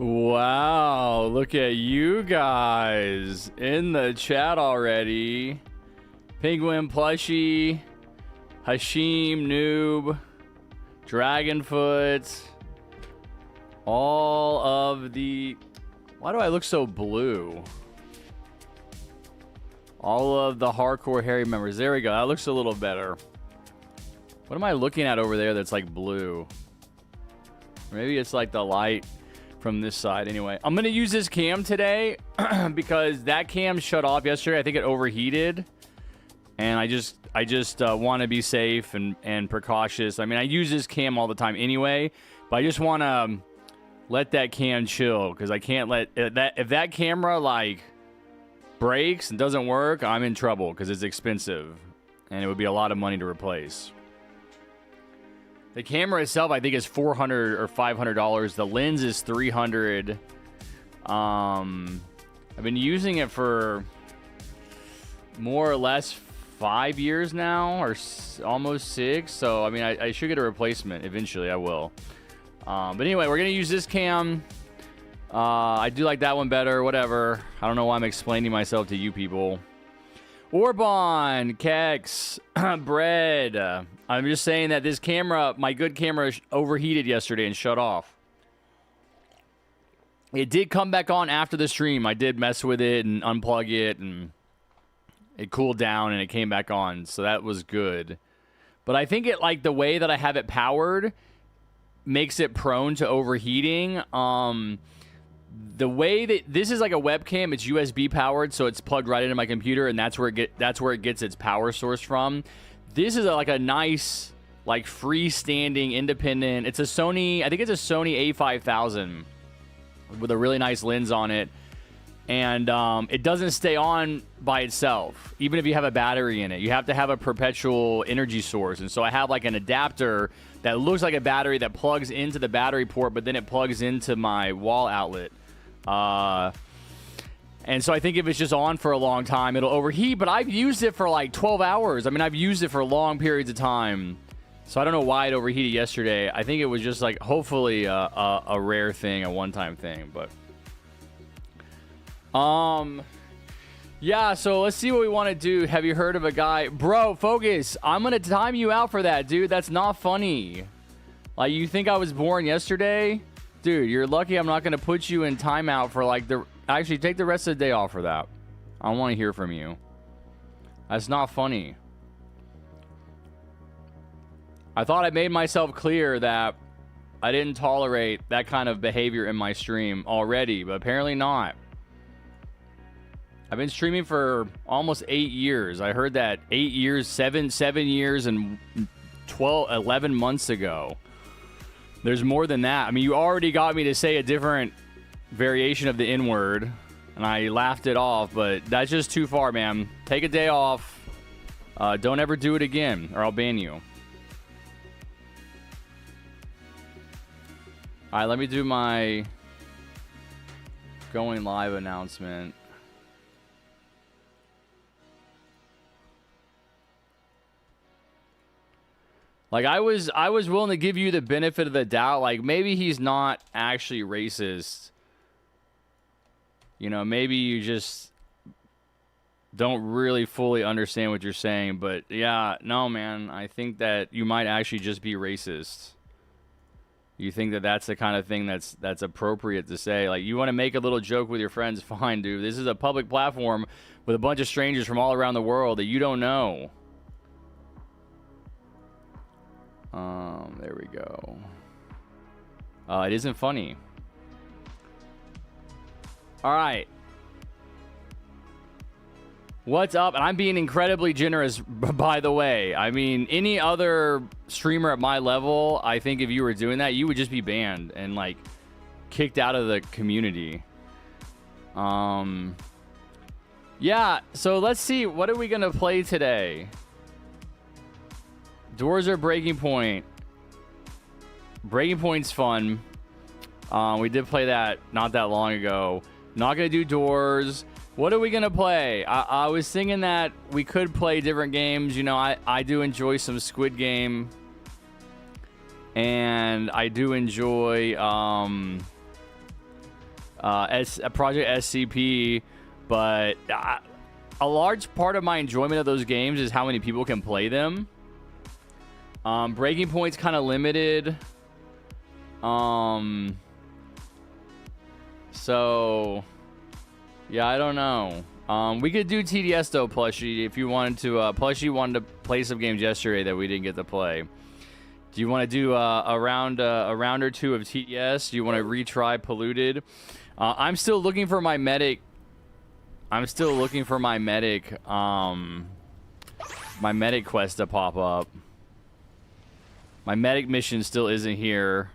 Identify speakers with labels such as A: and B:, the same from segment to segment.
A: Wow, look at you guys in the chat already. Penguin Plushie, Hashim Noob, Dragonfoot, all of the... Why do I look so blue? All of the Hardcore Harry members. There we go. That looks a little better. What am I looking at over there that's like blue? Maybe it's like the light from this side. Anyway, I'm going to use this cam today because that cam shut off yesterday. I think it overheated. And I just want to be safe and precautious. I mean, I use this cam all the time anyway, but I just want to let that cam chill because I can't let if that camera like breaks and doesn't work, I'm in trouble because it's expensive and it would be a lot of money to replace. The camera itself, I think, is $400 or $500. The lens is $300. I've been using it for more or less 5 years now, or almost 6. So, I mean, I should get a replacement eventually. I will. But anyway, we're gonna use this cam. I do like that one better. Whatever. I don't know why I'm explaining myself to you people. Orbon, Kex, Bread. I'm just saying that this camera, my good camera, overheated yesterday and shut off. It did come back on after the stream. I did mess with it and unplug it, and it cooled down and it came back on. So that was good. But I think it, like, the way that I have it powered makes it prone to overheating. The way that this is like a webcam, it's USB powered, so it's plugged right into my computer, and that's where it gets its power source from. This is like a nice, like, freestanding, independent. It's a Sony, I think it's a Sony A5000 with a really nice lens on it, and it doesn't stay on by itself, even if you have a battery in it. You have to have a perpetual energy source, and so I have like an adapter that looks like a battery that plugs into the battery port, but then it plugs into my wall outlet. And so I think if it's just on for a long time, it'll overheat. But I've used it for like 12 hours. I mean, I've used it for long periods of time. So I don't know why it overheated yesterday. I think it was just like, hopefully, a rare thing, a one-time thing. But, yeah, so let's see what we want to do. Have you heard of a guy? Bro, focus. I'm going to time you out for that, dude. That's not funny. Like, you think I was born yesterday? Dude, you're lucky I'm not going to put you in timeout for, like, the... Actually, take the rest of the day off for that. I don't want to hear from you. That's not funny. I thought I made myself clear that I didn't tolerate that kind of behavior in my stream already, but apparently not. I've been streaming for almost 8 years. I heard that 8 years, 7 years, and 11 months ago. There's more than that. I mean, you already got me to say a different variation of the N-word, and I laughed it off, but that's just too far, man. Take a day off. Don't ever do it again, or I'll ban you. All right, let me do my going live announcement. Like, I was willing to give you the benefit of the doubt. Like, maybe he's not actually racist. You know, maybe you just don't really fully understand what you're saying. But, yeah, no, man. I think that you might actually just be racist. You think that that's the kind of thing that's appropriate to say. Like, you want to make a little joke with your friends, fine, dude. This is a public platform with a bunch of strangers from all around the world that you don't know. There we go. It isn't funny. All right. What's up? And I'm being incredibly generous, by the way. I mean, any other streamer at my level, I think if you were doing that, you would just be banned and, like, kicked out of the community. Yeah, so let's see. What are we going to play today? Doors or Breaking Point? Breaking Point's fun. We did play that not that long ago. Not going to do Doors. What are we going to play? I was thinking that we could play different games. You know, I do enjoy some Squid Game. And I do enjoy Project SCP, but a large part of my enjoyment of those games is how many people can play them. Breaking Point's kind of limited. So yeah, I don't know. We could do TDS though, Plushie, if you wanted to. Plushie wanted to play some games yesterday that we didn't get to play. Do you want to do a round or two of TDS? Do you want to retry Polluted? I'm still looking for my medic. My medic quest to pop up. My medic mission still isn't here.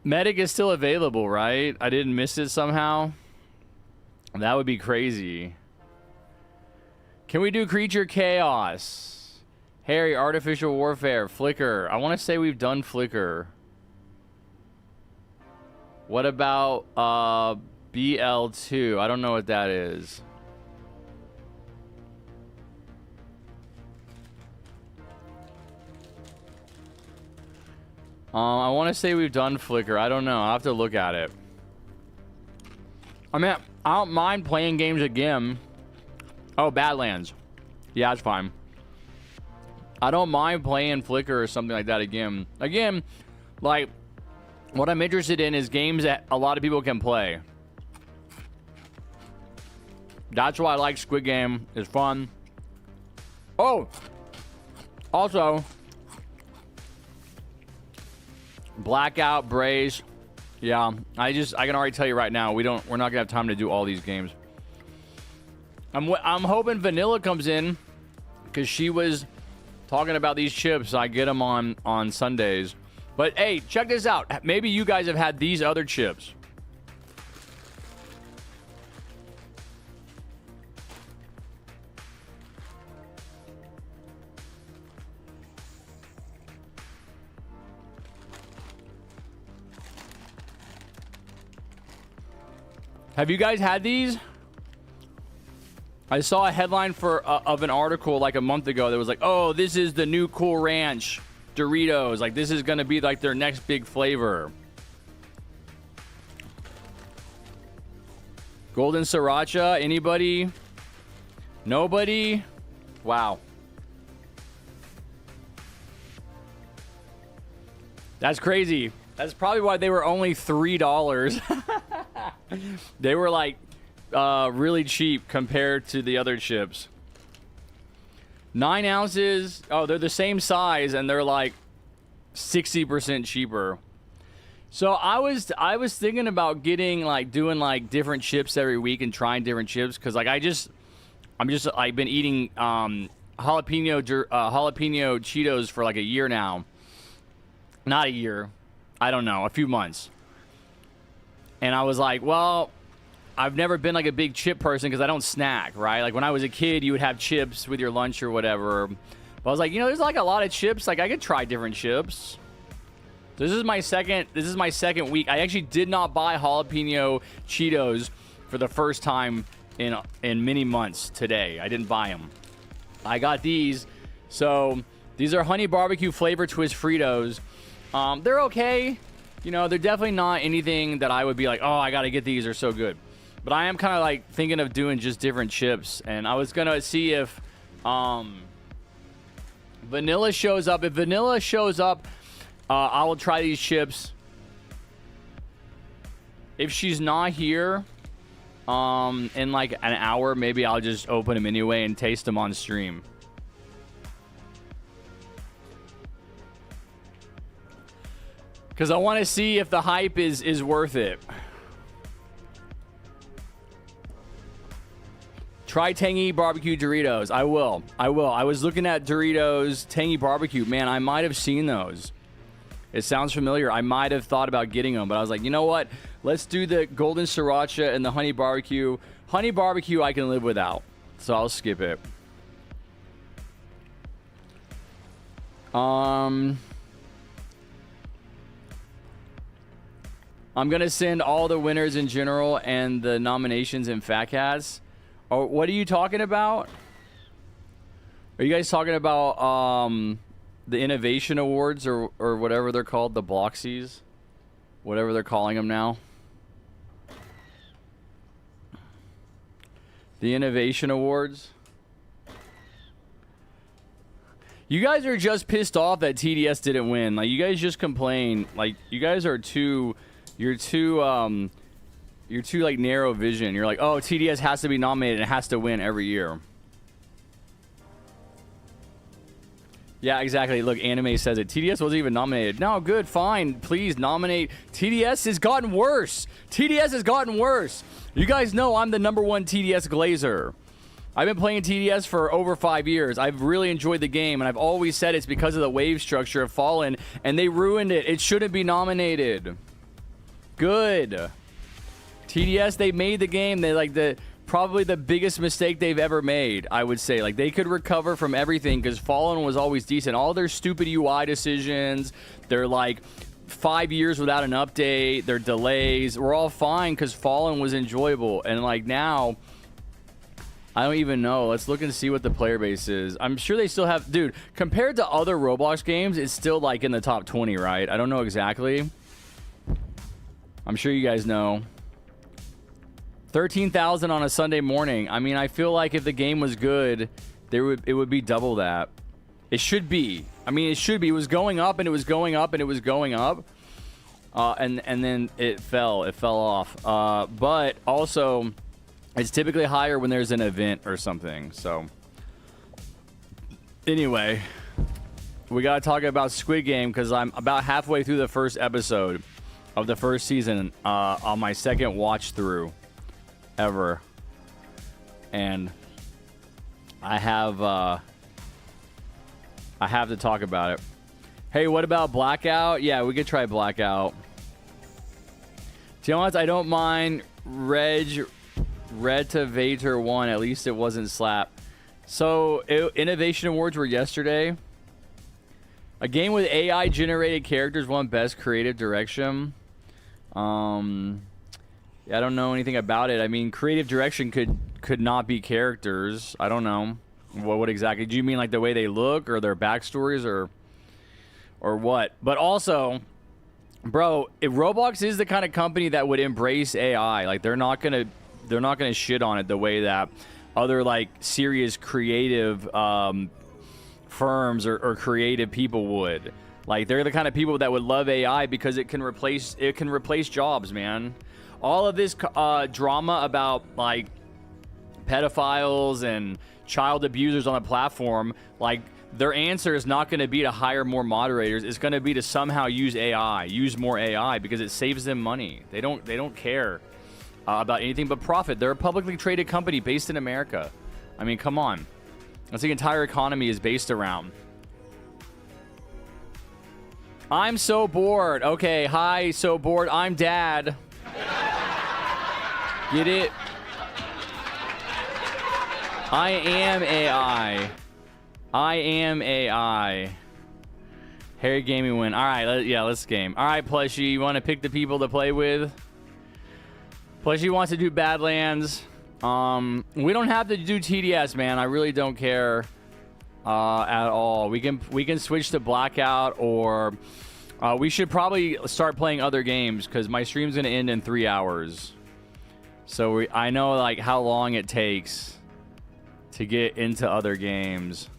A: Medic is still available, right? I didn't miss it somehow. That would be crazy. Can we do Creature Chaos? Harry, Artificial Warfare, Flicker. I want to say we've done Flicker. What about BL2? I don't know what that is. I want to say we've done Flicker. I don't know. I'll have to look at it. I mean, I don't mind playing games again. Oh, Badlands. Yeah, it's fine. I don't mind playing Flicker or something like that again. Again, like, what I'm interested in is games that a lot of people can play. That's why I like Squid Game. It's fun. Oh! Also... Blackout, Braze. Yeah, I can already tell you right now, we're not gonna have time to do all these games. I'm hoping Vanilla comes in because she was talking about these chips. I get them on Sundays. But hey, check this out. Maybe you guys have had these other chips. Have you guys had these? I saw a headline of an article like a month ago that was like, oh, this is the new Cool Ranch Doritos. Like, this is going to be like their next big flavor. Golden Sriracha. Anybody? Nobody? Wow. That's crazy. That's probably why they were only $3. They were like really cheap compared to the other chips. 9 ounces. Oh, they're the same size and they're like 60% cheaper. So I was thinking about getting doing different chips every week and trying different chips because I've been eating jalapeno Cheetos for like a year now. Not a year. I don't know, a few months. And I was like, well, I've never been like a big chip person because I don't snack, right? Like when I was a kid, you would have chips with your lunch or whatever. But I was like, there's like a lot of chips. Like I could try different chips. This is my second week. I actually did not buy jalapeno Cheetos for the first time in many months today. I didn't buy them. I got these. So these are honey barbecue flavor twist Fritos. They're okay. They're definitely not anything that I would be like, oh, I got to get these. They're so good. But I am kind of like thinking of doing just different chips. And I was going to see if Vanilla shows up. If Vanilla shows up, I will try these chips. If she's not here in like an hour, maybe I'll just open them anyway and taste them on stream. Because I want to see if the hype is worth it. Try tangy barbecue Doritos. I will. I was looking at Doritos tangy barbecue. Man, I might have seen those. It sounds familiar. I might have thought about getting them. But I was like, you know what? Let's do the golden sriracha and the honey barbecue. Honey barbecue I can live without. So I'll skip it. I'm going to send all the winners in general and the nominations in Fat Cats. Oh, what are you talking about? Are you guys talking about the Innovation Awards or whatever they're called? The Bloxies? Whatever they're calling them now. The Innovation Awards. You guys are just pissed off that TDS didn't win. Like, you guys just complain. Like, you guys are too... You're too like narrow vision. You're like, oh, TDS has to be nominated and it has to win every year. Yeah, exactly. Look, Anime says it. TDS wasn't even nominated. No, good, fine. Please nominate. TDS has gotten worse. TDS has gotten worse. You guys know I'm the #1 TDS glazer. I've been playing TDS for over 5 years. I've really enjoyed the game, and I've always said it's because of the wave structure of Fallen, and they ruined it. It shouldn't be nominated. Good. TDS, they made the game. They like probably the biggest mistake they've ever made, I would say. Like, they could recover from everything because Fallen was always decent. All their stupid UI decisions, they're like 5 years without an update, their delays were all fine because Fallen was enjoyable. And like now, I don't even know. Let's look and see what the player base is. I'm sure they still have... Dude, compared to other Roblox games, it's still like in the top 20, right? I don't know exactly. I'm sure you guys know. 13,000 on a Sunday morning. I mean, I feel like if the game was good, it would be double that. It should be. I mean, it should be. It was going up, and it was going up, and it was going up. And then it fell. It fell off. But also... It's typically higher when there's an event or something. So, anyway, we got to talk about Squid Game because I'm about halfway through the first episode of the first season on my second watch through ever. And I have to talk about it. Hey, what about Blackout? Yeah, we could try Blackout. To be honest, I don't mind Retavator 1, at least it wasn't slap. So, Innovation Awards were yesterday. A game with AI-generated characters won Best Creative Direction. Yeah, I don't know anything about it. I mean, creative direction could not be characters. I don't know. What exactly? Do you mean like the way they look or their backstories or what? But also, bro, if Roblox is the kind of company that would embrace AI, like they're not gonna shit on it the way that other like serious creative firms or creative people would. Like, they're the kind of people that would love AI because it can replace jobs, man. All of this drama about like pedophiles and child abusers on the platform, like, their answer is not going to be to hire more moderators. It's going to be to somehow use more AI because it saves them money. They don't care about anything but profit. They're a publicly traded company based in America. I mean, come on. That's the entire economy is based around. I'm so bored. Okay, hi, so bored. I'm Dad. Get it? I am AI. I am AI. Harry Gaming win. All right, let's game. All right, Plushie, you want to pick the people to play with? Plushie wants to do Badlands. We don't have to do TDS, man. I really don't care at all. We can switch to Blackout, or we should probably start playing other games because my stream's gonna end in 3 hours. So I know like how long it takes to get into other games.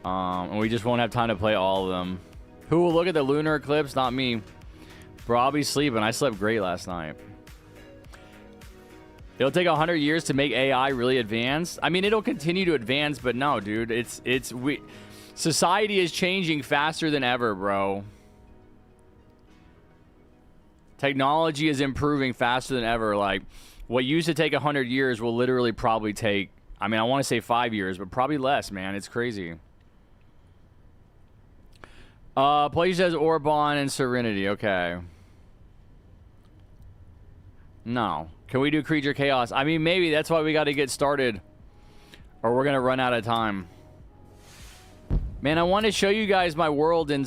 A: And we just won't have time to play all of them. Who will look at the lunar eclipse? Not me. Bro, I'll be sleeping. I slept great last night. It'll take 100 years to make AI really advanced. I mean, it'll continue to advance, but no, dude. Society is changing faster than ever, bro. Technology is improving faster than ever. Like, what used to take 100 years will literally probably take, I mean, I want to say 5 years, but probably less, man. It's crazy. Player says Orban and Serenity. Okay. No. Can we do Creature Chaos? I mean, maybe. That's why we got to get started, or we're going to run out of time. Man, I want to show you guys my world in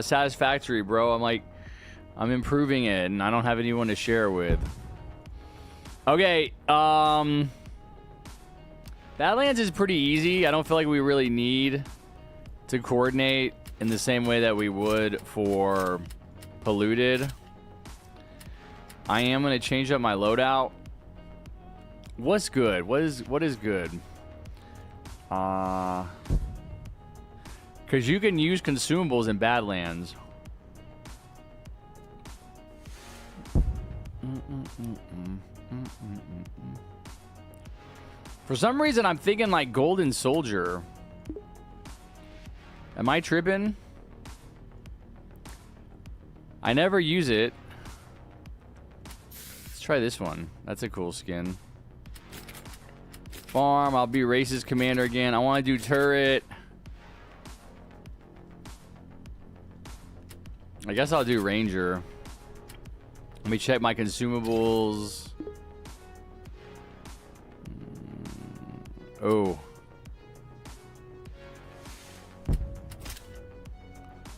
A: Satisfactory, bro. I'm improving it, and I don't have anyone to share with. Okay. Badlands is pretty easy. I don't feel like we really need to coordinate in the same way that we would for Polluted. I am gonna change up my loadout. What's good? What is good? Because you can use consumables in Badlands. For some reason, I'm thinking like Golden Soldier. Am I tripping? I never use it. Let's try this one. That's a cool skin. Farm. I'll be Racist Commander again. I want to do turret. I guess I'll do Ranger. Let me check my consumables. Oh.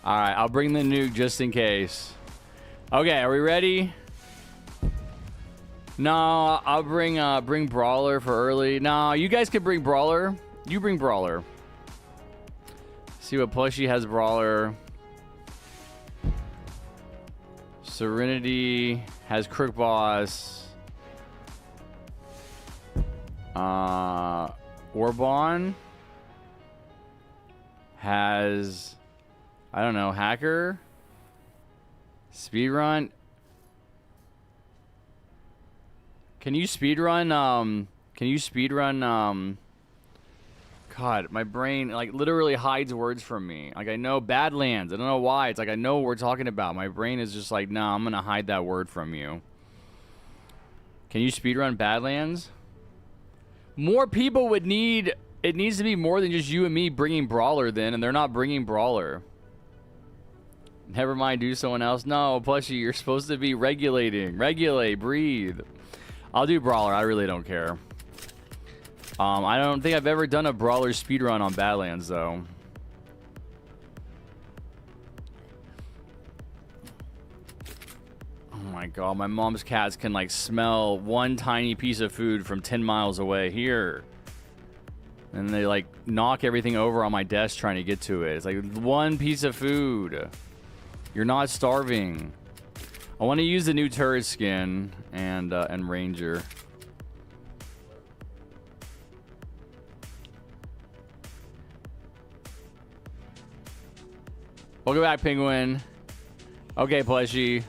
A: Alright, I'll bring the nuke just in case. Okay, are we ready? No, I'll bring Brawler for early. No, you guys can bring Brawler. You bring Brawler. See what plushie has Brawler. Serenity has Crook Boss. Orbon has, I don't know, Hacker. Speedrun. Can you speedrun? God, my brain like literally hides words from me. Like I know Badlands. I don't know why. It's like I know what we're talking about. My brain is just like, nah, I'm gonna hide that word from you. Can you speedrun Badlands? More people would need. It needs to be more than just you and me bringing Brawler then, and they're not bringing Brawler. Never mind, do someone else. No, plushie, you're supposed to be regulating. Regulate, breathe. I'll do Brawler. I really don't care. I don't think I've ever done a Brawler speedrun on Badlands, though. Oh my god, my mom's cats can, like, smell one tiny piece of food from 10 miles away. Here. And they, like, knock everything over on my desk trying to get to it. It's like, one piece of food. You're not starving. I want to use the new turret skin and Ranger. Welcome back, Penguin. Okay, plushie.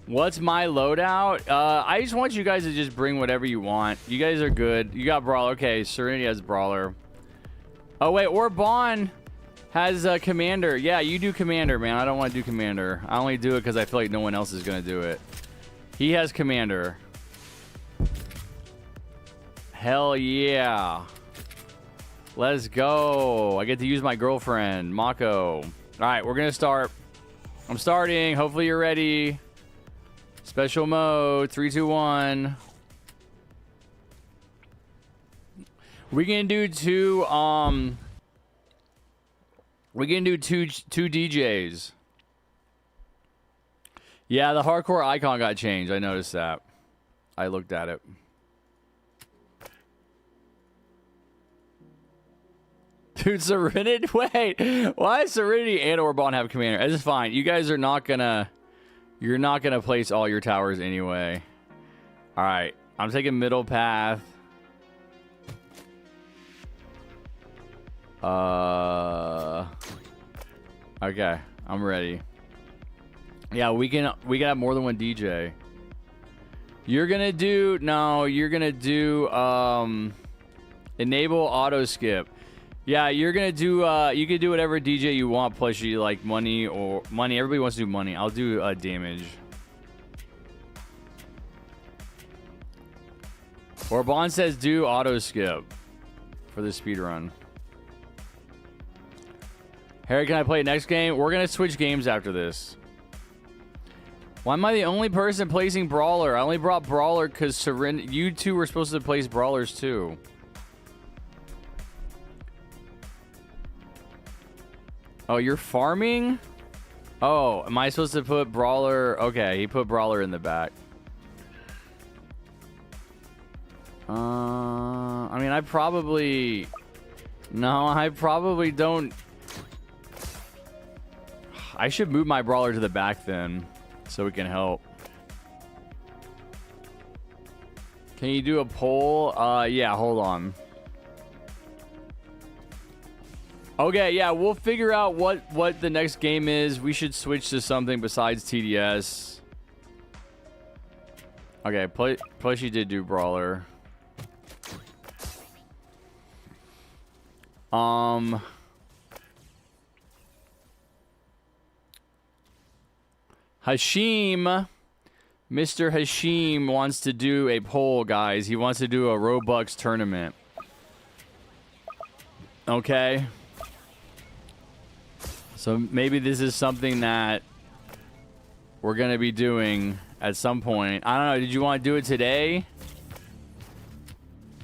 A: What's my loadout? I just want you guys to just bring whatever you want. You guys are good. You got Brawler. Okay, Serenity has Brawler. Oh, wait. Orbon has Commander. Yeah, you do Commander, man. I don't want to do Commander. I only do it because I feel like no one else is going to do it. He has Commander. Hell yeah. Let's go. I get to use my girlfriend, Mako. All right, we're going to start. I'm starting. Hopefully you're ready. Special mode. 3, 2, 1. We can do two DJs. Yeah, the hardcore icon got changed. I noticed that. I looked at it. Dude, Serenity? Wait, why does Serenity and Orbon have Commander? This is fine. You guys are not gonna... You're not gonna place all your towers anyway. Alright, I'm taking middle path. Okay, I'm ready. Yeah, we can have more than one DJ. You're gonna do... No, you're gonna do... Enable auto skip. Yeah, you're gonna do, you can do whatever DJ you want, plus you like money or money. Everybody wants to do money. I'll do damage. Orbon says do auto skip for the speed run. Harry, can I play next game? We're gonna switch games after this. Why am I the only person placing Brawler? I only brought Brawler because you two were supposed to place Brawlers too. Oh, you're farming? Oh, am I supposed to put Brawler? Okay, he put Brawler in the back. I mean, I probably... No, I probably don't... I should move my brawler to the back then, so we can help. Can you do a poll? Yeah, hold on. Okay, yeah, we'll figure out what the next game is. We should switch to something besides TDS. Okay, Plushy did do brawler. Hashim, Mr. Hashim wants to do a poll, guys. He wants to do a Roblox tournament. Okay. So maybe this is something that we're going to be doing at some point. I don't know. Did you want to do it today?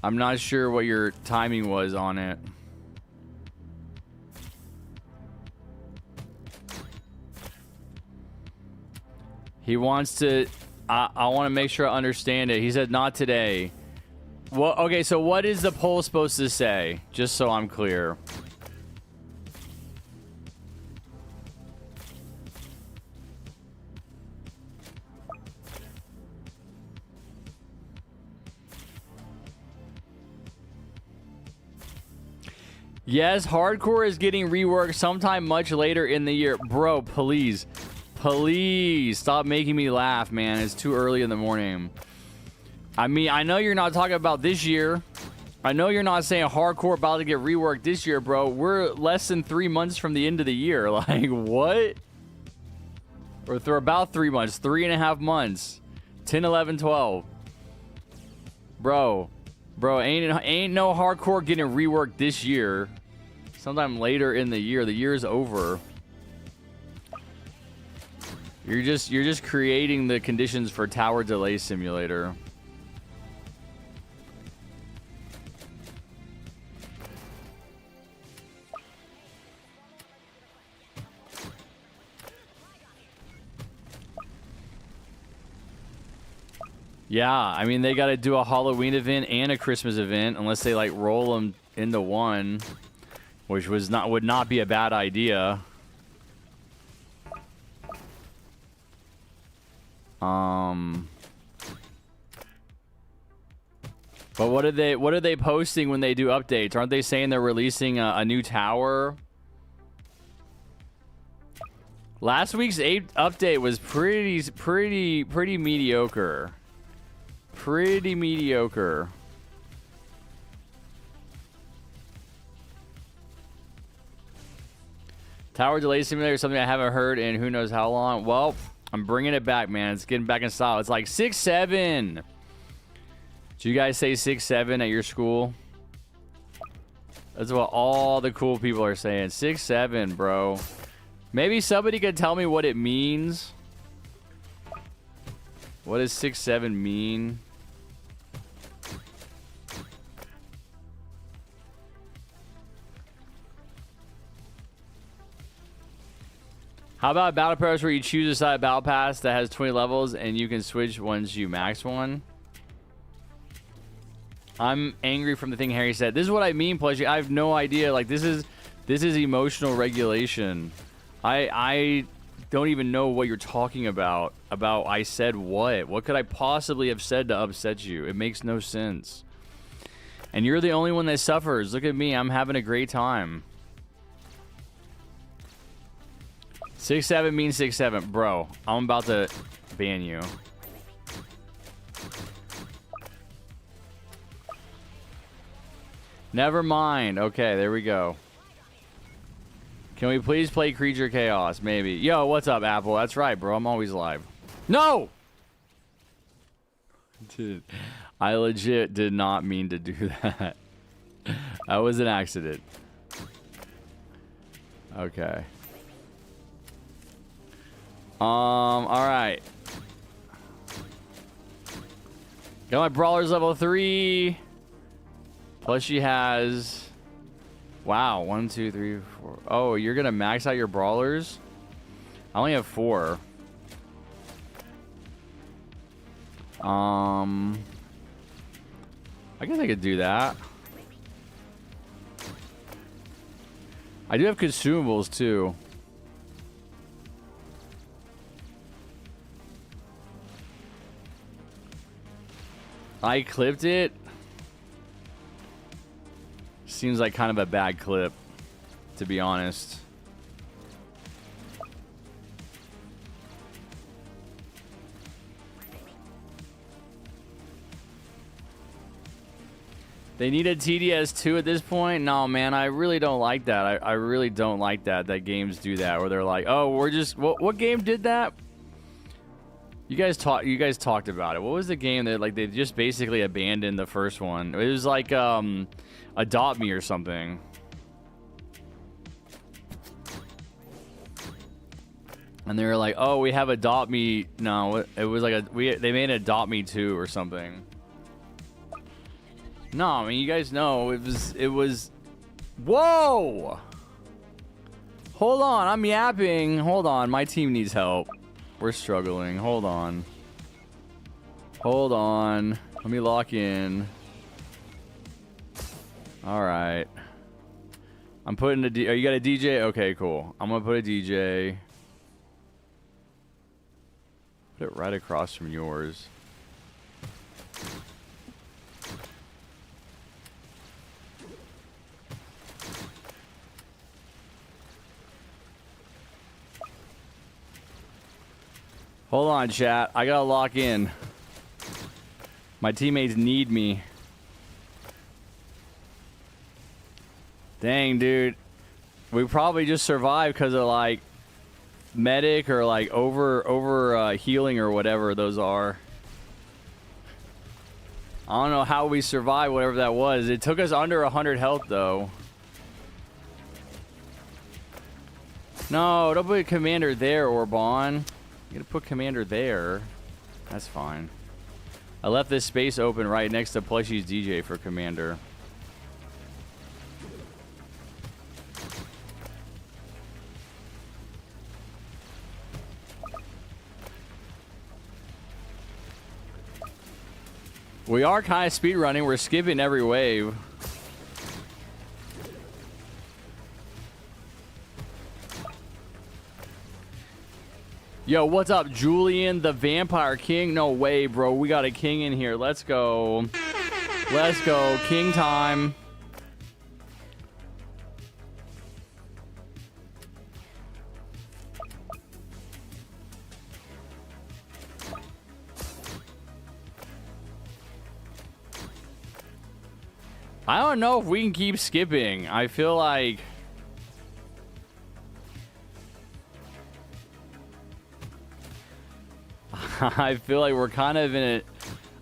A: I'm not sure what your timing was on it. He wants to... I want to make sure I understand it. He said not today. Well, okay, so what is the poll supposed to say? Just so I'm clear. Yes, hardcore is getting reworked sometime much later in the year. Bro, please. Please stop making me laugh, man. It's too early in the morning. I mean, I know you're not talking about this year. I know you're not saying hardcore about to get reworked this year, bro. We're less than 3 months from the end of the year. Like, what? Or for about 3 months. 3.5 months. 10, 11, 12. Bro, ain't no hardcore getting reworked this year. Sometime later in the year. The year's over. You're just creating the conditions for Tower Delay Simulator. Yeah, I mean, they got to do a Halloween event and a Christmas event, unless they like roll them into one, which would not be a bad idea. But what are they posting when they do updates? Aren't they saying they're releasing a new tower? Last week's update was pretty mediocre. Pretty mediocre. Tower Delay Simulator is something I haven't heard in who knows how long. Well, I'm bringing it back, man. It's getting back in style. It's like 6-7. Did you guys say 6-7 at your school? That's what all the cool people are saying. 6-7, bro. Maybe somebody could tell me what it means. What does 6-7 mean? How about Battle Pass where you choose a side Battle Pass that has 20 levels and you can switch once you max one? I'm angry from the thing Harry said. This is what I mean, Pledge. I have no idea. Like, this is emotional regulation. I don't even know what you're talking about. I said what? What could I possibly have said to upset you? It makes no sense. And you're the only one that suffers. Look at me. I'm having a great time. 6-7 means 6-7. Bro, I'm about to ban you. Never mind. Okay, there we go. Can we please play Creature Chaos? Maybe. Yo, what's up, Apple? That's right, bro. I'm always live. No! Dude, I legit did not mean to do that. That was an accident. Okay. Alright. Got my Brawler's level 3. Plus she has... Wow, 1, 2, 3, 4. Oh, you're gonna max out your Brawlers? I only have 4. I guess I could do that. I do have consumables, too. I clipped it. Seems like kind of a bad clip, to be honest. They need a TDS2 at this point? No, man, I really don't like that. I really don't like that games do that, where they're like, oh, we're just... What game did that? You guys talked about it. What was the game that, like, they just basically abandoned the first one? It was like, Adopt Me or something. And they were like, oh, we have Adopt Me. No, it was like they made Adopt Me 2 or something. No, I mean, you guys know it was whoa! Hold on, I'm yapping. Hold on, my team needs help. We're struggling. Hold on. Hold on. Let me lock in. All right. I'm putting a you got a DJ? Okay, cool. I'm gonna put a DJ. Put it right across from yours. Hold on, chat. I gotta lock in. My teammates need me. Dang, dude. We probably just survived because of, like, medic or, like, over healing or whatever those are. I don't know how we survived whatever that was. It took us under 100 health, though. No, don't put Commander there, Orban. You gotta put Commander there. That's fine. I left this space open right next to Plushie's DJ for Commander. We are kind of speedrunning. We're skipping every wave. Yo, what's up, Julian, the Vampire King? No way, bro. We got a king in here. Let's go. Let's go. King time. I don't know if we can keep skipping. I feel like... I feel like we're kind of in it.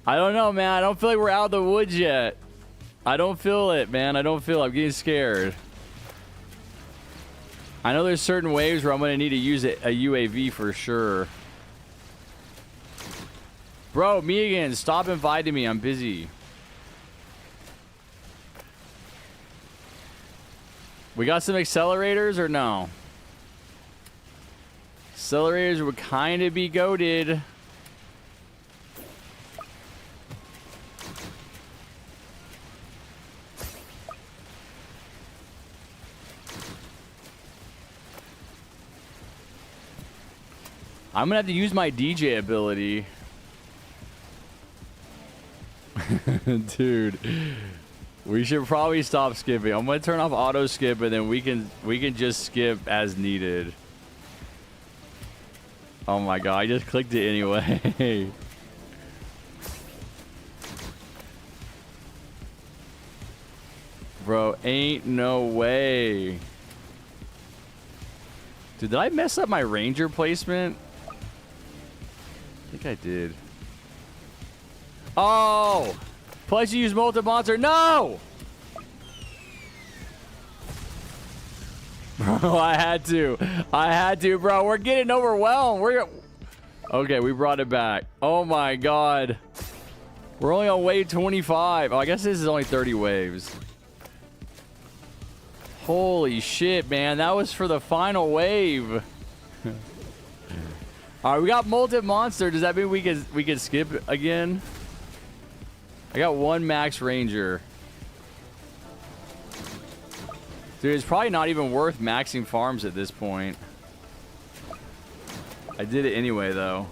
A: I don't know, man. I don't feel like we're out of the woods yet. I don't feel it, man. I don't feel it. I'm getting scared. I know there's certain waves where I'm going to need to use a UAV for sure. Bro, me again. Stop inviting me. I'm busy. We got some accelerators or no? Accelerators would kind of be goated. I'm gonna have to use my DJ ability. Dude, we should probably stop skipping. I'm gonna turn off auto skip and then we can just skip as needed. Oh my god, I just clicked it anyway. Bro, ain't no way. Dude, did I mess up my ranger placement? I think I did. Oh! Plus you use multi-monster. No! Bro, I had to. I had to, bro. We're getting overwhelmed. Okay, we brought it back. Oh my god. We're only on wave 25. Oh, I guess this is only 30 waves. Holy shit, man. That was for the final wave. All right, we got multi-monster. Does that mean we could skip again? I got one max ranger. Dude, it's probably not even worth maxing farms at this point. I did it anyway, though.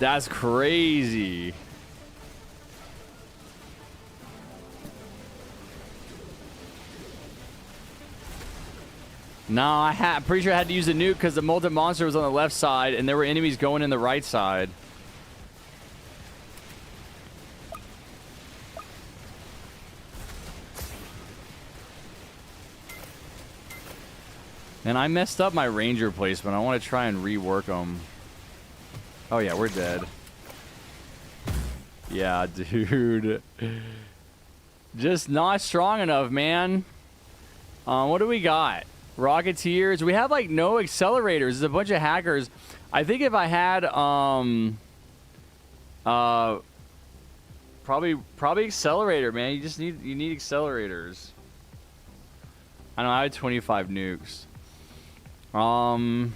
A: That's crazy. No, I'm pretty sure I had to use a nuke because the molten monster was on the left side and there were enemies going in the right side. And I messed up my ranger placement. I want to try and rework them. Oh yeah, we're dead. Yeah, dude. Just not strong enough, man. What do we got? Rocketeers. We have like no accelerators. There's a bunch of hackers. I think if I had probably accelerator, man. You need accelerators. I know I had 25 nukes. I'm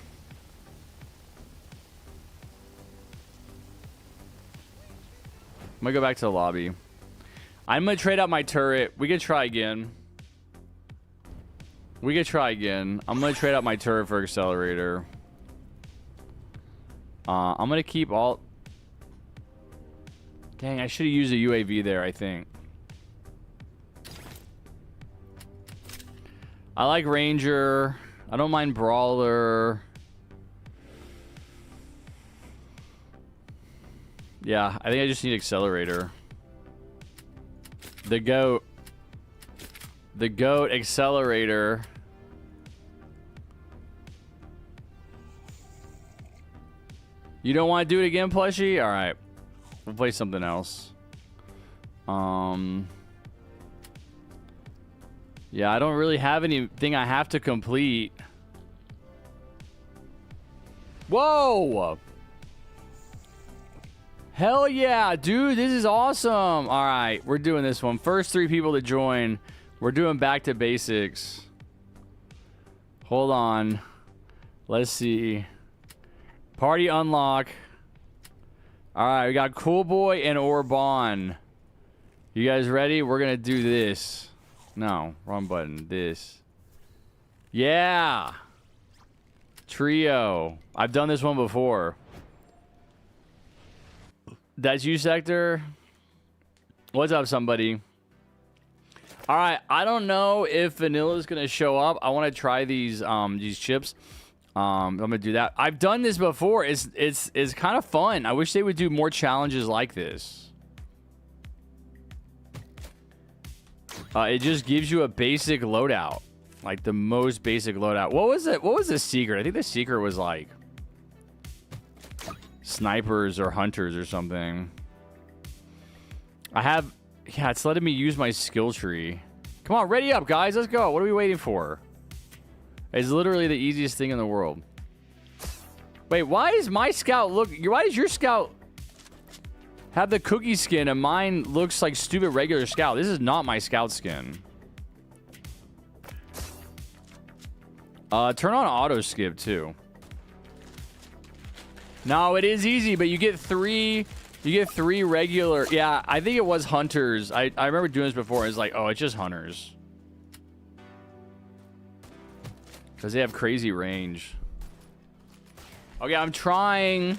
A: gonna go back to the lobby. I'm gonna trade out my turret. We can try again. I'm gonna trade out my turret for accelerator. I'm gonna keep all... Dang, I should have used a UAV there, I think. I like Ranger. I don't mind Brawler. Yeah, I think I just need accelerator. The goat accelerator. You don't want to do it again, plushie? All right, we'll play something else. Yeah, I don't really have anything I have to complete. Whoa! Hell yeah, dude, this is awesome. All right, we're doing this one. First 3 people to join. We're doing back to basics. Hold on. Let's see. Party unlock. All right, we got Cool Boy and Orban. You guys ready? We're going to do this. No, wrong button. This. Yeah. Trio. I've done this one before. That's you, Sector. What's up, somebody? All right, I don't know if Vanilla's gonna show up. I want to try these chips. I'm gonna do that. I've done this before. It's kind of fun. I wish they would do more challenges like this. It just gives you a basic loadout, like the most basic loadout. What was it? What was the secret? I think the secret was like snipers or hunters or something. Yeah, it's letting me use my skill tree. Come on, ready up, guys. Let's go. What are we waiting for? It's literally the easiest thing in the world. Wait, why does my scout look... Why does your scout have the cookie skin and mine looks like stupid regular scout? This is not my scout skin. Turn on auto skip too. No, it is easy, but you get 3 regular. Yeah, I think it was hunters. I remember doing this before. It's like, oh, it's just hunters. Because they have crazy range. Okay, I'm trying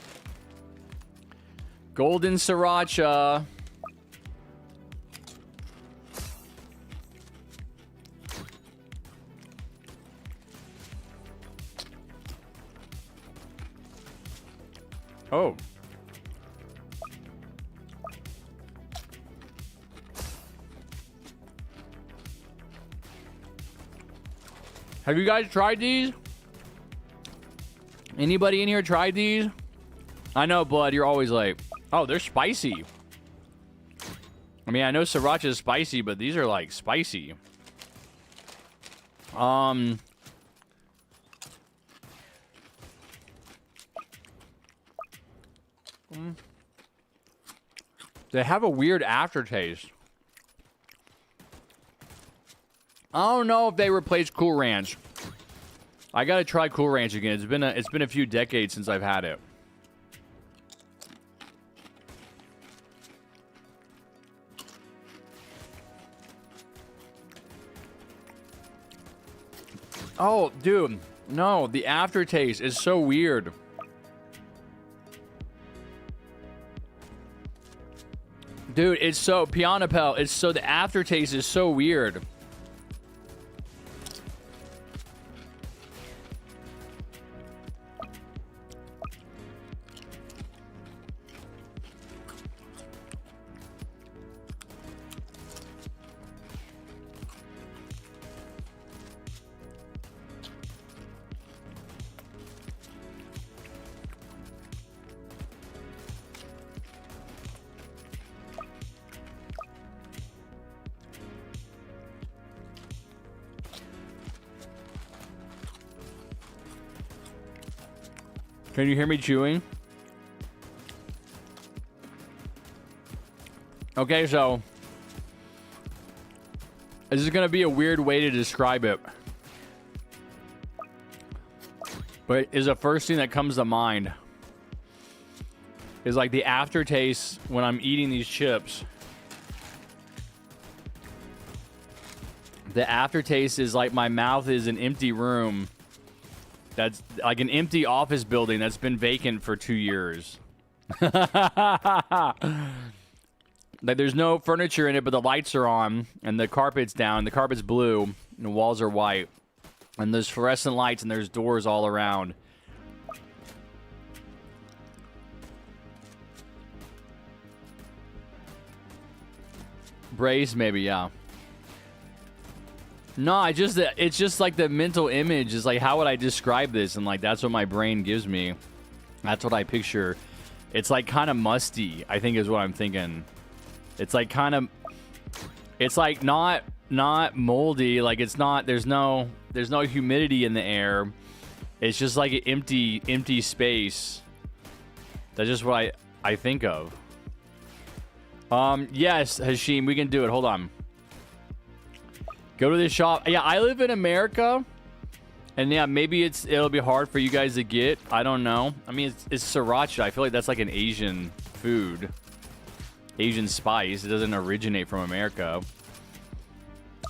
A: Golden Sriracha. Oh. Have you guys tried these? Anybody in here tried these? I know, Blood, you're always like, oh, they're spicy. I mean, I know sriracha is spicy, but these are like spicy. They have a weird aftertaste. I don't know if they replaced Cool Ranch. I gotta try Cool Ranch again. It's been a few decades since I've had it. Oh, dude. No, the aftertaste is so weird. Dude, it's so Piano Pel. It's so the aftertaste is so weird. Can you hear me chewing? Okay, so this is gonna be a weird way to describe it, but is the first thing that comes to mind is like the aftertaste when I'm eating these chips. The aftertaste is like my mouth is an empty room. That's like an empty office building that's been vacant for 2 years. Like there's no furniture in it, but the lights are on and the carpet's down. The carpet's blue and the walls are white. And there's fluorescent lights and there's doors all around. Brace, maybe, yeah. No, it's just like the mental image is like, how would I describe this? And like, that's what my brain gives me. That's what I picture. It's like kind of musty, I think is what I'm thinking. It's like kind of, it's like not moldy. Like it's not, there's no humidity in the air. It's just like an empty space. That's just what I think of. Yes, Hashim, we can do it. Hold on. Go to the shop. Yeah, I live in America. And yeah, maybe it'll be hard for you guys to get. I don't know. I mean, it's sriracha. I feel like that's like an Asian food. Asian spice. It doesn't originate from America.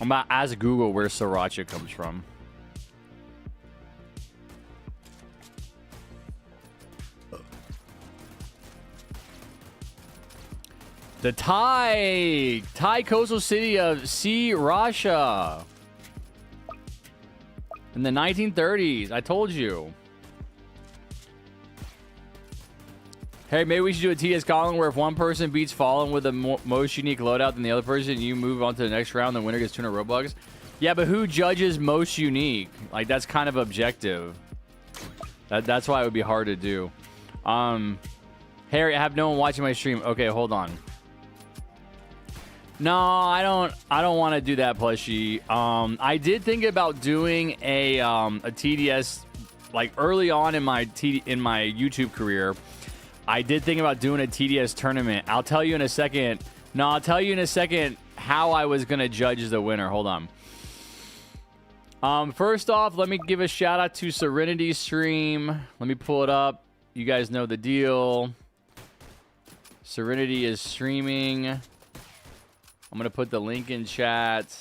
A: I'm about to ask Google where sriracha comes from. The Thai coastal city of Sriracha. In the 1930s. I told you. Hey, maybe we should do a TS Colin where if one person beats Fallen with the most unique loadout than the other person, you move on to the next round, the winner gets 200 Robux. Yeah, but who judges most unique? Like, that's kind of objective. That's why it would be hard to do. Harry, I have no one watching my stream. Okay, hold on. No, I don't want to do that, plushie. I did think about doing a TDS like early on in my YouTube career. I did think about doing a TDS tournament. I'll tell you in a second. No, I'll tell you in a second how I was gonna judge the winner. Hold on. First off, let me give a shout out to Serenity's stream. Let me pull it up. You guys know the deal. Serenity is streaming. I'm going to put the link in chat.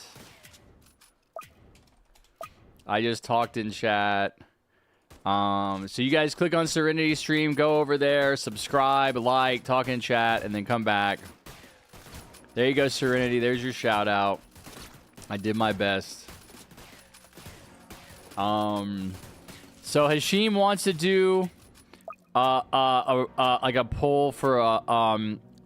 A: I just talked in chat. So you guys click on Serenity stream, go over there, subscribe, like, talk in chat, and then come back. There you go, Serenity. There's your shout out. I did my best. So Hashim wants to do like a poll for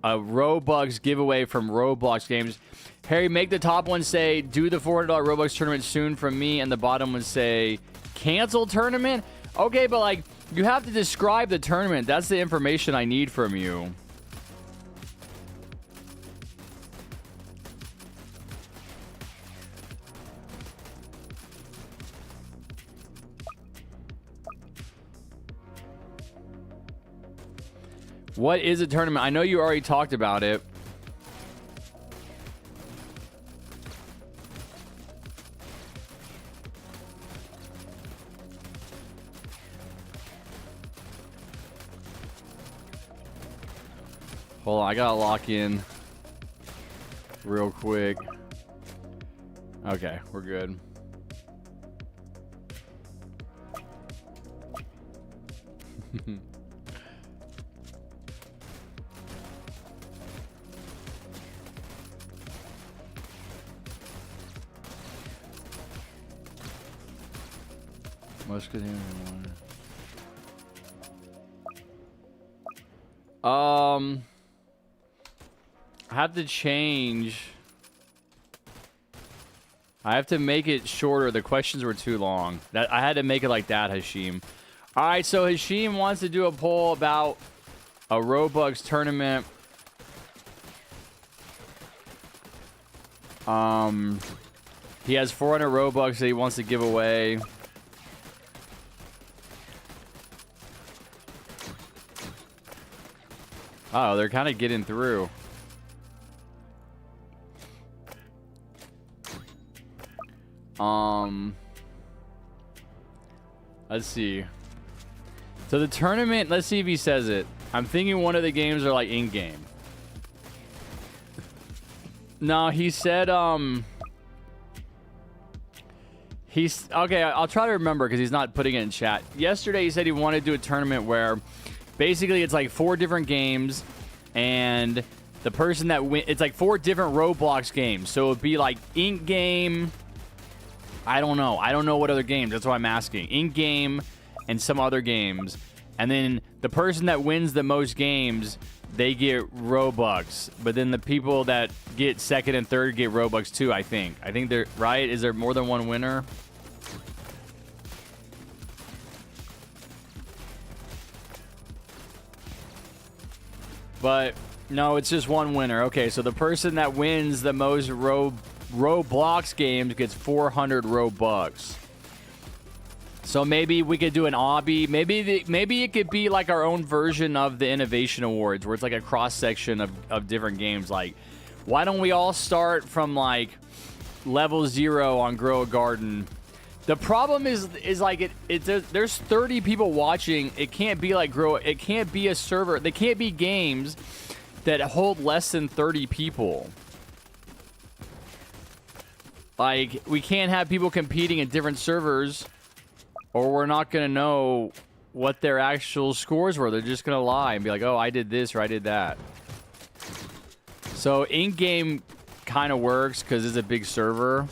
A: a Robux giveaway from Roblox games. Harry, make the top one say, do the $400 Robux tournament soon from me, and the bottom one say, cancel tournament? Okay, but like, you have to describe the tournament. That's the information I need from you. What is a tournament? I know you already talked about it. Hold on, I gotta lock in real quick. Okay, we're good. Most good hand one. I have to change. I have to make it shorter. The questions were too long. I had to make it like that, Hashim. All right, so Hashim wants to do a poll about a Roblox tournament. He has 400 Robux that he wants to give away. Oh, they're kind of getting through. Let's see. So the tournament, let's see if he says it. I'm thinking one of the games are like in-game. No, he said, okay, I'll try to remember because he's not putting it in chat. Yesterday he said he wanted to do a tournament where basically it's like 4 different games and the person that it's like 4 different Roblox games. So it'd be like in-game. I don't know what other games. That's why I'm asking. In-game and some other games. And then the person that wins the most games, they get Robux. But then the people that get second and third get Robux too, I think. I think they're right. Is there more than one winner? But no, it's just one winner. Okay, so the person that wins the most Roblox games gets 400 Robux. So maybe we could do an obby. Maybe it could be like our own version of the Innovation Awards, where it's like a cross section of different games. Like, why don't we all start from like level 0 on Grow a Garden? The problem is like there's 30 people watching. It can't be like Grow. It can't be a server. They can't be games that hold less than 30 people. Like, we can't have people competing in different servers, or we're not going to know what their actual scores were. They're just going to lie and be like, oh, I did this or I did that. So in-game kind of works because it's a big server.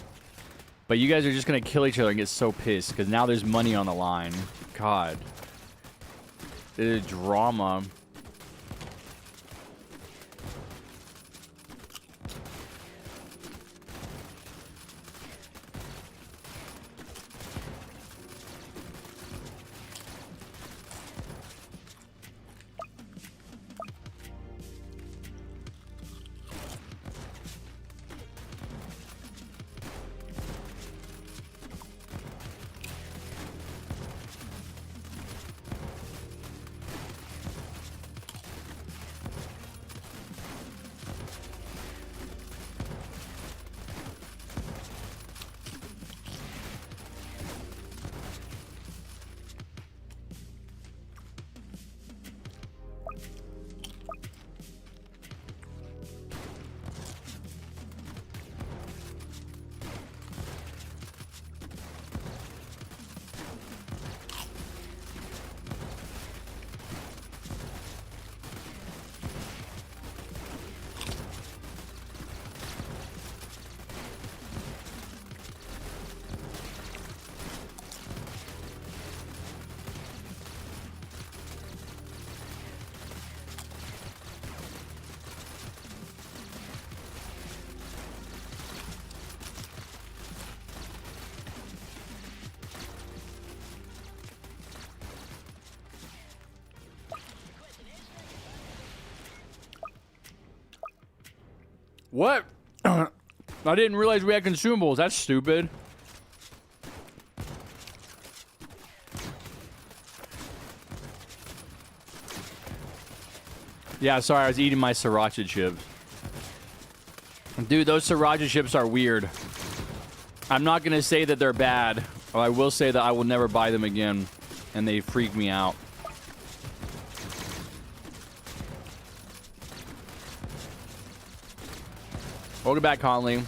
A: But you guys are just going to kill each other and get so pissed because now there's money on the line. God. It is drama. What? I didn't realize we had consumables. That's stupid. Yeah, sorry. I was eating my sriracha chips. Dude, those sriracha chips are weird. I'm not going to say that they're bad. But I will say that I will never buy them again. And they freak me out. Welcome back, Conley.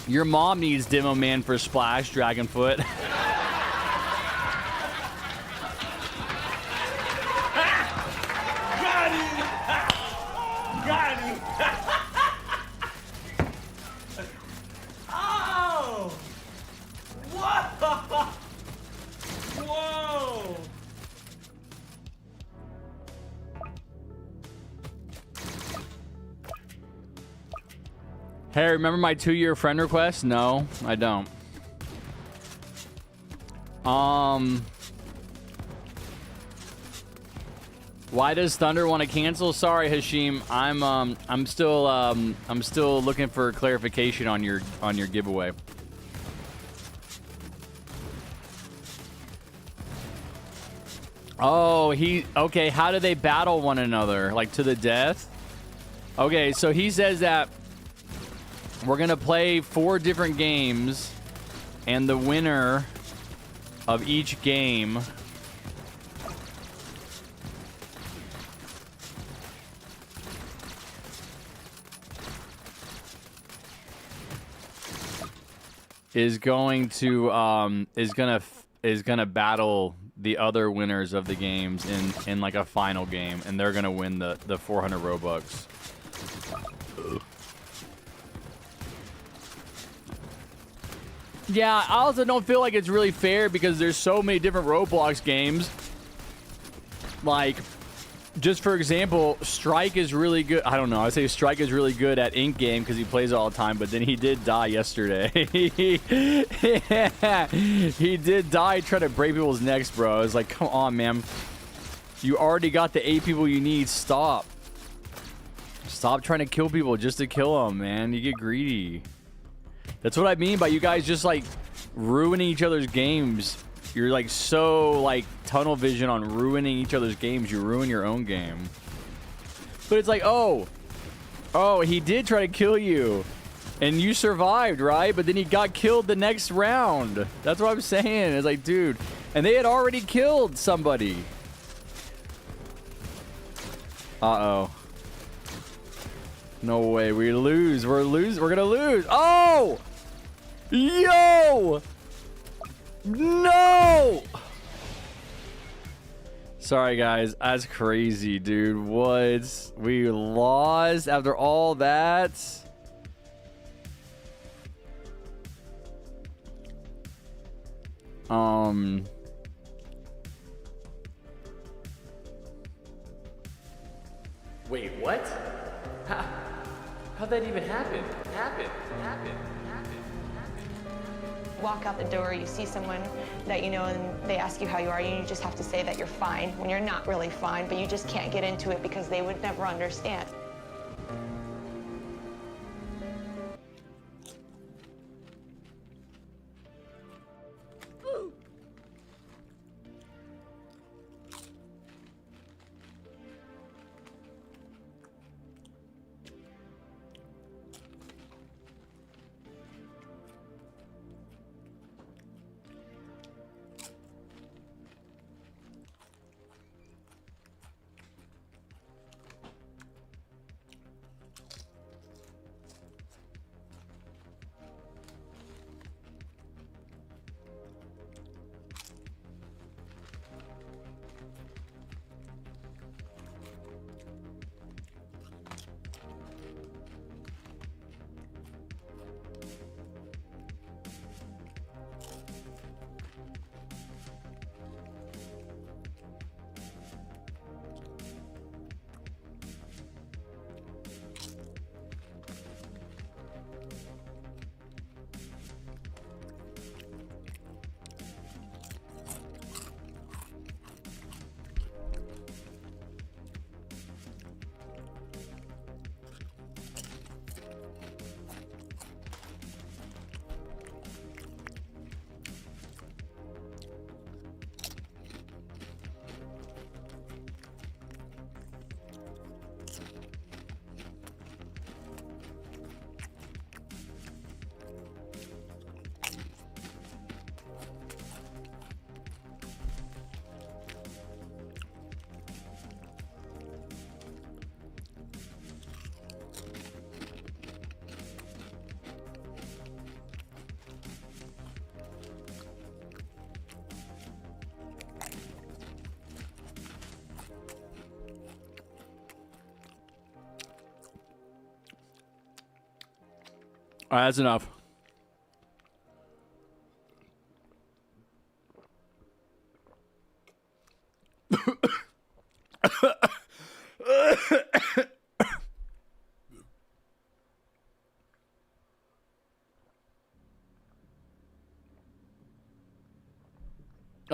A: Your mom needs Demo Man for Splash, Dragonfoot.
B: Got him! Got him! Oh!
A: Hey, remember my 2-year friend request? No, I don't. Why does Thunder want to cancel? Sorry, Hashim. I'm still looking for clarification on your giveaway. Oh, okay, how do they battle one another? Like to the death? Okay, so he says that we're going to play 4 different games, and the winner of each game is going to battle the other winners of the games in like a final game, and they're going to win the 400 Robux. Yeah, I also don't feel like it's really fair because there's so many different Roblox games. Like, just for example, Strike is really good. I don't know. I say Strike is really good at Ink Game because he plays all the time, but then he did die yesterday. He did die trying to break people's necks, bro. I was like, come on, man. You already got the 8 people you need. Stop. Stop trying to kill people just to kill them, man. You get greedy. That's what I mean by you guys just like ruining each other's games. You're like so like tunnel vision on ruining each other's games. You ruin your own game. But it's like, oh, he did try to kill you and you survived, right? But then he got killed the next round. That's what I'm saying. It's like, dude, and they had already killed somebody. Uh-oh. No way. We lose. We're gonna lose. Oh! Yo! No! Sorry, guys. That's crazy, dude. What? We lost after all that? Wait, what? How'd that even happen?
C: Walk out the door, you see someone that you know, and they ask you how you are, and you just have to say that you're fine when you're not really fine, but you just can't get into it because they would never understand.
A: All right, that's enough.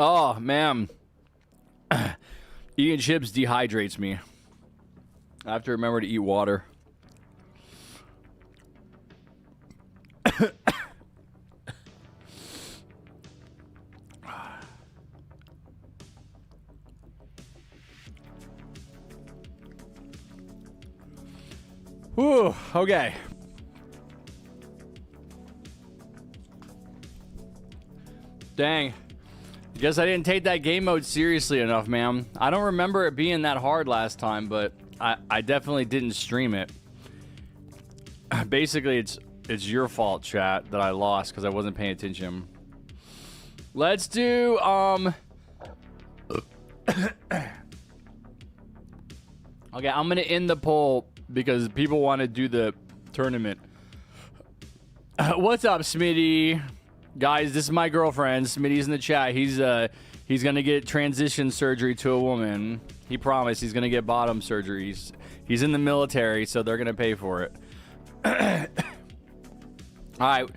A: Oh, man. Eating chips dehydrates me. I have to remember to eat water. Whew, okay. Dang. Guess I didn't take that game mode seriously enough, man. I don't remember it being that hard last time, but I definitely didn't stream it. Basically, it's your fault, chat, that I lost because I wasn't paying attention. Let's do, Okay, I'm gonna end the poll because people want to do the tournament. What's up, Smitty? Guys, this is my girlfriend. Smitty's in the chat. He's gonna get transition surgery to a woman. He promised he's gonna get bottom surgeries. He's in the military, so they're gonna pay for it. All right,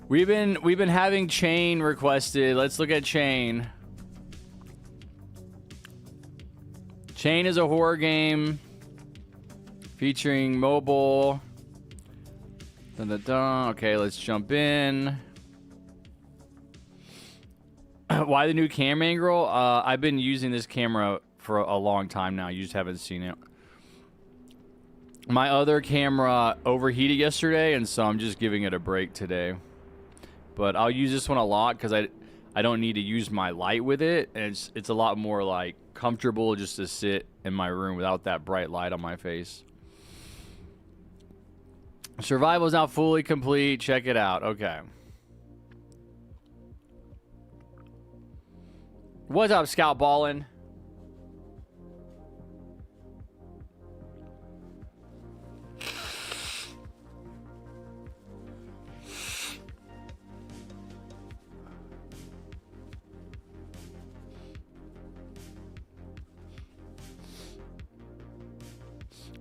A: we've been having Chain requested. Let's look at Chain. Chain is a horror game featuring mobile. Dun, dun, dun. Okay, let's jump in. Why the new camera angle? I've been using this camera for a long time now. You just haven't seen it. My other camera overheated yesterday, and so I'm just giving it a break today. But I'll use this one a lot because I don't need to use my light with it, and it's a lot more like comfortable just to sit in my room without that bright light on my face. Survival is now fully complete. Check it out. Okay. What's up, Scout Ballin'?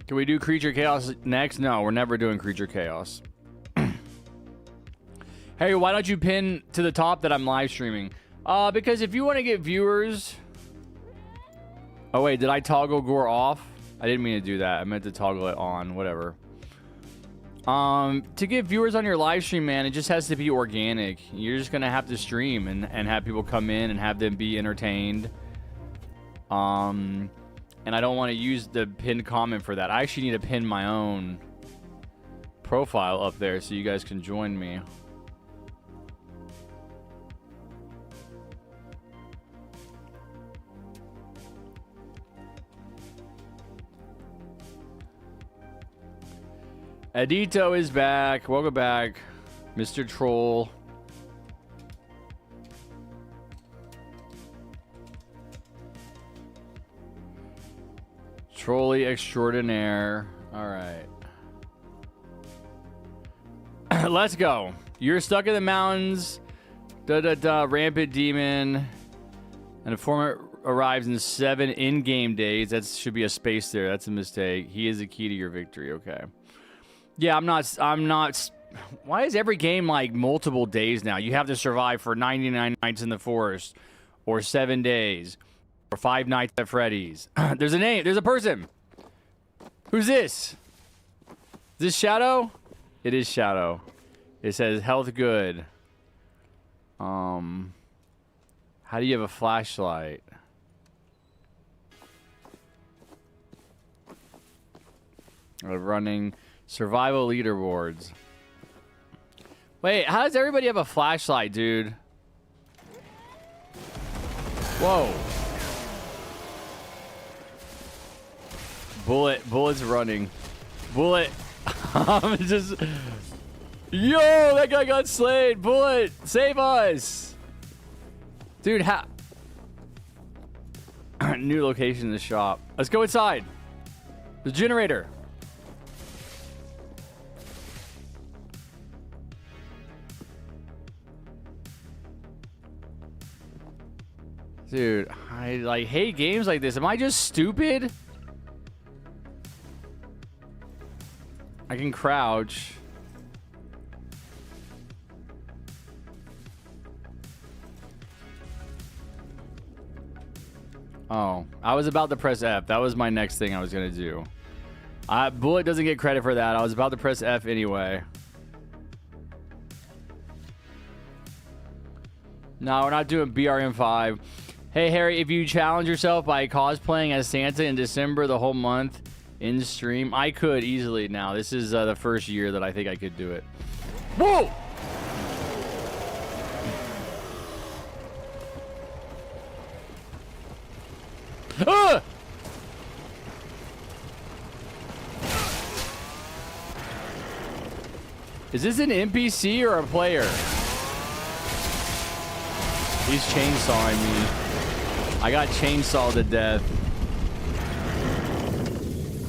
A: Can we do Creature Chaos next? No, we're never doing Creature Chaos. Hey, why don't you pin to the top that I'm live streaming? Because if you want to get viewers... Oh, wait, did I toggle Gore off? I didn't mean to do that. I meant to toggle it on, whatever. To get viewers on your live stream, man, it just has to be organic. You're just going to have to stream and have people come in and have them be entertained. And I don't want to use the pinned comment for that. I actually need to pin my own profile up there so you guys can join me. Edito is back. Welcome back, Mr. Troll. Trolley extraordinaire. All right. Let's go. You're stuck in the mountains. Rampant demon. An informant arrives in 7 in-game days. That should be a space there. That's a mistake. He is the key to your victory. Okay. Yeah, I'm not. Why is every game like multiple days now? You have to survive for 99 nights in the forest, or 7 days, or 5 nights at Freddy's. There's a name. There's a person. Who's this? Is this Shadow? It is Shadow. It says health good. How do you have a flashlight? Running survival leaderboards. Wait, how does everybody have a flashlight, dude? Whoa. Bullet's running. Bullet. I'm just... Yo, that guy got slayed. Bullet, save us. Dude, how... New location in the shop. Let's go inside. The generator. Dude, I hate games like this. Am I just stupid? I can crouch. Oh, I was about to press F. That was my next thing I was going to do. Bullet doesn't get credit for that. I was about to press F anyway. No, we're not doing BRM5. Hey, Harry, if you challenge yourself by cosplaying as Santa in December, the whole month in stream, I could easily now. This is the first year that I think I could do it. Whoa! Ah! Is this an NPC or a player? He's chainsawing me. I got chainsawed to death.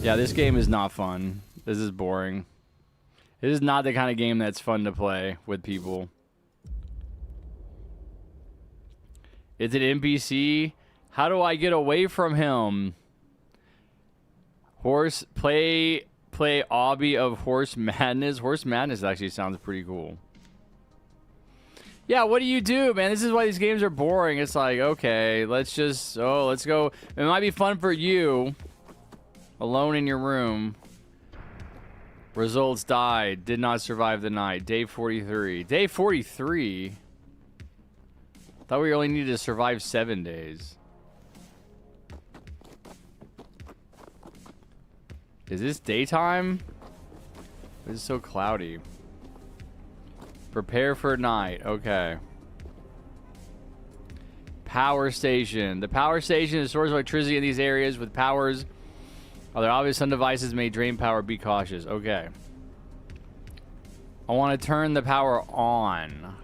A: Yeah, this game is not fun. This is boring. This is not the kind of game that's fun to play with people. Is it NPC? How do I get away from him? Play obby of Horse Madness. Horse Madness actually sounds pretty cool. Yeah, what do you do, man? This is why these games are boring. It's like, okay, let's go. It might be fun for you. Alone in your room. Results died. Did not survive the night. Day 43. Day 43? Thought we only needed to survive 7 days. Is this daytime? This is so cloudy. Prepare for night. Okay. Power station. The power station is source of electricity in these areas with powers. Are there obvious some devices may drain power? Be cautious. Okay. I want to turn the power on.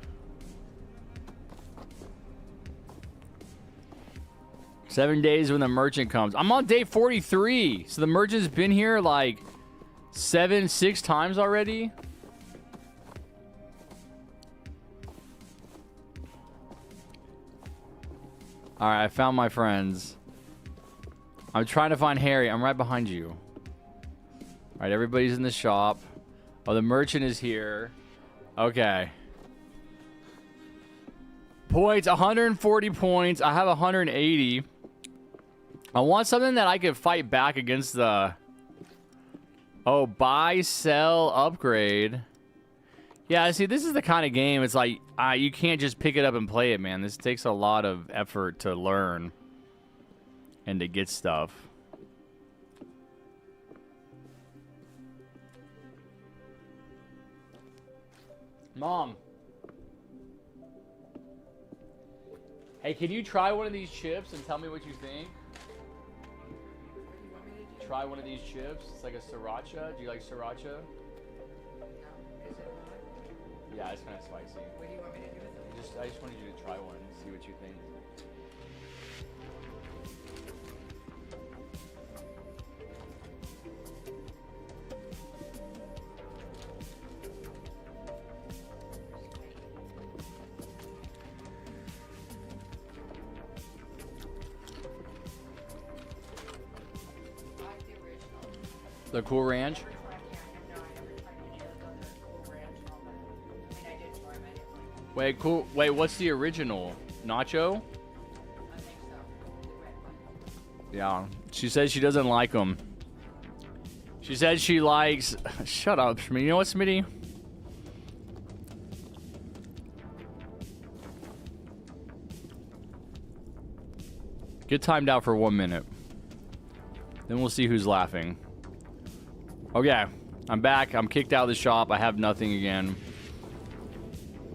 A: Seven days when the merchant comes. I'm on day 43. So the merchant's been here like 6 times already. All right, I found my friends. I'm trying to find Harry. I'm right behind you. All right, everybody's in the shop. Oh, the merchant is here. Okay. Points, 140 points. I have 180. I want something that I can fight back against the... Oh, buy, sell, upgrade. Yeah, see, this is the kind of game, it's like, you can't just pick it up and play it, man. This takes a lot of effort to learn and to get stuff. Mom. Hey, can you try one of these chips and tell me what you think? Try one of these chips. It's like a sriracha. Do you like sriracha?
D: No. Is it not?
A: Yeah, it's kind of spicy.
D: What do you want me to do with it?
A: I just wanted you to try one and see what you think.
D: I like the original.
A: The Cool Ranch?
D: No, I never tried any of those Cool Ranch and all that. I mean, I did try them. I didn't like them.
A: Wait, cool. Wait, what's the original? Nacho?
D: I think so. The red one.
A: Yeah. She says she doesn't like them. She said she likes... Shut up, Smitty. You know what, Smitty? Get timed out for 1 minute. Then we'll see who's laughing. Okay. I'm back. I'm kicked out of the shop. I have nothing again.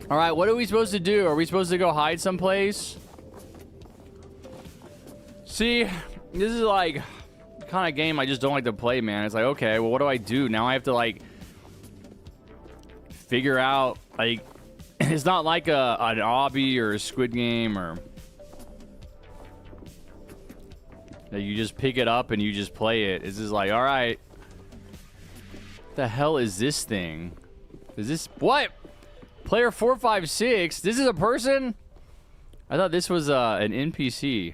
A: Alright, what are we supposed to do? Are we supposed to go hide someplace? See, this is like the kind of game I just don't like to play, man. It's like, okay, well, what do I do? Now I have to, like, figure out, like, it's not like an obby or a Squid Game or... that you just pick it up and you just play it. It's just like, alright. What the hell is this thing? Is this... What? Player 456? This is a person? I thought this was an NPC.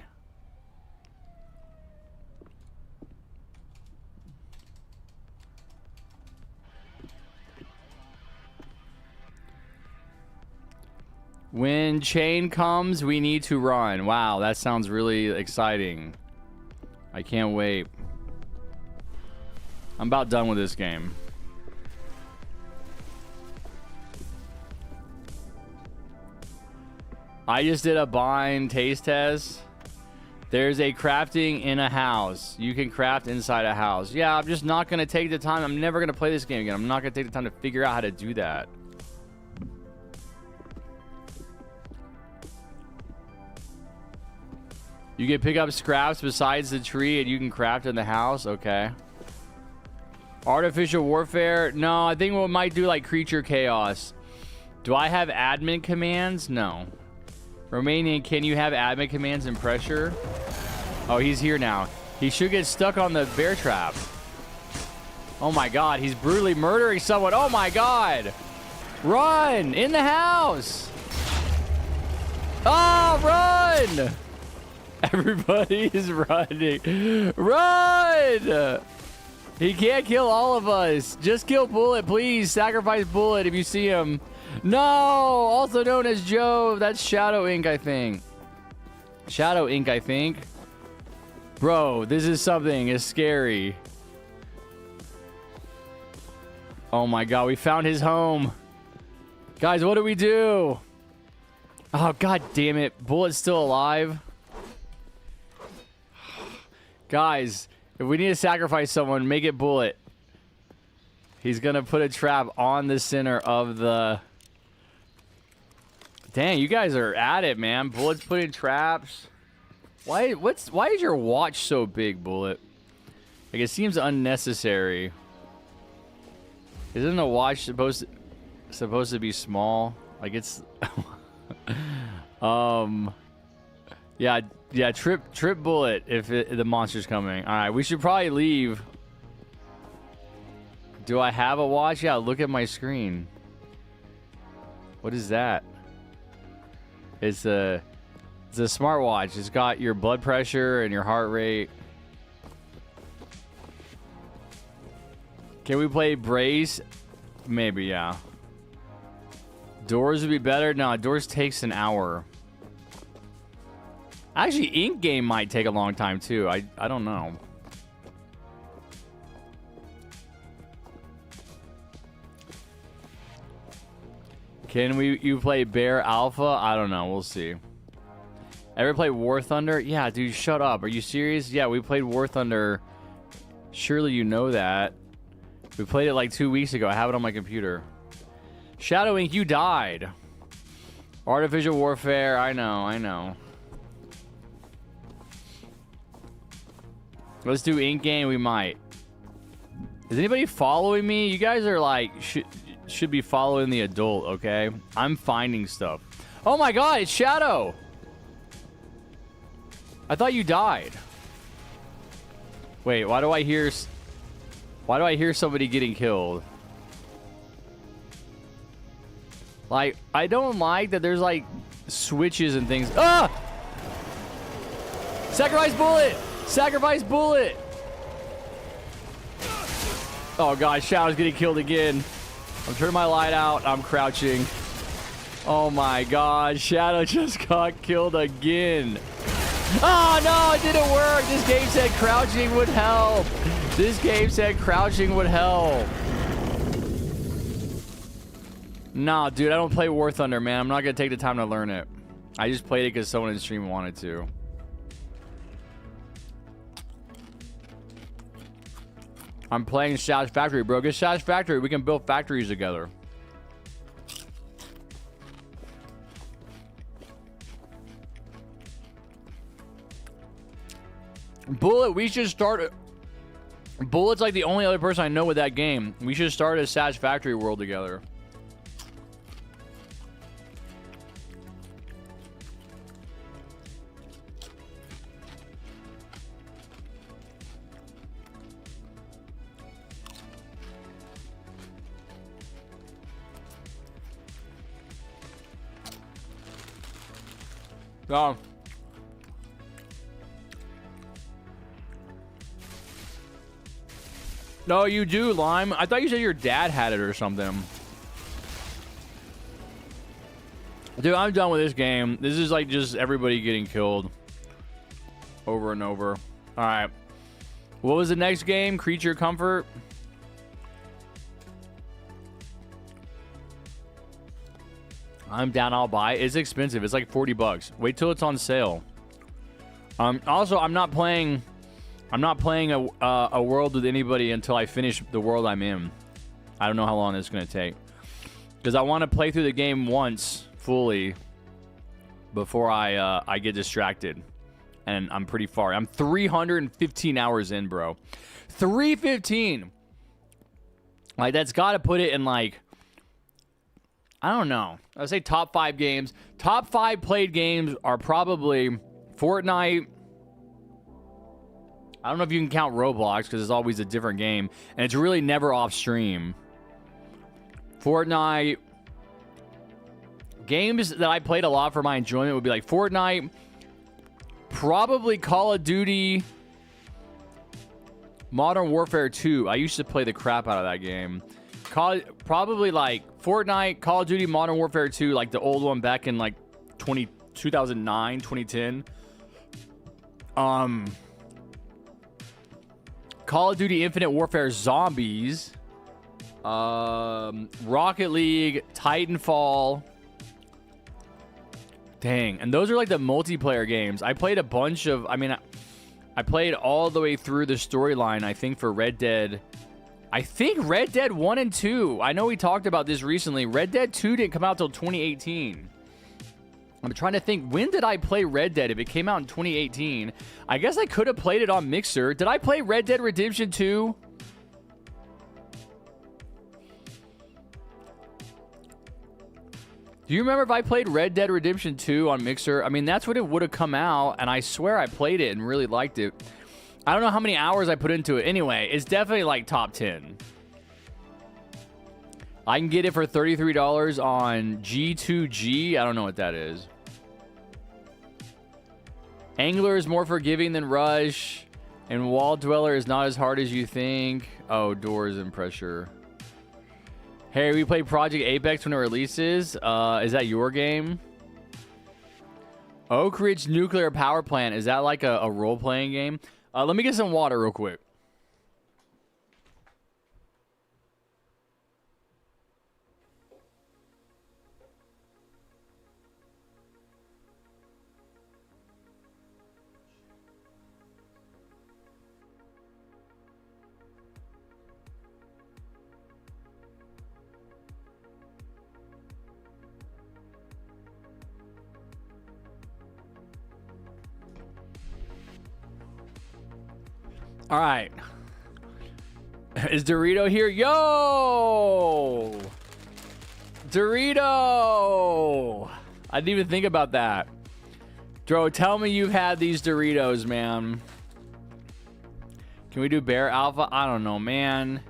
A: When chain comes, we need to run. Wow, that sounds really exciting. I can't wait. I'm about done with this game. I just did a bind taste test. There's a crafting in a house. You can craft inside a house. Yeah, I'm just not going to take the time. I'm never going to play this game again. I'm not going to take the time to figure out how to do that. You can pick up scraps besides the tree and you can craft in the house. Okay. Artificial warfare. No, I think we might do like creature chaos. Do I have admin commands? No. Romanian, can you have admin commands and pressure? Oh, he's here now. He should get stuck on the bear trap. Oh my god, he's brutally murdering someone. Oh my god. Run! In the house! Oh, run! Everybody is running. Run! He can't kill all of us. Just kill Bullet, please. Sacrifice Bullet if you see him. No! Also known as Joe. That's Shadow Ink, I think. Shadow Ink, I think. Bro, this is something. It's scary. Oh my god, we found his home. Guys, what do we do? Oh, god damn it. Bullet's still alive. Guys, if we need to sacrifice someone, make it Bullet. He's gonna put a trap on the center of the... Dang, you guys are at it, man. Bullet's putting traps. Why is your watch so big, Bullet? Like, it seems unnecessary. Isn't a watch supposed to be small? Like, it's... Yeah, trip Bullet if the monster's coming. All right, we should probably leave. Do I have a watch? Yeah, look at my screen. What is that? It's a smartwatch. It's got your blood pressure and your heart rate. Can we play Brace? Maybe, yeah. Doors would be better. No, Doors takes an hour. Actually, Ink Game might take a long time too. I don't know. Can you play Bear Alpha? I don't know. We'll see. Ever play War Thunder? Yeah, dude, shut up. Are you serious? Yeah, we played War Thunder. Surely you know that. We played it like 2 weeks ago. I have it on my computer. Shadow Ink, you died. Artificial Warfare. I know. Let's do Ink Game. We might. Is anybody following me? You guys are like should be following the adult, okay? I'm finding stuff. Oh my god, it's Shadow. I thought you died. Wait, why do I hear somebody getting killed? Like, I don't like that there's like switches and things. Ah! Sacrifice Bullet! Sacrifice Bullet! Oh god, Shadow's getting killed again. I'm turning my light out. I'm crouching. Oh my god, Shadow just got killed again. Oh no, it didn't work. This game said crouching would help. This game said crouching would help. Nah, dude, I don't play War Thunder, man. I'm not gonna take the time to learn it. I just played it because someone in the stream wanted to. I'm playing Shadow Factory, bro. Get Shadow Factory. We can build factories together. Bullet, we should start... Bullet's like the only other person I know with that game. We should start a Sash Factory world together. No. No, you do, Lime. I thought you said your dad had it or something. Dude, I'm done with this game. This is like just everybody getting killed over and over. All right. What was the next game? Creature Comfort. I'm down. I'll buy. It's expensive. It's like $40. Wait till it's on sale. Also, I'm not playing a world with anybody until I finish the world I'm in. I don't know how long it's going to take. Because I want to play through the game once fully before I get distracted. And I'm pretty far. I'm 315 hours in, bro. 315. Like, that's got to put it in, like, I don't know. I would say top 5 games. Top 5 played games are probably Fortnite. I don't know if you can count Roblox because it's always a different game. And it's really never off stream. Fortnite. Games that I played a lot for my enjoyment would be like Fortnite. Probably Call of Duty. Modern Warfare 2. I used to play the crap out of that game. Probably like Fortnite, Call of Duty, Modern Warfare 2, like the old one back in like 2009, 2010. Call of Duty Infinite Warfare Zombies. Rocket League, Titanfall. Dang. And those are like the multiplayer games. I played a bunch of, I played all the way through the storyline, I think, for Red Dead. I think Red Dead 1 and 2. I know we talked about this recently. Red Dead 2 didn't come out till 2018. I'm trying to think, when did I play Red Dead? If it came out in 2018, I guess I could have played it on Mixer. Did I play Red Dead Redemption 2? Do you remember if I played Red Dead Redemption 2 on Mixer? I mean, that's when it would have come out, and I swear I played it and really liked it. I don't know how many hours I put into it. Anyway, it's definitely like top 10. I can get it for $33 on G2G. I don't know what that is. Angler is more forgiving than Rush. And Wall Dweller is not as hard as you think. Oh, Doors and Pressure. Hey, we played Project Apex when it releases. Is that your game? Oak Ridge Nuclear Power Plant. Is that like a role-playing game? Let me get some water real quick. All right. Is Dorito here? Yo! Dorito! I didn't even think about that. Dro, tell me you've had these Doritos, man. Can we do Bear Alpha? I don't know, man.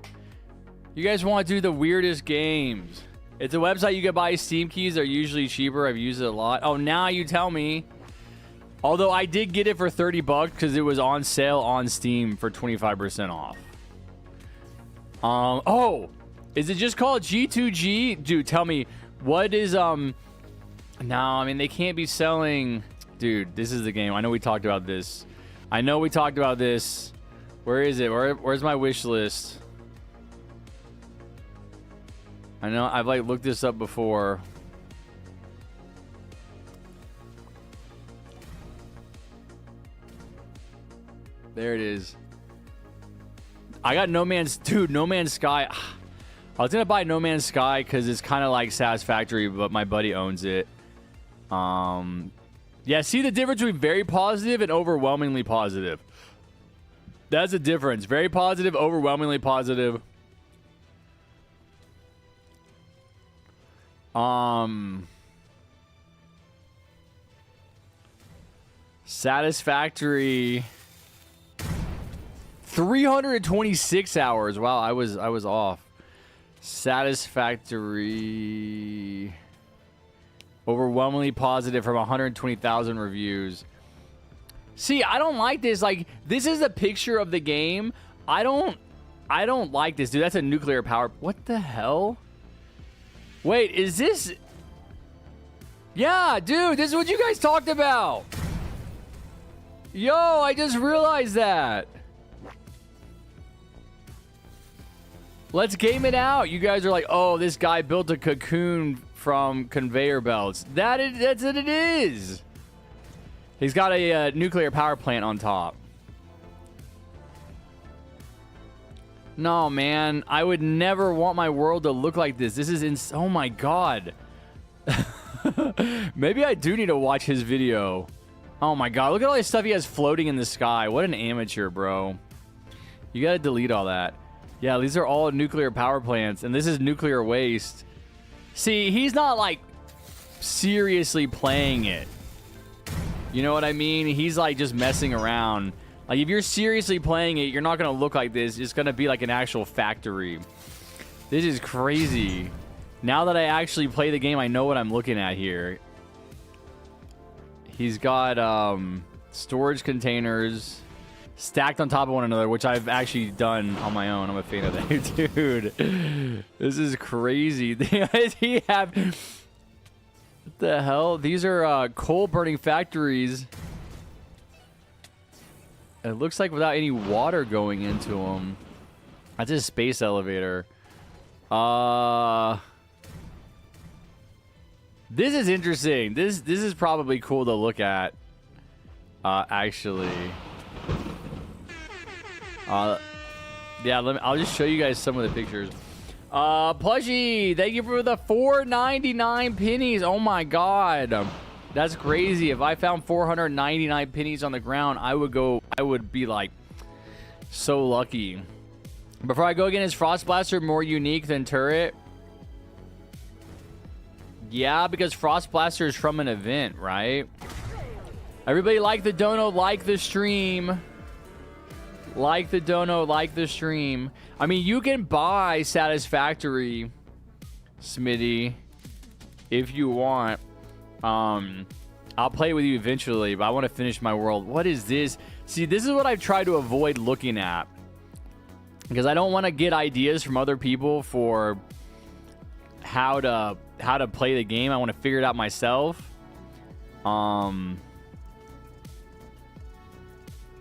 A: You guys want to do the weirdest games. It's a website you can buy Steam keys. They're usually cheaper. I've used it a lot. Oh, now you tell me. Although I did get it for $30 because it was on sale on Steam for 25% off. Oh, is it just called G2G? Dude, tell me, what is, no, I mean, they can't be selling, dude, this is the game. I know we talked about this. Where is it? Where's my wish list? I know I've like looked this up before. There it is. I got No Man's Sky. I was gonna buy No Man's Sky because it's kind of like Satisfactory, but my buddy owns it. Yeah, see the difference between very positive and overwhelmingly positive. That's a difference. Very positive, overwhelmingly positive. Satisfactory. 326 hours. Wow, I was off. Satisfactory. Overwhelmingly positive from 120,000 reviews. See, I don't like this. Like, this is a picture of the game. I don't like this, dude. That's a nuclear power. What the hell? Wait, is this? Yeah, dude, this is what you guys talked about. Yo, I just realized that. Let's game it out. You guys are like, oh, this guy built a cocoon from conveyor belts. That's what it is. He's got a nuclear power plant on top. No, man. I would never want my world to look like this. This is oh my god. Maybe I do need to watch his video. Oh my god. Look at all this stuff he has floating in the sky. What an amateur, bro. You gotta delete all that. Yeah, these are all nuclear power plants, and this is nuclear waste. See, he's not, like, seriously playing it. You know what I mean? He's, like, just messing around. Like, if you're seriously playing it, you're not going to look like this. It's going to be like an actual factory. This is crazy. Now that I actually play the game, I know what I'm looking at here. He's got storage containers stacked on top of one another, which I've actually done on my own. I'm a fan of that. Dude, this is crazy. He have... What the hell? These are coal-burning factories. It looks like without any water going into them. That's a space elevator. This is interesting. This is probably cool to look at. Actually. Yeah, I'll just show you guys some of the pictures. Plushy, thank you for the 4.99 pennies. Oh my god. That's crazy. If I found 499 pennies on the ground, I would be like so lucky. Before I go again, is Frost Blaster more unique than Turret? Yeah, because Frost Blaster is from an event, right? Everybody like the dono, like the stream. Like the dono, like the stream. I mean, you can buy Satisfactory, Smitty, if you want. I'll play with you eventually, but I want to finish my world. What is this? See, this is what I've tried to avoid looking at. Because I don't want to get ideas from other people for how to play the game. I want to figure it out myself.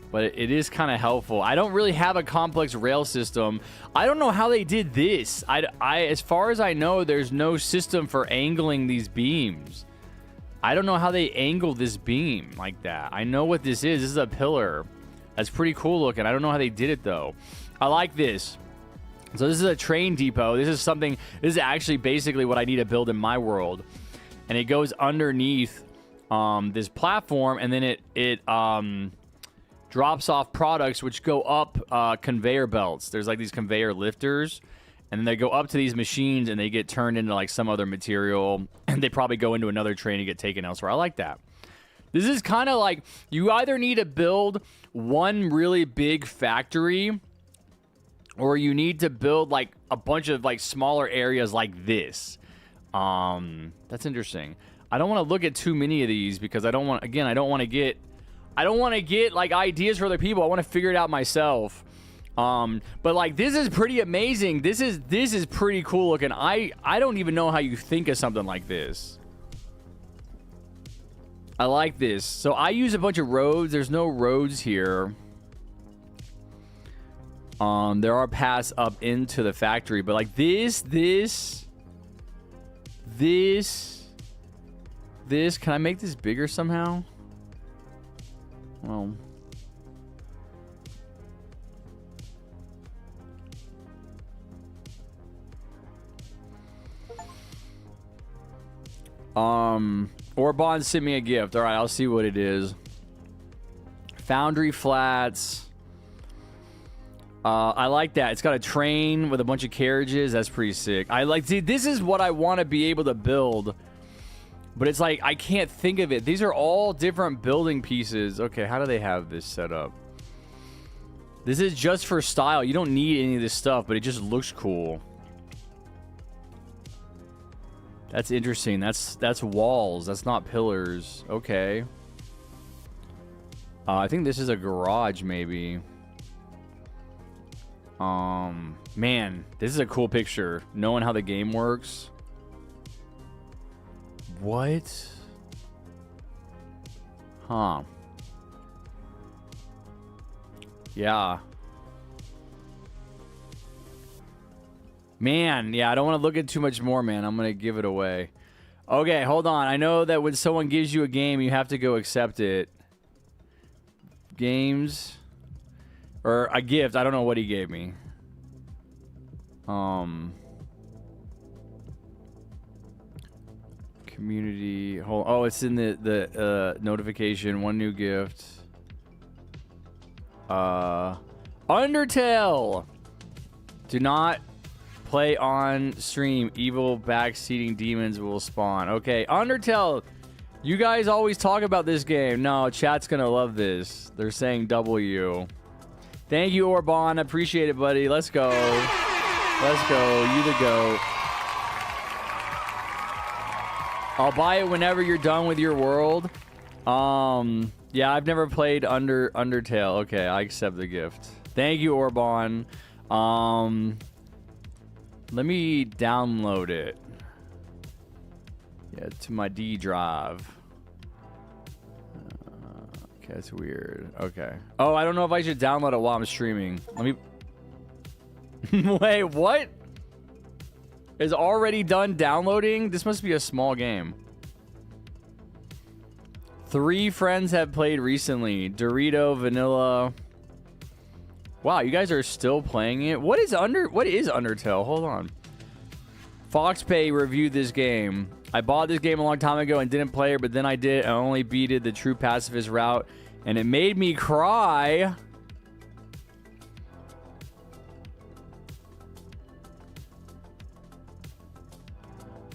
A: But it is kind of helpful. I don't really have a complex rail system. I don't know how they did this. As far as I know, there's no system for angling these beams. I don't know how they angle this beam like that. I know what this is. This is a pillar. That's pretty cool looking. I don't know how they did it, though. I like this. So this is a train depot. This is actually basically what I need to build in my world. And it goes underneath this platform, and then it drops off products which go up conveyor belts. There's like these conveyor lifters, and then they go up to these machines and they get turned into like some other material, and they probably go into another train and get taken elsewhere. I like that. This is kind of like you either need to build one really big factory, or you need to build like a bunch of like smaller areas like this. That's interesting. I don't want to look at too many of these because I don't want to get like ideas for other people. I want to figure it out myself. But like this is pretty amazing. This is pretty cool looking. I don't even know how you think of something like this. I like this. So I use a bunch of roads. There's no roads here. There are paths up into the factory, but like this, can I make this bigger somehow? Well, Orbon sent me a gift. All right, I'll see what it is. Foundry Flats. I like that. It's got a train with a bunch of carriages. That's pretty sick. See, this is what I want to be able to build. But it's like, I can't think of it. These are all different building pieces. Okay, how do they have this set up? This is just for style. You don't need any of this stuff, but it just looks cool. That's interesting. That's walls. That's not pillars. Okay. I think this is a garage, maybe. Man, this is a cool picture. Knowing how the game works. What? Huh. Yeah. Man, yeah, I don't want to look at too much more, man. I'm going to give it away. Okay, hold on. I know that when someone gives you a game, you have to go accept it. Games. Or a gift. I don't know what he gave me. Community. Oh, it's in the notification. One new gift. Undertale. Do not play on stream. Evil backseating demons will spawn. Okay, Undertale. You guys always talk about this game. No, chat's gonna love this. They're saying W. Thank you, Orban. Appreciate it, buddy. Let's go. Let's go. You the GOAT. I'll buy it whenever you're done with your world. Yeah, I've never played Undertale. Okay, I accept the gift. Thank you, Orban. Let me download it. Yeah, to my D drive. Okay, that's weird. Okay. Oh, I don't know if I should download it while I'm streaming. Let me... Wait, what? Is already done downloading? This must be a small game. 3 friends have played recently. Dorito, Vanilla. Wow, you guys are still playing it? What is Undertale? Hold on. FoxPay reviewed this game. I bought this game a long time ago and didn't play it, but then I did. I only beated the true pacifist route, and it made me cry.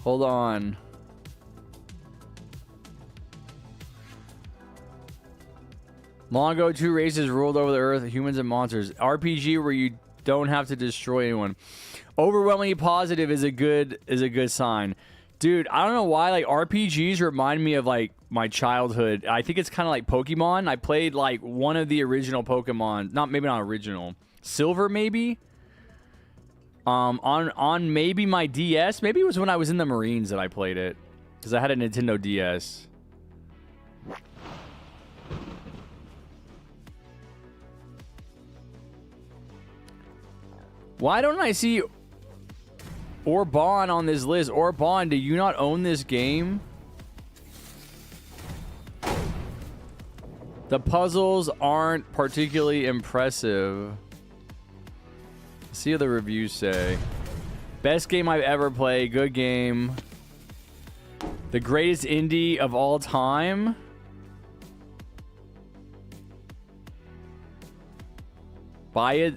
A: Hold on. Long ago, 2 races ruled over the earth, humans and monsters. RPG where you don't have to destroy anyone. Overwhelmingly positive is a good sign. Dude, I don't know why, like, RPGs remind me of, like, my childhood. I think it's kind of like Pokemon. I played, like, one of the original Pokemon. Maybe not original. Silver, maybe? On maybe my DS. Maybe it was when I was in the Marines that I played it. Because I had a Nintendo DS. Why don't I see Orban on this list? Orban, do you not own this game? The puzzles aren't particularly impressive. Let's see what the reviews say. Best game I've ever played. Good game. The greatest indie of all time. Buy it.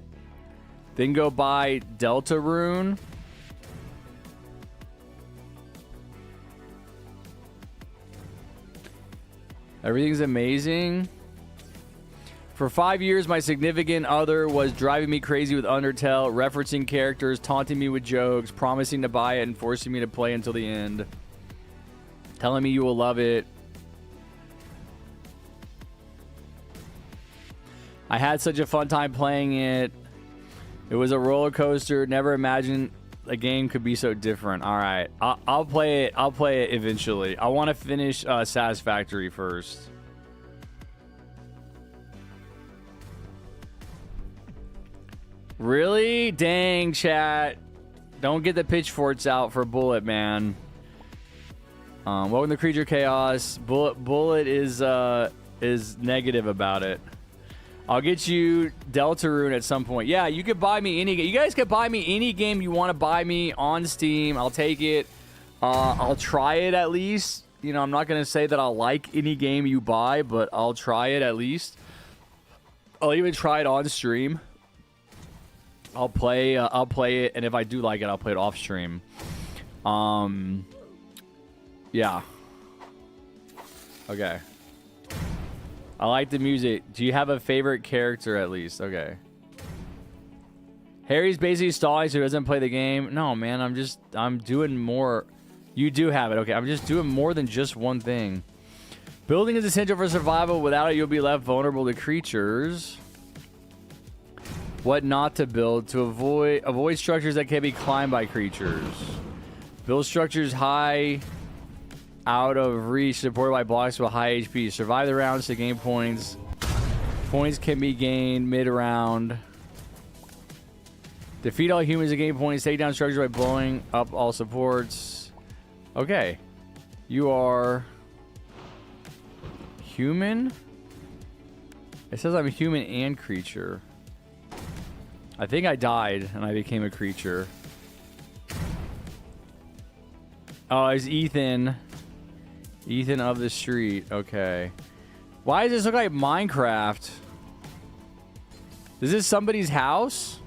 A: Then go buy Deltarune. Everything's amazing. For 5 years, my significant other was driving me crazy with Undertale, referencing characters, taunting me with jokes, promising to buy it, and forcing me to play until the end. Telling me you will love it. I had such a fun time playing it. It was a roller coaster. Never imagined a game could be so different. All right, I'll play it. I'll play it eventually. I want to finish Satisfactory first. Really? Dang, chat. Don't get the pitchforks out for Bullet, man. Welcome to Creature Chaos. Bullet is negative about it. I'll get you Deltarune at some point. Yeah, you could buy me any game. You guys could buy me any game you want to buy me on Steam. I'll take it. I'll try it at least. You know, I'm not going to say that I'll like any game you buy, but I'll try it at least. I'll even try it on stream. I'll play it, and if I do like it, I'll play it off stream. Yeah. Okay. I like the music. Do you have a favorite character at least? Okay. Harry's basically stalling so he doesn't play the game. No, man, I'm doing more. You do have it. Okay, I'm just doing more than just one thing. Building is essential for survival. Without it, you'll be left vulnerable to creatures. What not to build? To avoid structures that can be climbed by creatures. Build structures high out of reach, supported by blocks with high HP. Survive the rounds to gain points. Points can be gained mid-round. Defeat all humans to gain points. Take down structures by blowing up all supports. Okay. You are human? It says I'm a human and creature. I think I died and I became a creature. Oh, it's Ethan. Ethan of the street. Okay. Why does this look like Minecraft? Is this somebody's house?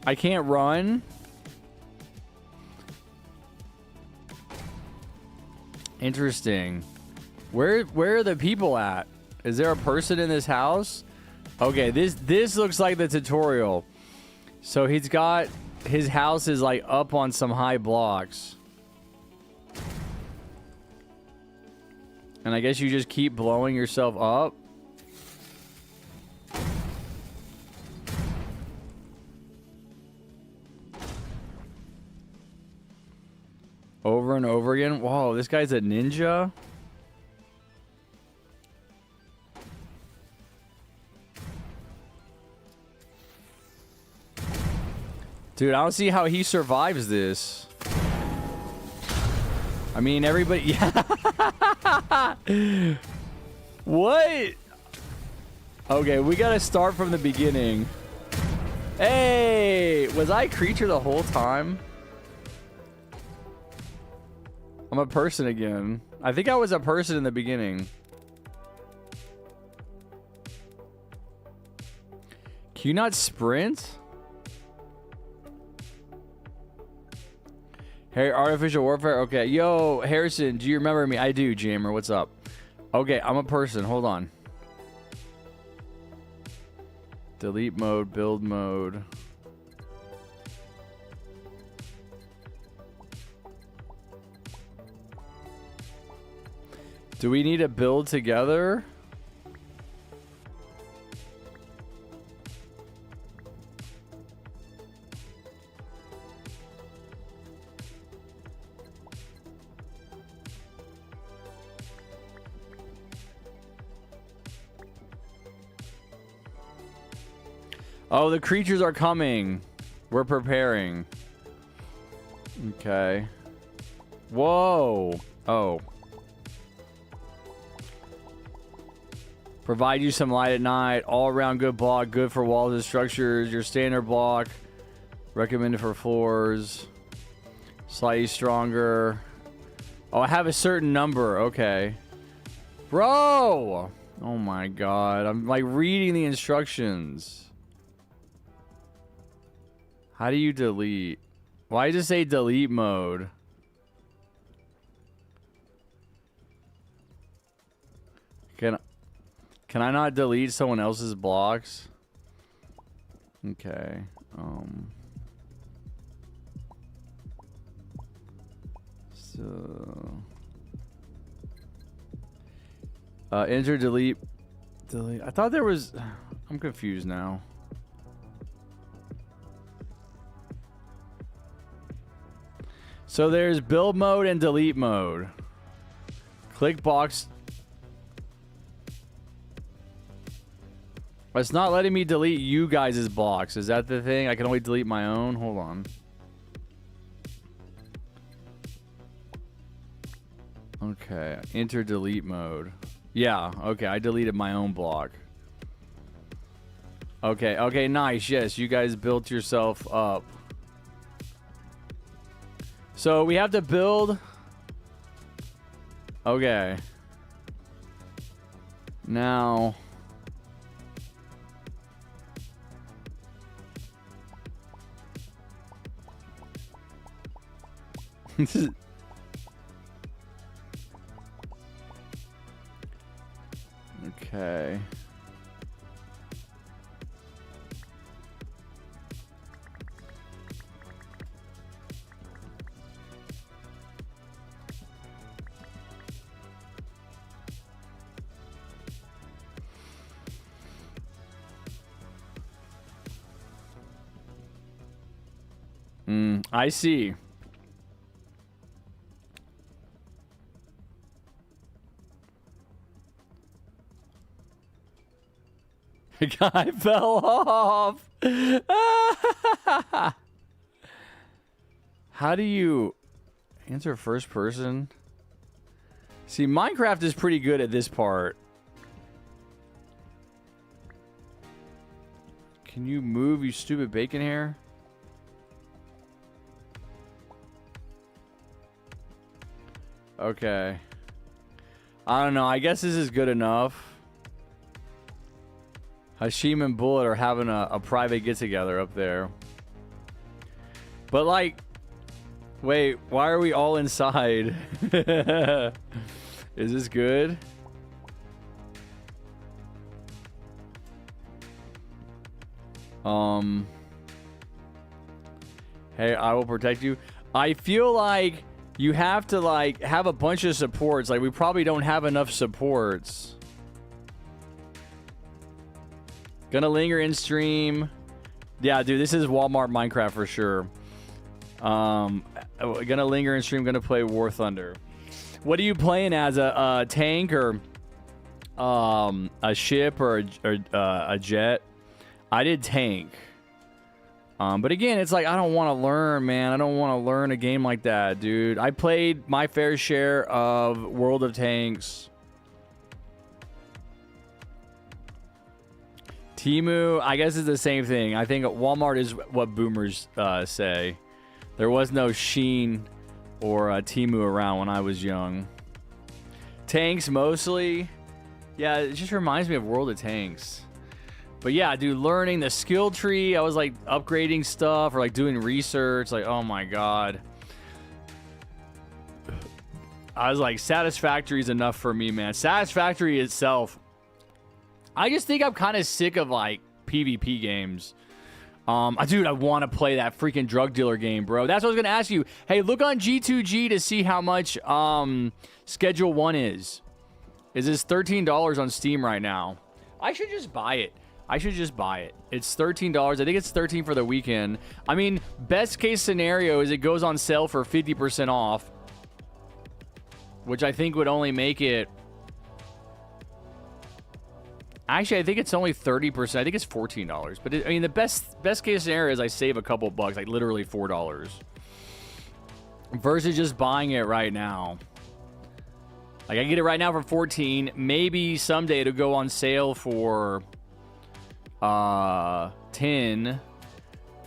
A: I can't run. Interesting. Where are the people at? Is there a person in this house? Okay, this looks like the tutorial. So he's got his house is like up on some high blocks. And I guess you just keep blowing yourself up. Over and over again. Whoa, this guy's a ninja. Dude, I don't see how he survives this. I mean, everybody... Yeah. What? Okay, we gotta start from the beginning. Hey! Was I a creature the whole time? I'm a person again. I think I was a person in the beginning. Can you not sprint? Hey, artificial warfare. Okay, yo, Harrison, do you remember me? I do, Jammer. What's up? Okay, I'm a person. Hold on. Delete mode, build mode. Do we need to build together? Oh, the creatures are coming. We're preparing. Okay. Whoa. Oh. Provide you some light at night. All around good block. Good for walls and structures. Your standard block. Recommended for floors. Slightly stronger. Oh, I have a certain number. Okay. Bro! Oh my god. I'm like reading the instructions. How do you delete? Why does it say delete mode? Can I not delete someone else's blocks? Okay. So enter delete. I thought there was. I'm confused now. So there's build mode and delete mode. Click box. It's not letting me delete you guys' blocks. Is that the thing? I can only delete my own? Hold on. Okay. Enter delete mode. Yeah. Okay. I deleted my own block. Okay. Okay. Nice. Yes. You guys built yourself up. So we have to build. Okay. Now. Okay. I see. The guy fell off. How do you answer first person? See, Minecraft is pretty good at this part. Can you move, you stupid bacon hair? Okay. I don't know. I guess this is good enough. Hashim and Bullet are having a private get-together up there. But, like... Wait, why are we all inside? Is this good? Hey, I will protect you. I feel like you have to, like, have a bunch of supports. Like, we probably don't have enough supports. Gonna linger in stream. Yeah, dude, this is Walmart Minecraft for sure. Gonna linger in stream. Gonna play War Thunder. What are you playing as? A tank or a ship or a jet? I did tank. But again, it's like I don't want to learn, man. I don't want to learn a game like that, dude. I played my fair share of World of Tanks. Temu, I guess it's the same thing. I think Walmart is what boomers say. There was no Sheen or Temu around when I was young. Tanks mostly. Yeah, it just reminds me of World of Tanks. But yeah, dude, learning the skill tree. I was like upgrading stuff or like doing research. Like, oh my God. I was like, Satisfactory is enough for me, man. Satisfactory itself. I just think I'm kind of sick of like PvP games. Dude, I want to play that freaking drug dealer game, bro. That's what I was going to ask you. Hey, look on G2G to see how much Schedule 1 is. Is this $13 on Steam right now? I should just buy it. It's $13. I think it's $13 for the weekend. I mean, best case scenario is it goes on sale for 50% off, which I think would only make it... Actually, I think it's only 30%. I think it's $14. But I mean, the best case scenario is I save a couple bucks, like literally $4, versus just buying it right now. Like I get it right now for $14. Maybe someday it'll go on sale for $10.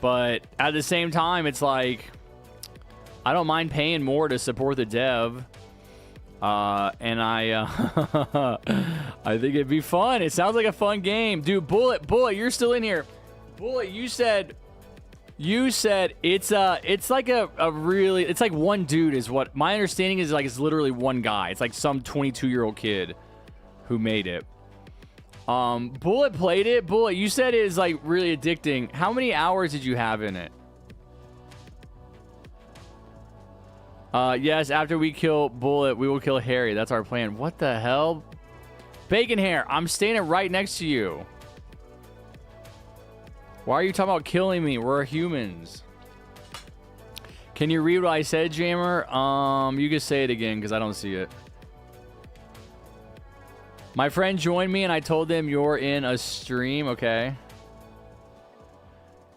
A: But at the same time, it's like I don't mind paying more to support the dev. And I think it'd be fun. It sounds like a fun game. Dude, Bullet, you're still in here. Bullet, you said it's like it's like one dude is what my understanding is. Like it's literally one guy. It's like some 22-year-old kid who made it. Bullet played it. Bullet, you said it is like really addicting. How many hours did you have in it? Yes, after we kill Bullet, we will kill Harry. That's our plan. What the hell? Bacon hair, I'm standing right next to you. Why are you talking about killing me? We're humans. Can you read what I said, Jammer? You can say it again because I don't see it. My friend joined me and I told them you're in a stream. Okay.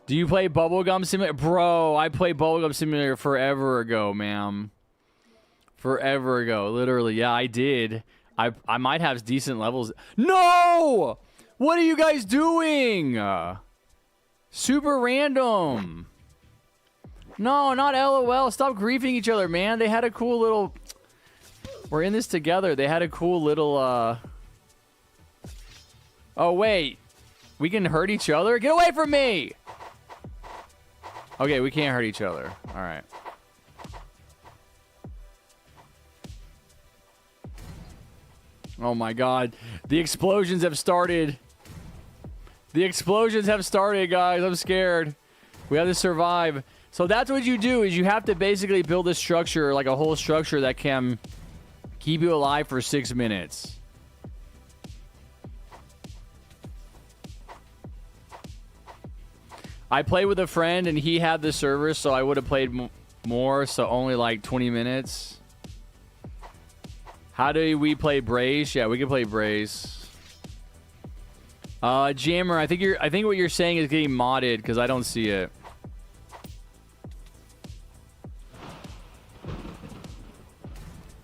A: Do you play Bubblegum Simulator? Bro, I played Bubblegum Simulator forever ago, ma'am. Forever ago. Literally. Yeah, I did. I might have decent levels. No! What are you guys doing? Super random. No, not LOL. Stop griefing each other, man. They had a cool little... We're in this together. They had a cool little... Oh, wait. We can hurt each other? Get away from me! Okay, we can't hurt each other. All right. Oh my God. The explosions have started. The explosions have started, guys. I'm scared. We have to survive. So that's what you do, is you have to basically build a structure, like a whole structure that can keep you alive for 6 minutes. I played with a friend, and he had the server, so I would have played more, so only like 20 minutes. How do we play Brace? Yeah, we can play Brace. Jammer, I think what you're saying is getting modded because I don't see it.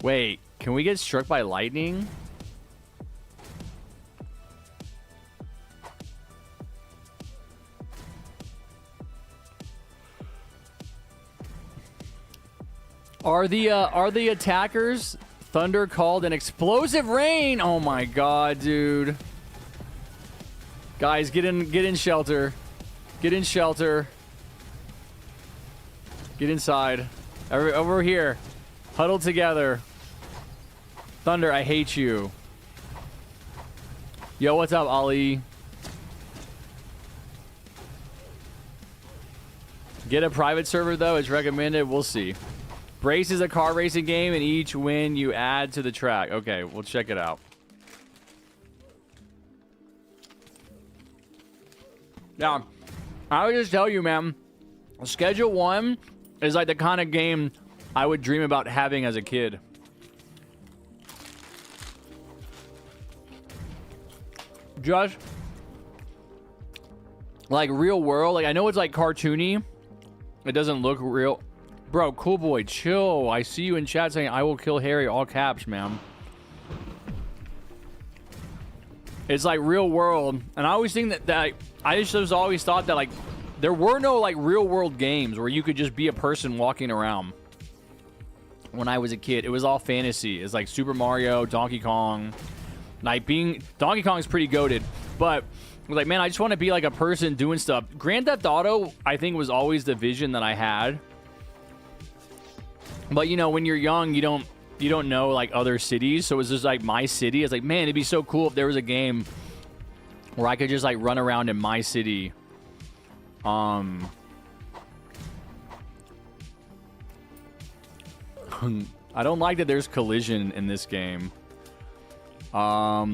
A: Wait, can we get struck by lightning? Are the attackers thunder called an explosive rain? Oh my god, dude. Guys, get in shelter. Get in shelter. Get inside. Over here. Huddle together. Thunder, I hate you. Yo, what's up, Ali? Get a private server, though. It's recommended. We'll see. Brace is a car racing game, and each win you add to the track. Okay, we'll check it out. Now, I would just tell you, man, Schedule 1 is like the kind of game I would dream about having as a kid. Just like real world. Like, I know it's like cartoony. It doesn't look real. Bro, cool boy, chill. I see you in chat saying, I will kill Harry, all caps, man. It's like real world. And I always think that I just always thought that, like, there were no, like, real world games where you could just be a person walking around. When I was a kid, it was all fantasy. It's like Super Mario, Donkey Kong. Like, Donkey Kong is pretty goated. But, like, man, I just want to be, like, a person doing stuff. Grand Theft Auto, I think, was always the vision that I had. But, you know, when you're young, you don't know, like, other cities. So it was just, like, my city. It's like, man, it'd be so cool if there was a game where I could just, like, run around in my city. I don't like that there's collision in this game. But,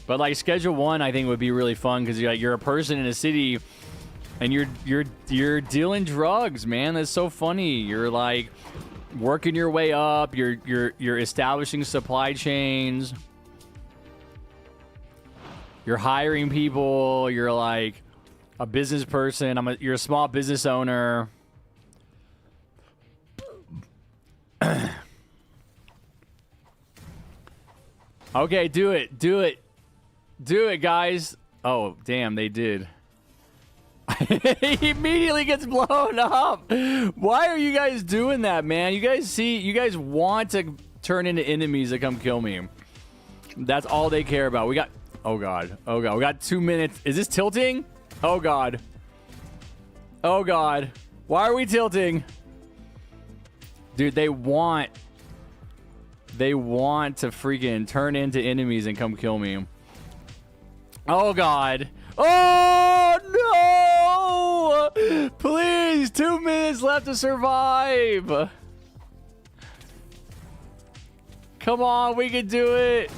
A: like, Schedule 1, I think, would be really fun because you're a person in a city and you're dealing drugs, man. That's so funny. You're, like, working your way up. You're establishing supply chains. You're hiring people. You're, like, a business person. You're a small business owner. Okay, do it. Do it. Do it, guys. Oh, damn, they did. He immediately gets blown up. Why are you guys doing that, man? You guys want to turn into enemies that come kill me. That's all they care about. We got... Oh, God. Oh, God. We got 2 minutes. Is this tilting? Oh, God. Oh, God. Why are we tilting? Dude, they want to freaking turn into enemies and come kill me. Oh, God. Oh, no! Please, 2 minutes left to survive. Come on, we can do it.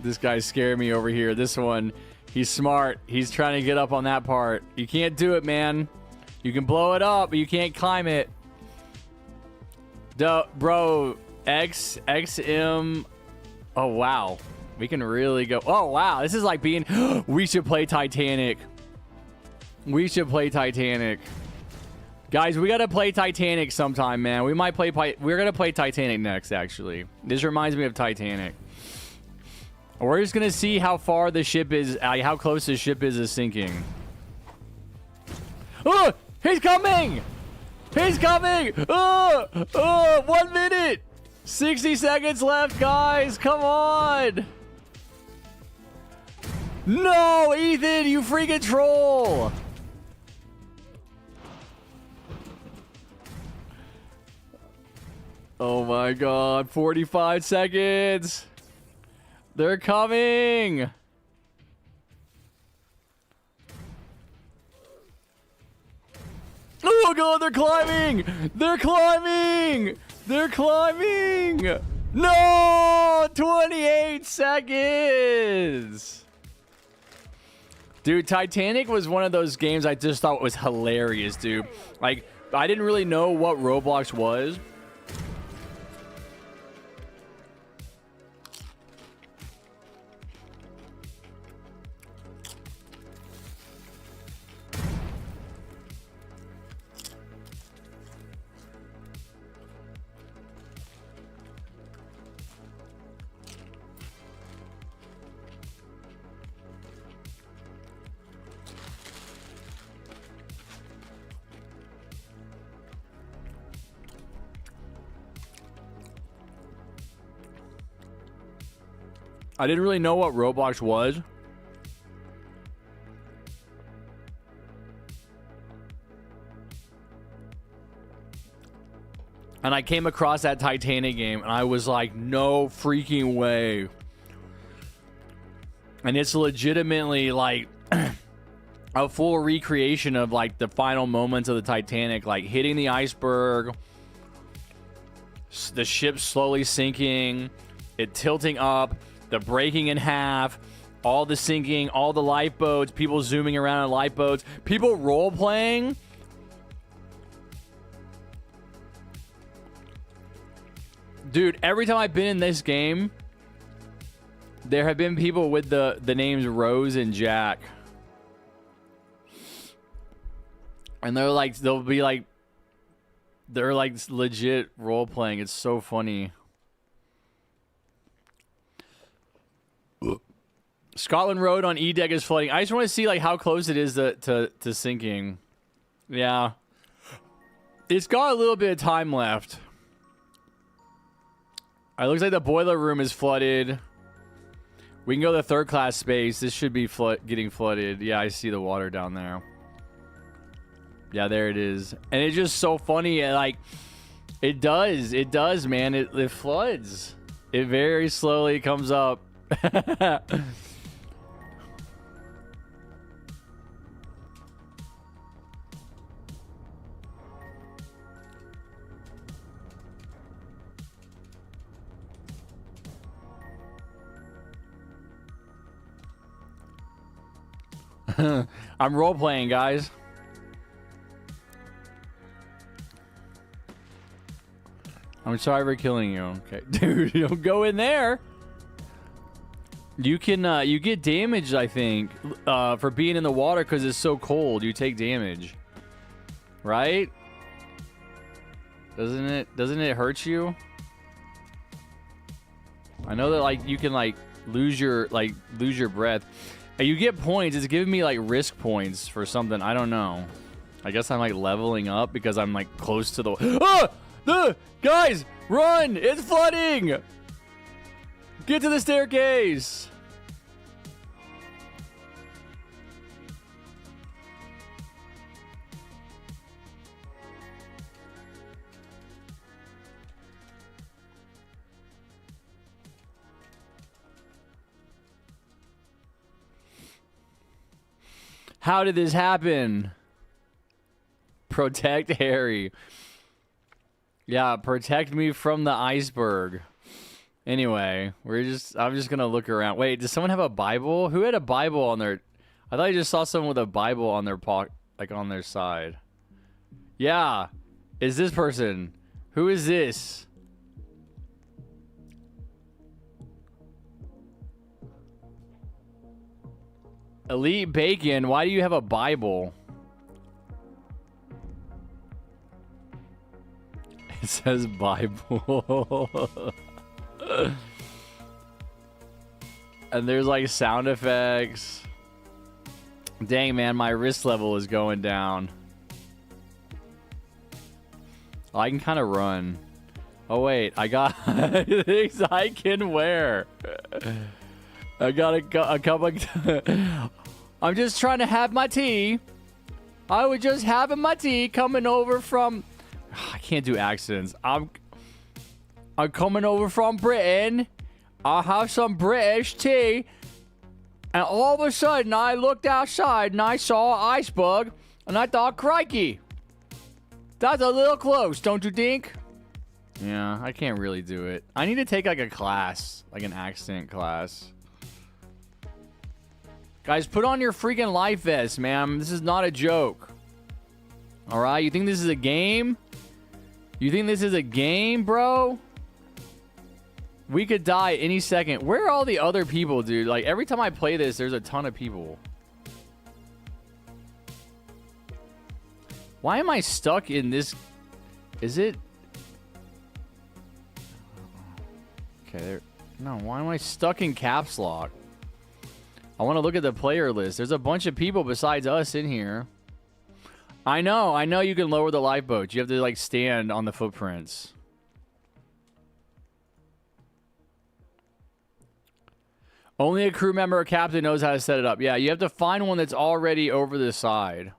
A: This guy's scaring me over here. This one, he's smart. He's trying to get up on that part. You can't do it, man. You can blow it up, but you can't climb it. Bro, XM. Oh, wow. We can really go. Oh, wow. This is like being... We should play Titanic. We should play Titanic. Guys, we got to play Titanic sometime, man. We might play... We're going to play Titanic next, actually. This reminds me of Titanic. We're just going to see how far the ship is... how close the ship is sinking. Oh! He's coming! He's coming! 1 minute! 60 seconds left, guys! Come on! No, Ethan, you freaking troll! Oh my god, 45 seconds! They're coming! Oh god, they're climbing! They're climbing! They're climbing! No! 28 seconds! Dude, Titanic was one of those games I just thought was hilarious, dude. Like, I didn't really know what Roblox was. I didn't really know what Roblox was. And I came across that Titanic game, and I was like, no freaking way. And it's legitimately like a full recreation of like the final moments of the Titanic, like hitting the iceberg, the ship slowly sinking, it tilting up, the breaking in half, all the sinking, all the lifeboats, people zooming around on lifeboats, people role playing. Dude, every time I've been in this game, there have been people with the names Rose and Jack. And they're like, they're like legit role playing. It's so funny. Scotland Road on E-Deck is flooding. I just want to see like how close it is to sinking. Yeah. It's got a little bit of time left. It looks like the boiler room is flooded. We can go to the third class space. This should be getting flooded. Yeah, I see the water down there. Yeah, there it is. And it's just so funny. Like, it does, man. It floods. It very slowly comes up. I'm role playing, guys. I'm sorry for killing you. Okay, dude, you don't go in there. You can you get damaged, I think, for being in the water because it's so cold. You take damage, right? Doesn't it hurt you? I know that like you can like lose your breath. You get points. It's giving me like risk points for something. I don't know. I guess I'm like leveling up because I'm like close to the guys, run! It's flooding! Get to the staircase! How did this happen? Protect Harry. Yeah, protect me from the iceberg. Anyway, I'm just gonna look around. Wait, does someone have a Bible? Who had a Bible on their... I thought I just saw someone with a Bible on their like on their side. Yeah. Is this person? Who is this? Elite Bacon, why do you have a Bible? It says Bible. And there's like sound effects. Dang, man, my wrist level is going down. Oh, I can kind of run. Oh, wait, I got things I can wear. I got a cup of... I'm just trying to have my tea. I was just having my tea coming over from... I can't do accents. I'm coming over from Britain. I'll have some British tea. And all of a sudden, I looked outside and I saw an iceberg. And I thought, crikey. That's a little close, don't you think? Yeah, I can't really do it. I need to take like a class. Like an accent class. Guys, put on your freaking life vest, man. This is not a joke. Alright, you think this is a game? You think this is a game, bro? We could die any second. Where are all the other people, dude? Like, every time I play this, there's a ton of people. Why am I stuck in this? Is it? Okay, there. No, why am I stuck in caps lock? I want to look at the player list. There's a bunch of people besides us in here. I know you can lower the lifeboats. You have to, like, stand on the footprints. Only a crew member or captain knows how to set it up. Yeah, you have to find one that's already over the side.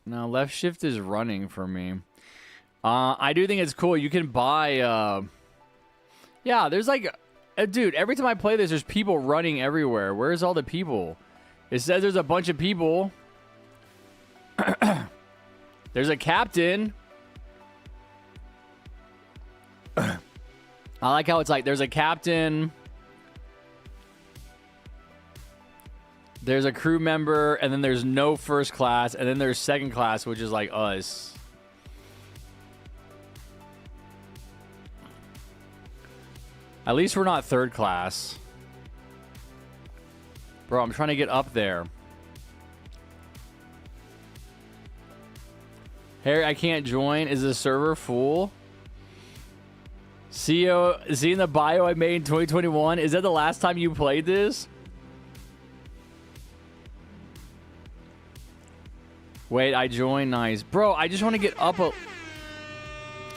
A: Now, left shift is running for me. I do think it's cool. You can buy... yeah, there's like... dude, every time I play this, there's people running everywhere. Where's all the people? It says there's a bunch of people. There's a captain. I like how it's like there's a captain. There's a crew member, and then there's no first class, and then there's second class, which is like us. At least we're not third class. Bro, I'm trying to get up there. Harry, I can't join. Is the server full? CEO, seeing the bio I made in 2021. Is that the last time you played this? Wait, I joined. Nice. Bro, I just want to get up a...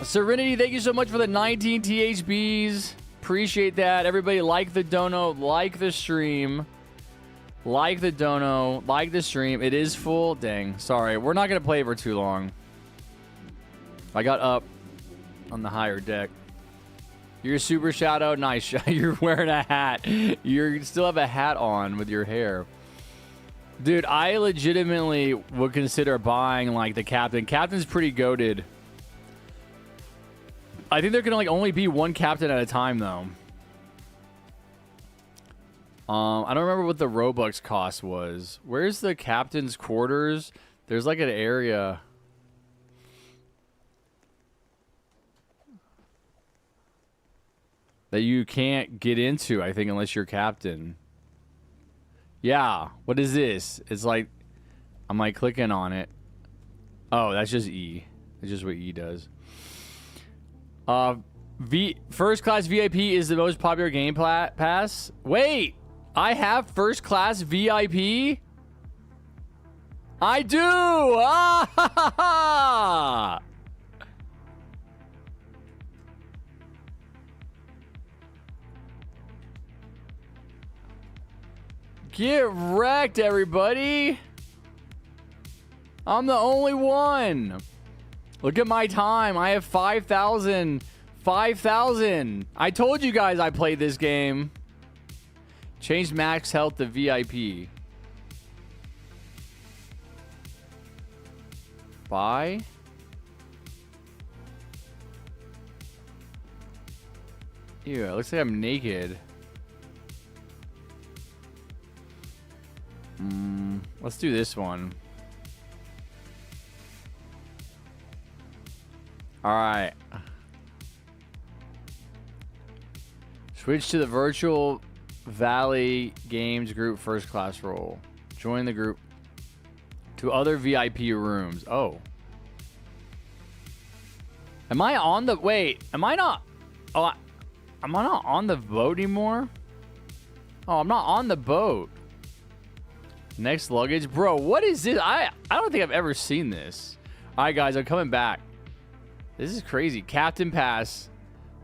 A: Serenity, thank you so much for the 19 THBs. Appreciate that. Everybody like the dono, like the stream. Like the dono, like the stream. It is full. Dang. Sorry. We're not going to play for too long. I got up on the higher deck. You're super shadow. Nice. You're wearing a hat. You still have a hat on with your hair. Dude, I legitimately would consider buying like the captain. Captain's pretty goated. I think there can like only be one captain at a time though. I don't remember what the Robux cost was. Where's the captain's quarters? There's like an area. That you can't get into, I think, unless you're captain. Yeah. What is this? It's like, I'm like clicking on it. Oh, that's just E. It's just what E does. First class VIP is the most popular game pass. Wait, I have first class VIP? I do! Ah, ha, ha, ha. Get wrecked, everybody. I'm the only one. Look at my time. I have 5,000. 5,000. I told you guys I played this game. Changed max health to VIP. Buy. Ew, it looks like I'm naked. Let's do this one. All right. Switch to the virtual Valley Games group first class role. Join the group to other VIP rooms. Oh. Am I on the... Wait. Am I not... Oh, am I not on the boat anymore? Oh, I'm not on the boat. Next luggage. Bro, what is this? I don't think I've ever seen this. All right, guys. I'm coming back. This is crazy. Captain pass.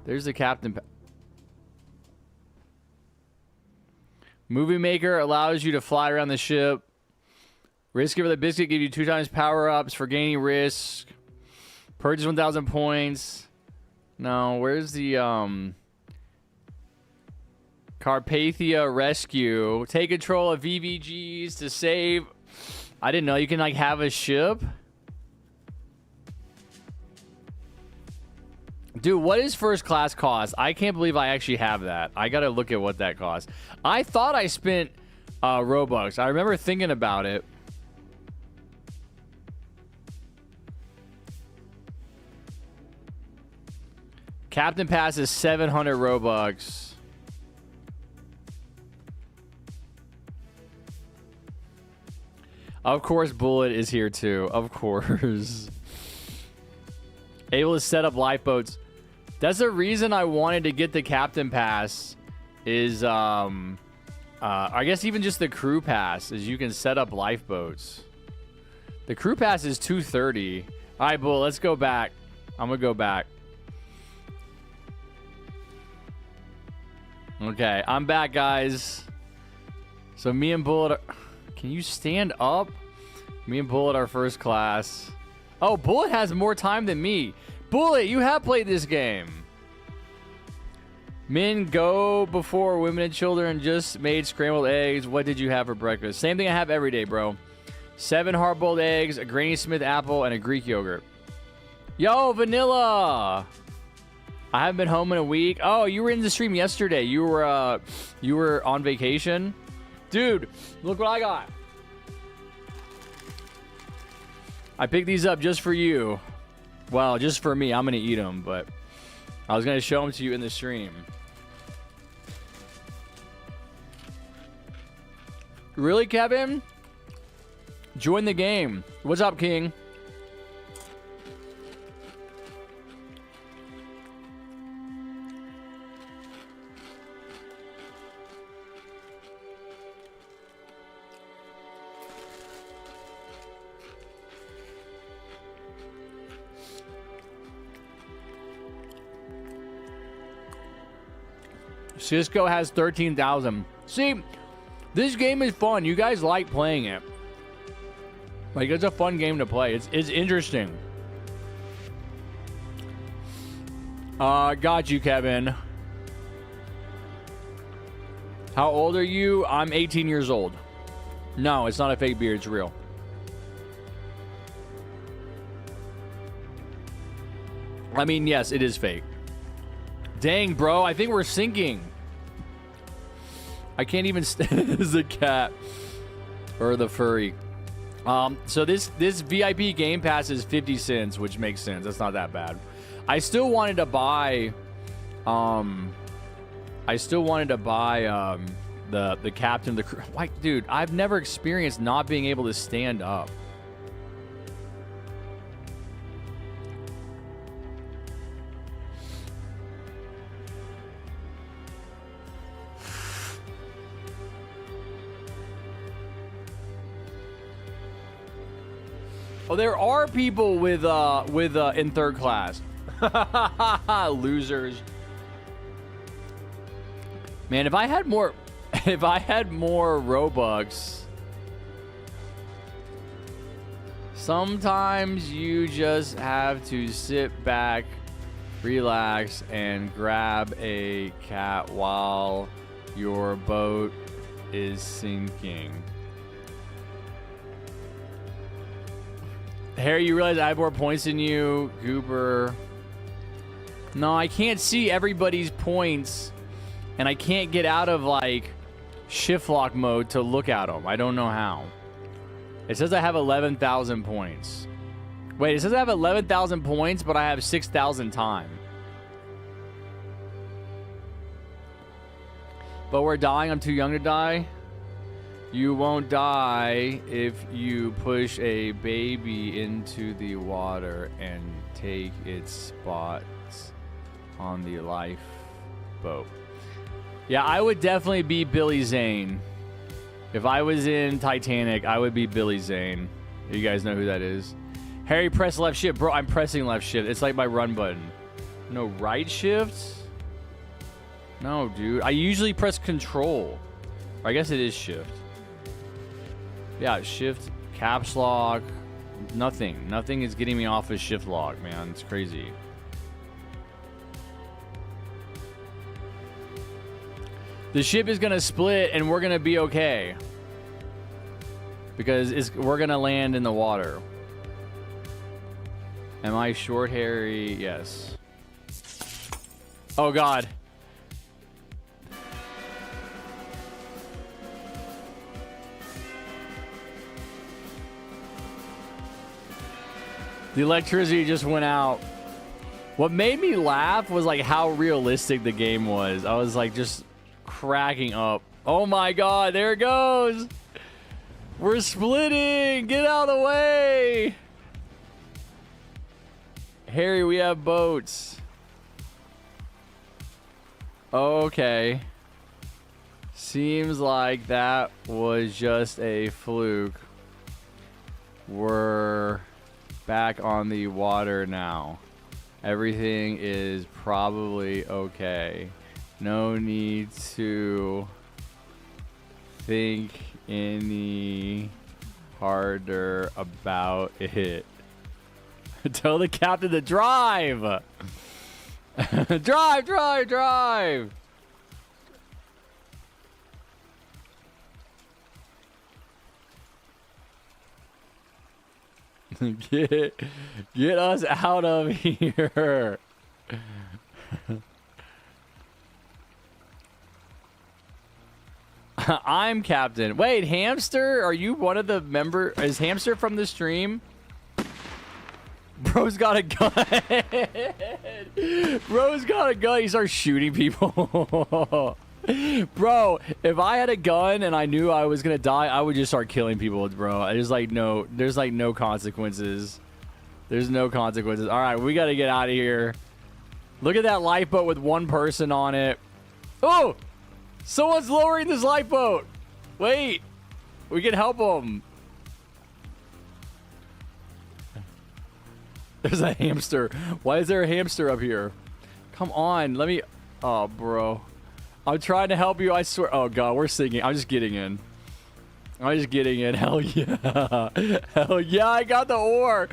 A: There's the captain pass. Movie Maker allows you to fly around the ship. Risk Giver the Biscuit gives you 2 times power-ups for gaining risk. Purchase 1,000 points. No, where's the Carpathia Rescue? Take control of VVGs to save. I didn't know you can like have a ship. Dude, what is first class cost? I can't believe I actually have that. I gotta look at what that costs. I thought I spent Robux. I remember thinking about it. Captain Pass is 700 Robux. Of course, Bullet is here too. Of course. Able to set up lifeboats. That's the reason I wanted to get the Captain Pass. Is I guess even just the Crew Pass is you can set up lifeboats. The Crew Pass is 230. All right, Bullet, let's go back. I'm gonna go back. Okay, I'm back, guys. So me and Bullet are... Can you stand up? Me and Bullet are first class. Oh, Bullet has more time than me. Bullet, you have played this game. Men go before women and children. Just made scrambled eggs. What did you have for breakfast? Same thing I have every day, bro. 7 hard-boiled eggs, a Granny Smith apple, and a Greek yogurt. Yo, Vanilla! I haven't been home in a week. Oh, you were in the stream yesterday. You were on vacation? Dude, look what I got. I picked these up just for you. Well, just for me. I'm going to eat them, but I was going to show them to you in the stream. Really, Kevin? Join the game. What's up, King? Cisco has 13,000. See, this game is fun. You guys like playing it. Like, it's a fun game to play. It's interesting. Got you, Kevin. How old are you? I'm 18 years old. No, it's not a fake beard. It's real. I mean, yes, it is fake. Dang, bro. I think we're sinking. I can't even stand as a cat. Or the furry. So this VIP Game Pass is 50 cents, which makes sense. That's not that bad. I still wanted to buy the captain of the crew. Like, dude, I've never experienced not being able to stand up. Oh, there are people with in third class. Losers. Man, if I had more Robux, sometimes you just have to sit back, relax, and grab a cat while your boat is sinking. Harry, you realize I have more points than you? Goober. No, I can't see everybody's points, and I can't get out of, like, shift lock mode to look at them. I don't know how. It says I have 11,000 points. Wait, it says I have 11,000 points, but I have 6,000 time. But we're dying. I'm too young to die. You won't die if you push a baby into the water and take its spots on the lifeboat. Yeah, I would definitely be Billy Zane. If I was in Titanic, I would be Billy Zane. You guys know who that is. Harry, press left shift. Bro, I'm pressing left shift. It's like my run button. No, right shift? No, dude. I usually press control. Or I guess it is shift. Yeah, shift, caps lock, nothing. Nothing is getting me off of shift lock, man. It's crazy. The ship is going to split and we're going to be okay. Because we're going to land in the water. Am I short, Harry? Yes. Oh, God. The electricity just went out. What made me laugh was like how realistic the game was. I was like just cracking up. Oh my God, there it goes. We're splitting. Get out of the way. Harry, we have boats. Okay. Seems like that was just a fluke. We're back on the water now. Everything is probably okay No need to think any harder about it. Tell the captain to drive. Drive, drive, drive. Get us out of here. I'm captain. Wait, Hamster, are you one of the member? Is Hamster from the stream? Bro's got a gun. Bro's got a gun. He starts shooting people. Bro, if I had a gun and I knew I was gonna die, I would just start killing people, bro. There's like no consequences. There's no consequences. All right, we gotta get out of here. Look at that lifeboat with one person on it. Oh, someone's lowering this lifeboat. Wait, we can help them. There's a hamster. Why is there a hamster up here? Come on, let me. Oh, bro. I'm trying to help you, I swear. Oh, God, we're singing. I'm just getting in. I'm just getting in. Hell yeah. Hell yeah, I got the ore.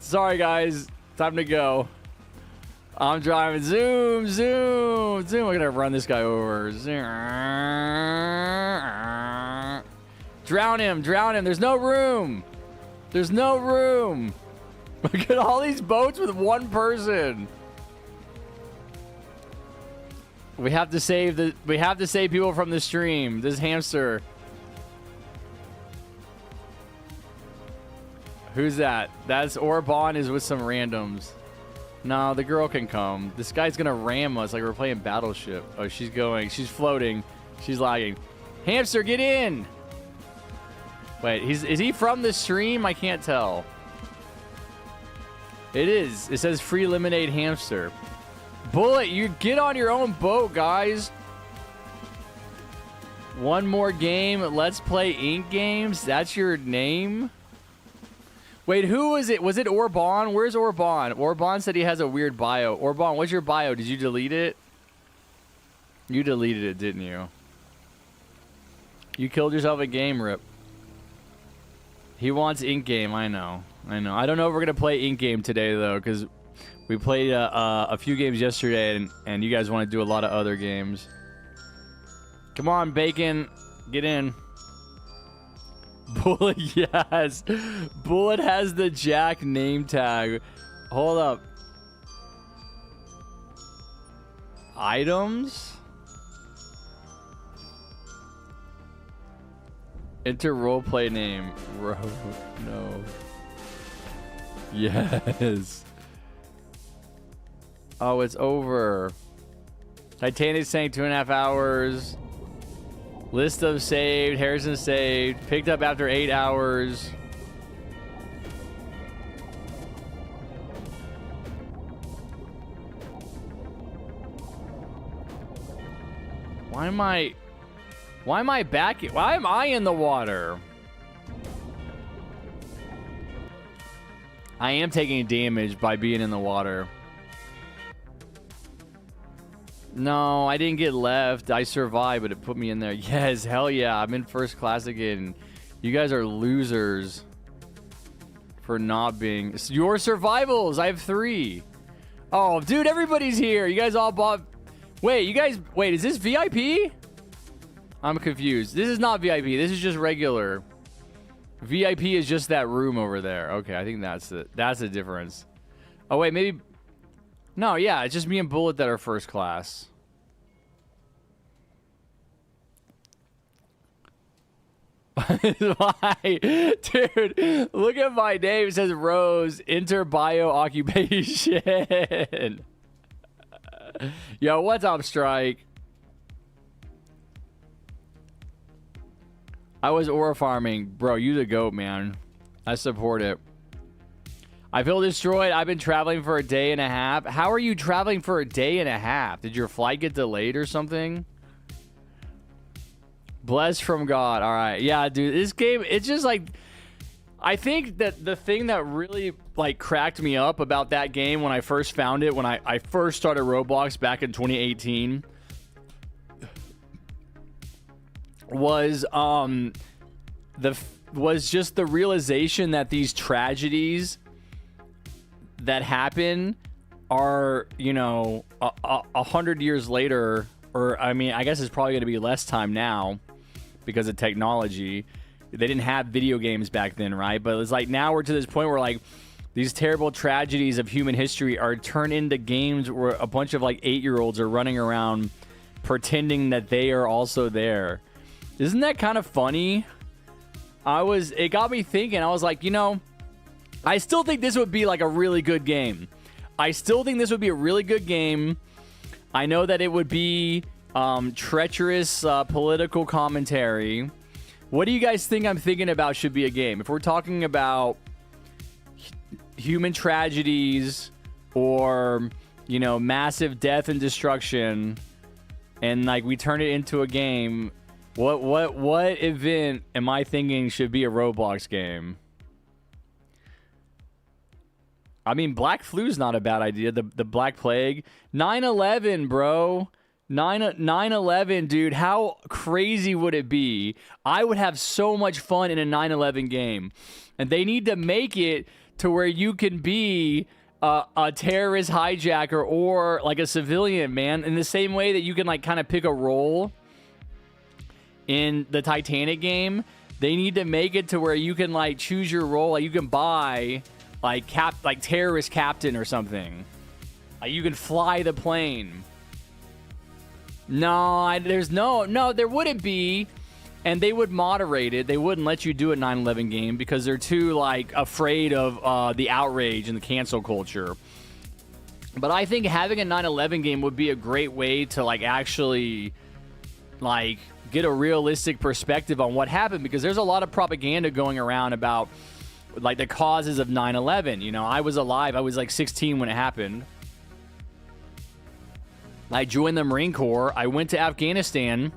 A: Sorry, guys. Time to go. I'm driving. Zoom, zoom, zoom. We're going to run this guy over. Drown him. Drown him. There's no room. There's no room. Look at all these boats with one person. We have to save people from the stream. This hamster. Who's that? That's Orban is with some randoms. No, the girl can come. This guy's gonna ram us like we're playing Battleship. Oh, she's going. She's floating. She's lagging. Hamster, get in. Wait, is he from the stream? I can't tell. It is. It says free lemonade hamster. Bullet, you get on your own boat, guys. One more game. Let's play Ink Games. That's your name? Wait, who was it? Was it Orban? Where's Orban? Orban said he has a weird bio. Orban, what's your bio? Did you delete it? You deleted it, didn't you? You killed yourself a game, Rip. He wants Ink Game. I know. I know. I don't know if we're going to play Ink Game today, though, because we played a few games yesterday, and you guys want to do a lot of other games. Come on, Bacon. Get in. Bullet, yes. Bullet has the Jack name tag. Hold up. Items? Enter roleplay name. No. Yes. Oh, it's over. Titanic sank 2.5 hours. List of saved. Harrison saved. Picked up after 8 hours. Why am I back? Why am I in the water? I am taking damage by being in the water. No, I didn't get left. I survived, but it put me in there. Yes, hell yeah. I'm in first class again. You guys are losers for not being... Your survivals. I have 3. Oh, dude, everybody's here. You guys all bought... Wait, you guys... Wait, is this VIP? I'm confused. This is not VIP. This is just regular. VIP is just that room over there. Okay, I think that's the difference. Oh, wait, maybe... No, yeah, it's just me and Bullet that are first class. Why? Dude, look at my name. It says Rose. Enter bio occupation. Yo, what's up, Strike? I was ore farming. Bro, you the goat, man. I support it. I feel destroyed. I've been traveling for a day and a half. How are you traveling for a day and a half? Did your flight get delayed or something? Blessed from God. All right. Yeah, dude. This game, it's just like... I think that the thing that really like cracked me up about that game when I first found it, when I first started Roblox back in 2018, was just the realization that these tragedies that happen are, you know, 100 years later, or I mean, I guess it's probably going to be less time now because of technology. They didn't have video games back then, right? But it's like now we're to this point where like these terrible tragedies of human history are turned into games where a bunch of like 8-year-olds are running around pretending that they are also there. Isn't that kind of funny? It got me thinking. I was like, you know, I still think this would be like a really good game. I still think this would be a really good game. I know that it would be treacherous political commentary. What do you guys think I'm thinking about should be a game? If we're talking about human tragedies or, you know, massive death and destruction, and like we turn it into a game, what event am I thinking should be a Roblox game? I mean, Black Flu's not a bad idea. The Black Plague. 9/11, bro. 9/11, dude. How crazy would it be? I would have so much fun in a 9/11 game. And they need to make it to where you can be a terrorist hijacker or like a civilian, man. In the same way that you can like kind of pick a role in the Titanic game, they need to make it to where you can like choose your role. Like you can buy like terrorist captain or something. Like you can fly the plane. No, there wouldn't be. And they would moderate it. They wouldn't let you do a 9/11 game because they're too like afraid of the outrage and the cancel culture. But I think having a 9/11 game would be a great way to like actually like get a realistic perspective on what happened, because there's a lot of propaganda going around about like the causes of 9/11. You know, I was alive. I was like 16 when it happened. I joined the Marine Corps. I went to Afghanistan,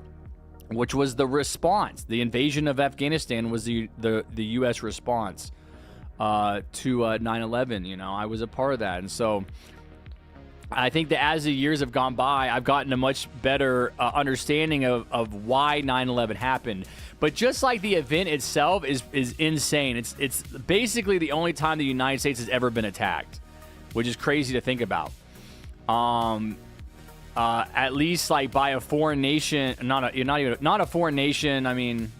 A: which was the response. The invasion of Afghanistan was the U.S. response to 9/11. You know, I was a part of that. And so I think that as the years have gone by, I've gotten a much better understanding of why 9/11 happened. But just like the event itself is insane. It's basically the only time the United States has ever been attacked, which is crazy to think about. At least like by a foreign nation, not a foreign nation. I mean,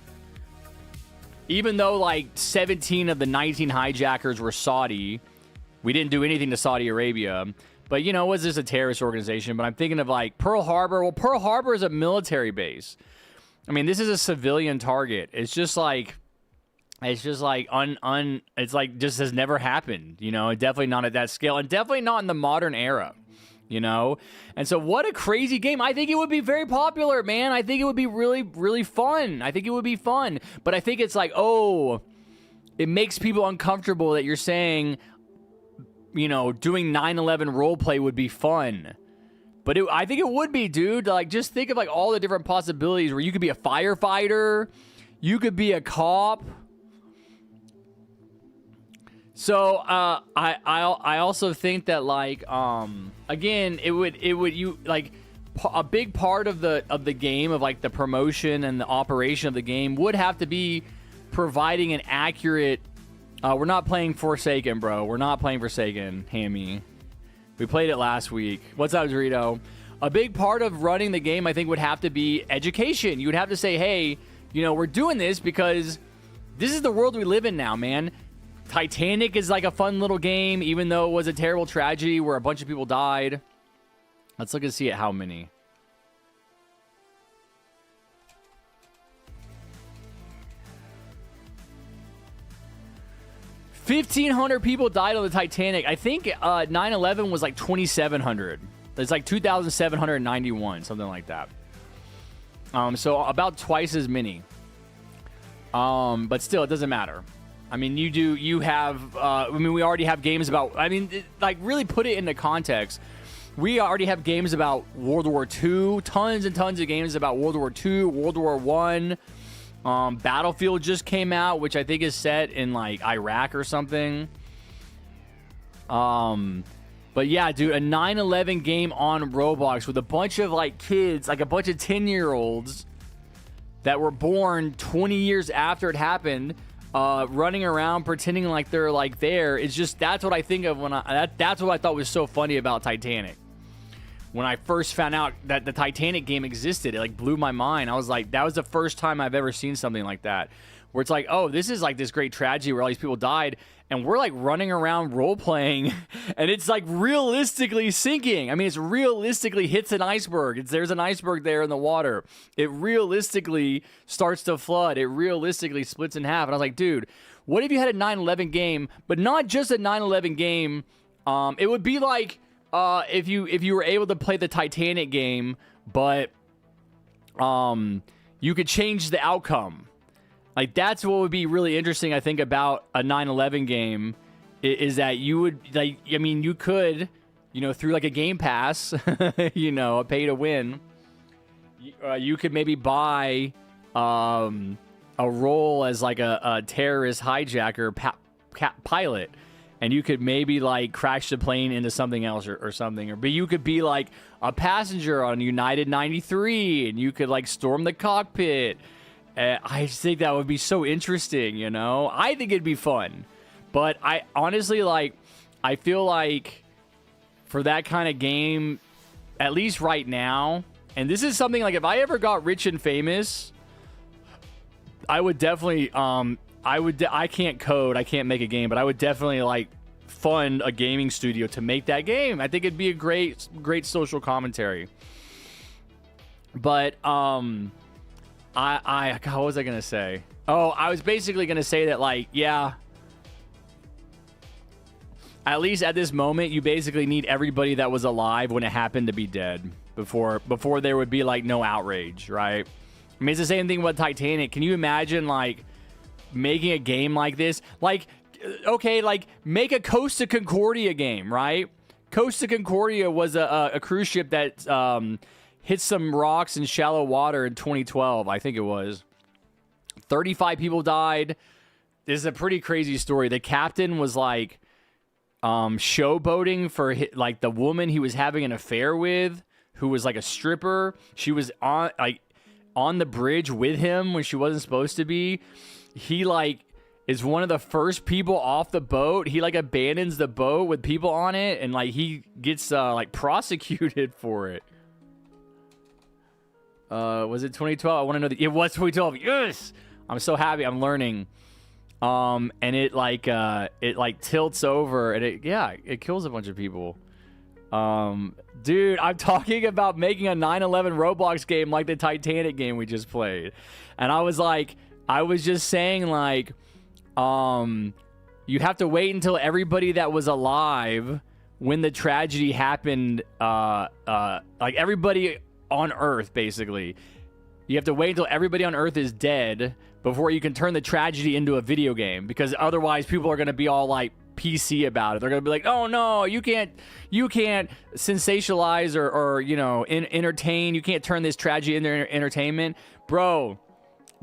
A: even though like 17 of the 19 hijackers were Saudi, we didn't do anything to Saudi Arabia. But you know, was this a terrorist organization? But I'm thinking of like Pearl Harbor. Well, Pearl Harbor is a military base. I mean, this is a civilian target. It's just like it's like just has never happened. You know, definitely not at that scale, and definitely not in the modern era. You know? And so what a crazy game. I think it would be very popular, man. I think it would be really, really fun. I think it would be fun. But I think it's like, oh, it makes people uncomfortable that you're saying, you know, doing 9/11 roleplay would be fun. But I think it would be, dude. Like, just think of like all the different possibilities where you could be a firefighter. You could be a cop. So I also think that like again it would you like a big part of the game, of like the promotion and the operation of the game, would have to be providing an accurate. We're not playing Forsaken, bro. We're not playing Forsaken, Hammy. We played it last week. What's up, Dorito? A big part of running the game, I think, would have to be education. You would have to say, hey, you know, we're doing this because this is the world we live in now, man. Titanic is like a fun little game, even though it was a terrible tragedy where a bunch of people died. Let's look and see how many. $1,500 people died on the Titanic. I think 9/11 was like 2,700. It's like 2,791, something like that. So about twice as many. But still, it doesn't matter. I mean, we already have games about, like, really put it into context. We already have games about World War II, tons and tons of games about World War II, World War I. Battlefield just came out, which I think is set in, like, Iraq or something. But yeah, dude, a 9/11 game on Roblox with a bunch of, like, kids, like a bunch of 10-year-olds that were born 20 years after it happened, running around pretending like they're like there. It's just, that's what I think of when that's what I thought was so funny about Titanic. When I first found out that the Titanic game existed, it like blew my mind. I was like, that was the first time I've ever seen something like that, where it's like, oh, this is like this great tragedy where all these people died, and we're like running around role playing, and it's like realistically sinking. I mean, it's realistically hits an iceberg. There's an iceberg there in the water. It realistically starts to flood. It realistically splits in half. And I was like, dude, what if you had a 9/11 game, but not just a 9/11 game? It would be like if you were able to play the Titanic game, but you could change the outcome. Like, that's what would be really interesting, I think, about a 9/11 game, is that you would, like, I mean, you could, you know, through like a Game Pass, you know, a pay to win, you could maybe buy a role as like a terrorist hijacker pilot, and you could maybe like crash the plane into something else or something, but you could be like a passenger on United 93, and you could like storm the cockpit. I just think that would be so interesting, you know? I think it'd be fun. But I honestly, like, I feel like for that kind of game, at least right now, and this is something like if I ever got rich and famous, I would definitely, I can't code, I can't make a game, but I would definitely, like, fund a gaming studio to make that game. I think it'd be a great social commentary. But, God, what was I going to say? Oh, I was basically going to say that, like, yeah, at least at this moment, you basically need everybody that was alive when it happened to be dead before there would be, like, no outrage, right? I mean, it's the same thing with Titanic. Can you imagine, like, making a game like this? Like, okay, like, make a Costa Concordia game, right? Costa Concordia was a cruise ship that, hit some rocks in shallow water in 2012, I think it was. 35 people died. This is a pretty crazy story. The captain was like showboating for like the woman he was having an affair with, who was like a stripper. She was on the bridge with him when she wasn't supposed to be. He like is one of the first people off the boat. He like abandons the boat with people on it, and like he gets like prosecuted for it. Was it 2012? I want to know. It was 2012. Yes! I'm so happy. I'm learning. And it like tilts over, and it kills a bunch of people. Dude, I'm talking about making a 9/11 Roblox game like the Titanic game we just played. And I was just saying, like, you have to wait until everybody that was alive when the tragedy happened, like everybody on Earth, basically. You have to wait until everybody on Earth is dead before you can turn the tragedy into a video game, because otherwise people are going to be all like PC about it. They're going to be like, oh no, you can't sensationalize or you know, entertain. You can't turn this tragedy into entertainment. Bro,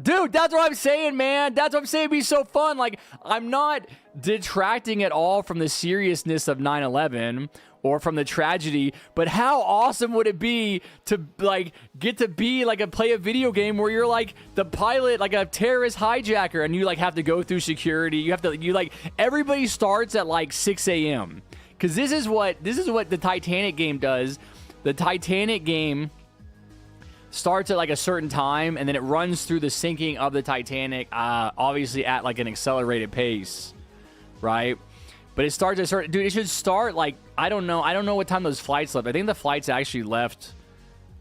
A: dude, that's what I'm saying, man. That's what I'm saying. It'd be so fun. Like, I'm not detracting at all from the seriousness of 9/11 or from the tragedy, but how awesome would it be to like get to be like play a video game where you're like the pilot, like a terrorist hijacker, and you like have to go through security. You like everybody starts at like 6 a.m. because this is what the Titanic game does. The Titanic game starts at like a certain time, and then it runs through the sinking of the Titanic, obviously at like an accelerated pace, right? But it starts at a certain... Dude, it should start like... I don't know what time those flights left. I think the flights actually left...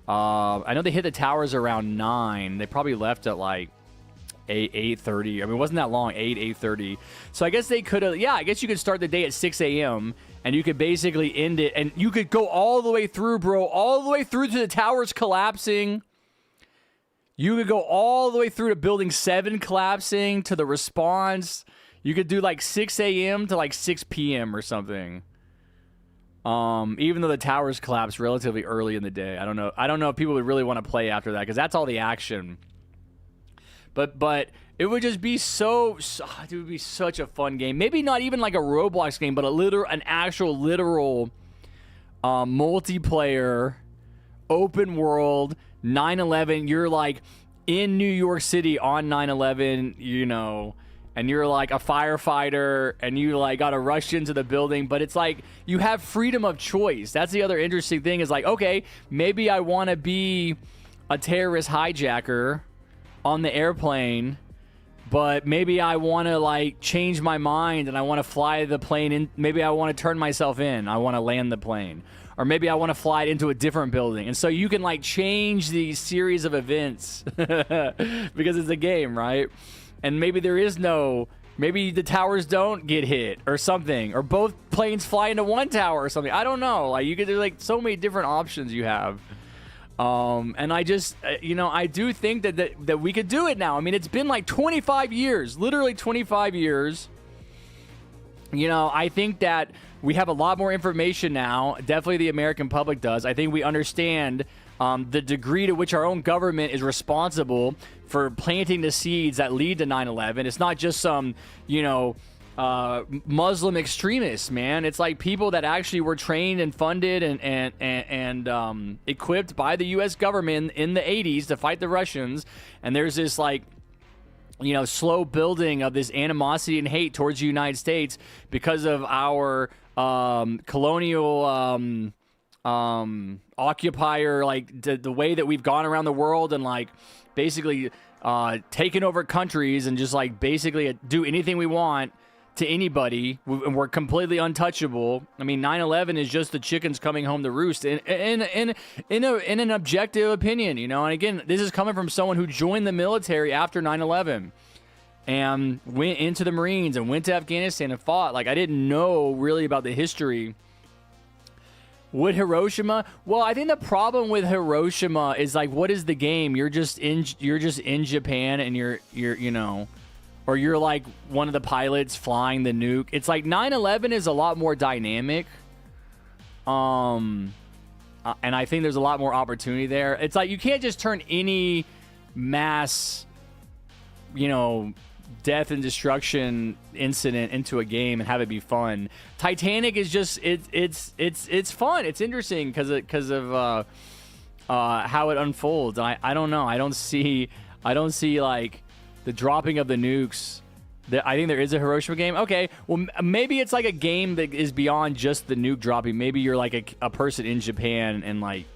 A: I know they hit the towers around 9. They probably left at like 8:30. I mean, it wasn't that long. 8:30. So I guess they could have... Yeah, I guess you could start the day at 6 a.m. and you could basically end it. And you could go all the way through, bro. All the way through to the towers collapsing. You could go all the way through to Building 7 collapsing, to the response... You could do like 6 a.m. to like 6 p.m. or something. Even though the towers collapsed relatively early in the day. I don't know if people would really want to play after that, because that's all the action. But it would just be it would be such a fun game. Maybe not even like a Roblox game, but an actual literal multiplayer open world 9/11. You're like in New York City on 9/11, you know, and you're like a firefighter and you like got to rush into the building, but it's like you have freedom of choice. That's the other interesting thing is like, okay, maybe I want to be a terrorist hijacker on the airplane, but maybe I want to like change my mind and I want to fly the plane in. Maybe I want to turn myself in. I want to land the plane. Or maybe I want to fly it into a different building. And so you can like change the series of events because it's a game, right? And maybe there is no, maybe the towers don't get hit or something, or both planes fly into one tower or something. I don't know. Like you could, there's like so many different options you have. And I just, you know, I do think that we could do it now. I mean, it's been like 25 years, literally 25 years. You know, I think that we have a lot more information now. Definitely the American public does. I think we understand the degree to which our own government is responsible for planting the seeds that lead to 9/11. It's not just some, you know, Muslim extremists, man. It's like people that actually were trained and funded and equipped by the U.S. government in the 80s to fight the Russians. And there's this like, you know, slow building of this animosity and hate towards the United States because of our colonial occupier, like the way that we've gone around the world and like basically taken over countries and just like basically do anything we want to anybody, and we're completely untouchable. I mean, 9/11 is just the chickens coming home to roost in an objective opinion, you know. And again, this is coming from someone who joined the military after 9/11 and went into the Marines and went to Afghanistan and fought. Like, I didn't know really about the history. Would Hiroshima? Well, I think the problem with Hiroshima is like, what is the game? You're just in Japan and you're you know, or you're like one of the pilots flying the nuke. It's like 9/11 is a lot more dynamic. And I think there's a lot more opportunity there. It's like you can't just turn any mass, you know, death and destruction incident into a game and have it be fun. Titanic is just it's fun. It's interesting because of how it unfolds. I don't know. I don't see like the dropping of the nukes. I think there is a Hiroshima game. Okay, well, maybe it's like a game that is beyond just the nuke dropping. Maybe you're like a person in Japan and like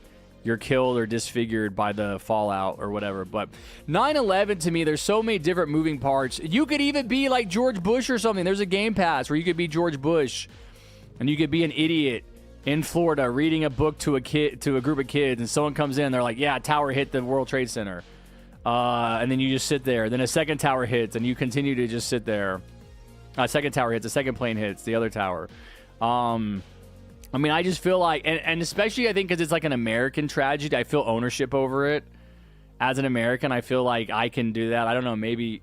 A: you're killed or disfigured by the fallout or whatever. But 9/11 to me, there's so many different moving parts. You could even be like George Bush or something. There's a Game Pass where you could be George Bush and you could be an idiot in Florida reading a book to a group of kids, and someone comes in and they're like, yeah, tower hit the World Trade Center. And then you just sit there. Then a second tower hits, and you continue to just sit there. Second tower hits, a second plane hits, the other tower. I mean, I just feel like, and especially I think because it's like an American tragedy, I feel ownership over it. As an American, I feel like I can do that. I don't know, maybe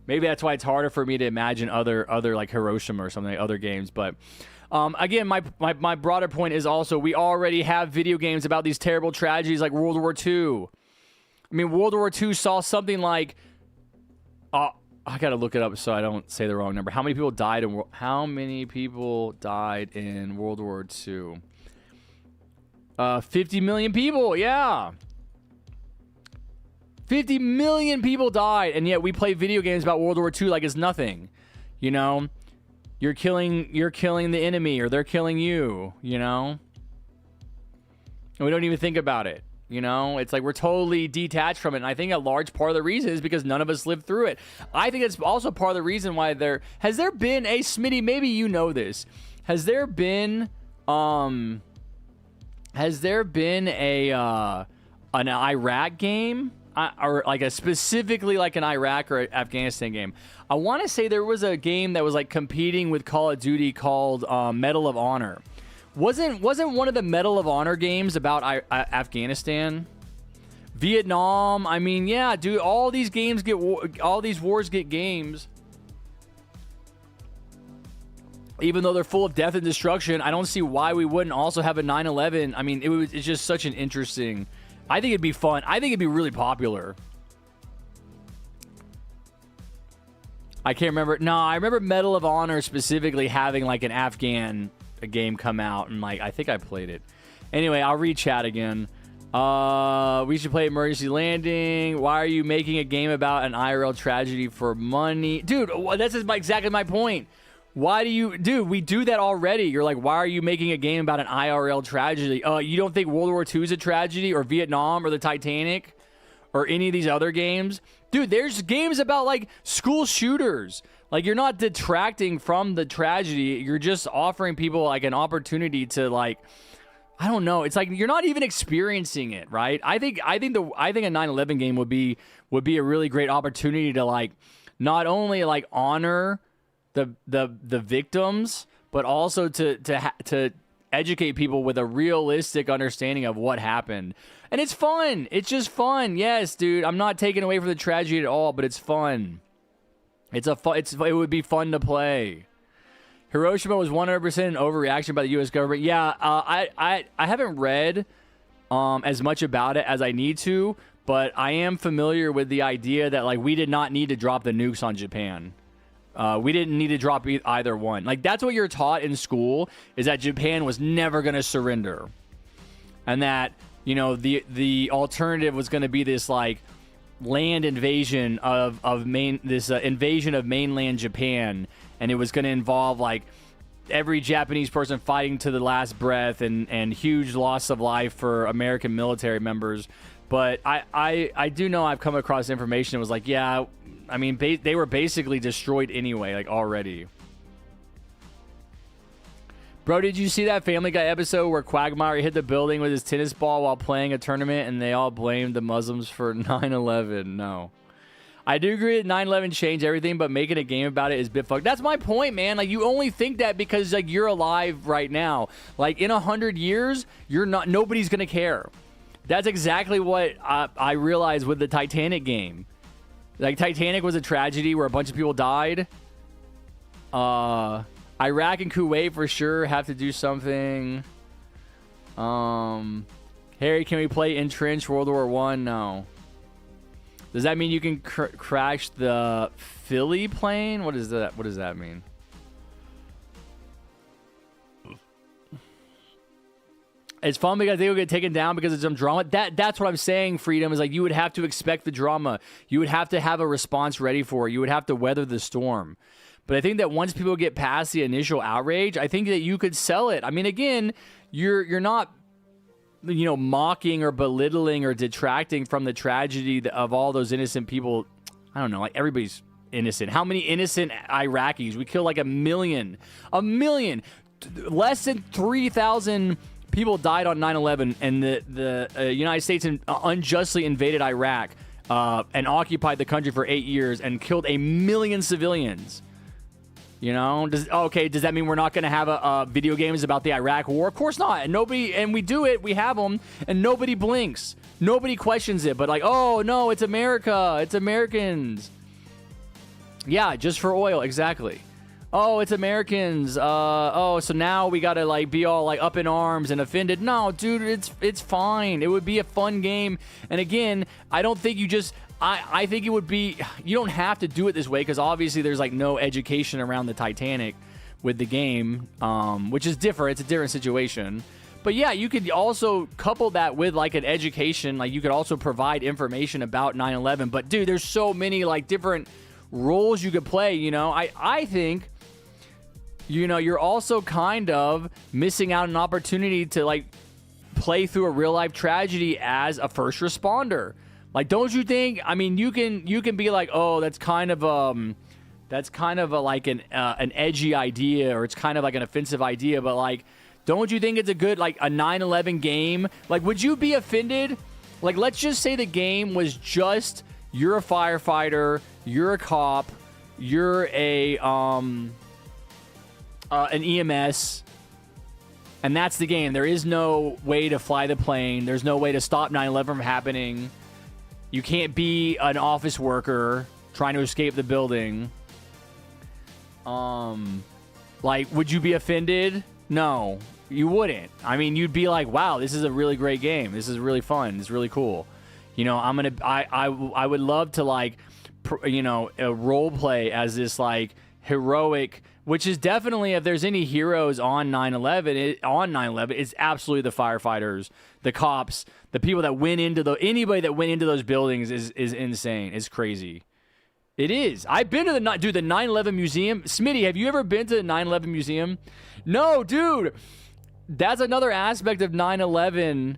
A: that's why it's harder for me to imagine other like Hiroshima or something, like other games. But again, my broader point is also we already have video games about these terrible tragedies like World War II. I mean, World War II saw something like, I gotta look it up so I don't say the wrong number. How many people died in World War II? 50 million people. Yeah, 50 million people died, and yet we play video games about World War II like it's nothing. You know, you're killing the enemy, or they're killing you. You know, and we don't even think about it. You know, it's like we're totally detached from it. And I think a large part of the reason is because none of us lived through it. I think it's also part of the reason why has there been a Smitty, maybe you know this. Has there been an Iraq game? Or like specifically like an Iraq or Afghanistan game? I want to say there was a game that was like competing with Call of Duty called Medal of Honor. Wasn't one of the Medal of Honor games about Afghanistan? Vietnam? I mean, yeah, dude, all these wars get games. Even though they're full of death and destruction, I don't see why we wouldn't also have a 9/11. I mean, it's just such an interesting. I think it'd be fun. I think it'd be really popular. I can't remember. No, I remember Medal of Honor specifically having like an Afghan game come out, and like I think I played it. Anyway, I'll read chat again. We should play Emergency Landing. Why are you making a game about an IRL tragedy for money? Dude, that's exactly my point. Why do you... Dude, we do that already. You're like, why are you making a game about an IRL tragedy? You don't think World War II is a tragedy, or Vietnam, or the Titanic, or any of these other games? Dude, there's games about, like, school shooters. Like, you're not detracting from the tragedy. You're just offering people, like, an opportunity to, like... I don't know. It's like you're not even experiencing it, right? I think a 9/11 game would be a really great opportunity to, like, not only, like, honor the victims, but also to educate people with a realistic understanding of what happened. And it's fun. It's just fun. Yes, dude. I'm not taking away from the tragedy at all, but it's fun. It would be fun to play. Hiroshima was 100% an overreaction by the U.S. government. Yeah, I haven't read as much about it as I need to, but I am familiar with the idea that, like, we did not need to drop the nukes on Japan. We didn't need to drop either one. Like, that's what you're taught in school, is that Japan was never going to surrender. And that, you know, the alternative was going to be this, like, land invasion invasion of mainland Japan, and it was going to involve, like, every Japanese person fighting to the last breath, and huge loss of life for American military members. But I do know I've come across information that was like, yeah, I mean, they were basically destroyed anyway, like, already. Bro, did you see that Family Guy episode where Quagmire hit the building with his tennis ball while playing a tournament, and they all blamed the Muslims for 9/11? No. I do agree that 9/11 changed everything, but making a game about it is a bit fucked. That's my point, man. Like, you only think that because, like, you're alive right now. Like, in 100 years, nobody's gonna care. That's exactly what I realized with the Titanic game. Like, Titanic was a tragedy where a bunch of people died. Iraq and Kuwait for sure have to do something. Harry, can we play Entrenched World War I? No. Does that mean you can crash the Philly plane? What is that? What does that mean? It's fun because they will get taken down because of some drama. That's what I'm saying, Freedom, is like you would have to expect the drama. You would have to have a response ready for it. You would have to weather the storm. But I think that once people get past the initial outrage, I think that you could sell it. I mean, again, you're not, you know, mocking or belittling or detracting from the tragedy of all those innocent people. I don't know, like, everybody's innocent. How many innocent Iraqis? We killed like a million. Less than 3,000 people died on 9/11, and the United States unjustly invaded Iraq and occupied the country for 8 years and killed 1 million civilians. You know, does that mean we're not going to have video games about the Iraq War? Of course not. And we do it. We have them, and nobody blinks. Nobody questions it. But like, oh no, it's America. It's Americans. Yeah, just for oil, exactly. Oh, it's Americans. So now we gotta, like, be all, like, up in arms and offended. No, dude, it's fine. It would be a fun game. And again, I don't think you just. I think it would be, you don't have to do it this way, because obviously there's, like, no education around the Titanic with the game, which is different. It's a different situation. But yeah, you could also couple that with, like, an education. Like, you could also provide information about 9/11. But dude, there's so many, like, different roles you could play. You know, I think, you know, you're also kind of missing out an opportunity to, like, play through a real life tragedy as a first responder. Like, don't you think? I mean, you can be like, oh, that's kind of like an edgy idea, or it's kind of like an offensive idea. But, like, don't you think it's a good, like, a 9/11 game? Like, would you be offended? Like, let's just say the game was just you're a firefighter, you're a cop, you're an EMS. And that's the game. There is no way to fly the plane. There's no way to stop 9/11 from happening. You can't be an office worker trying to escape the building. Like, would you be offended? No, you wouldn't. I mean, you'd be like, wow, this is a really great game. This is really fun. It's really cool. You know, I would love to, like, you know, role play as this, like, heroic, which is definitely, if there's any heroes on 9/11, it's absolutely the firefighters, the cops, the people that went into anybody that went into those buildings is insane. It's crazy. It is. I've been to the 9/11 museum. Smitty, have you ever been to the 9/11 museum? No, dude. That's another aspect of 9/11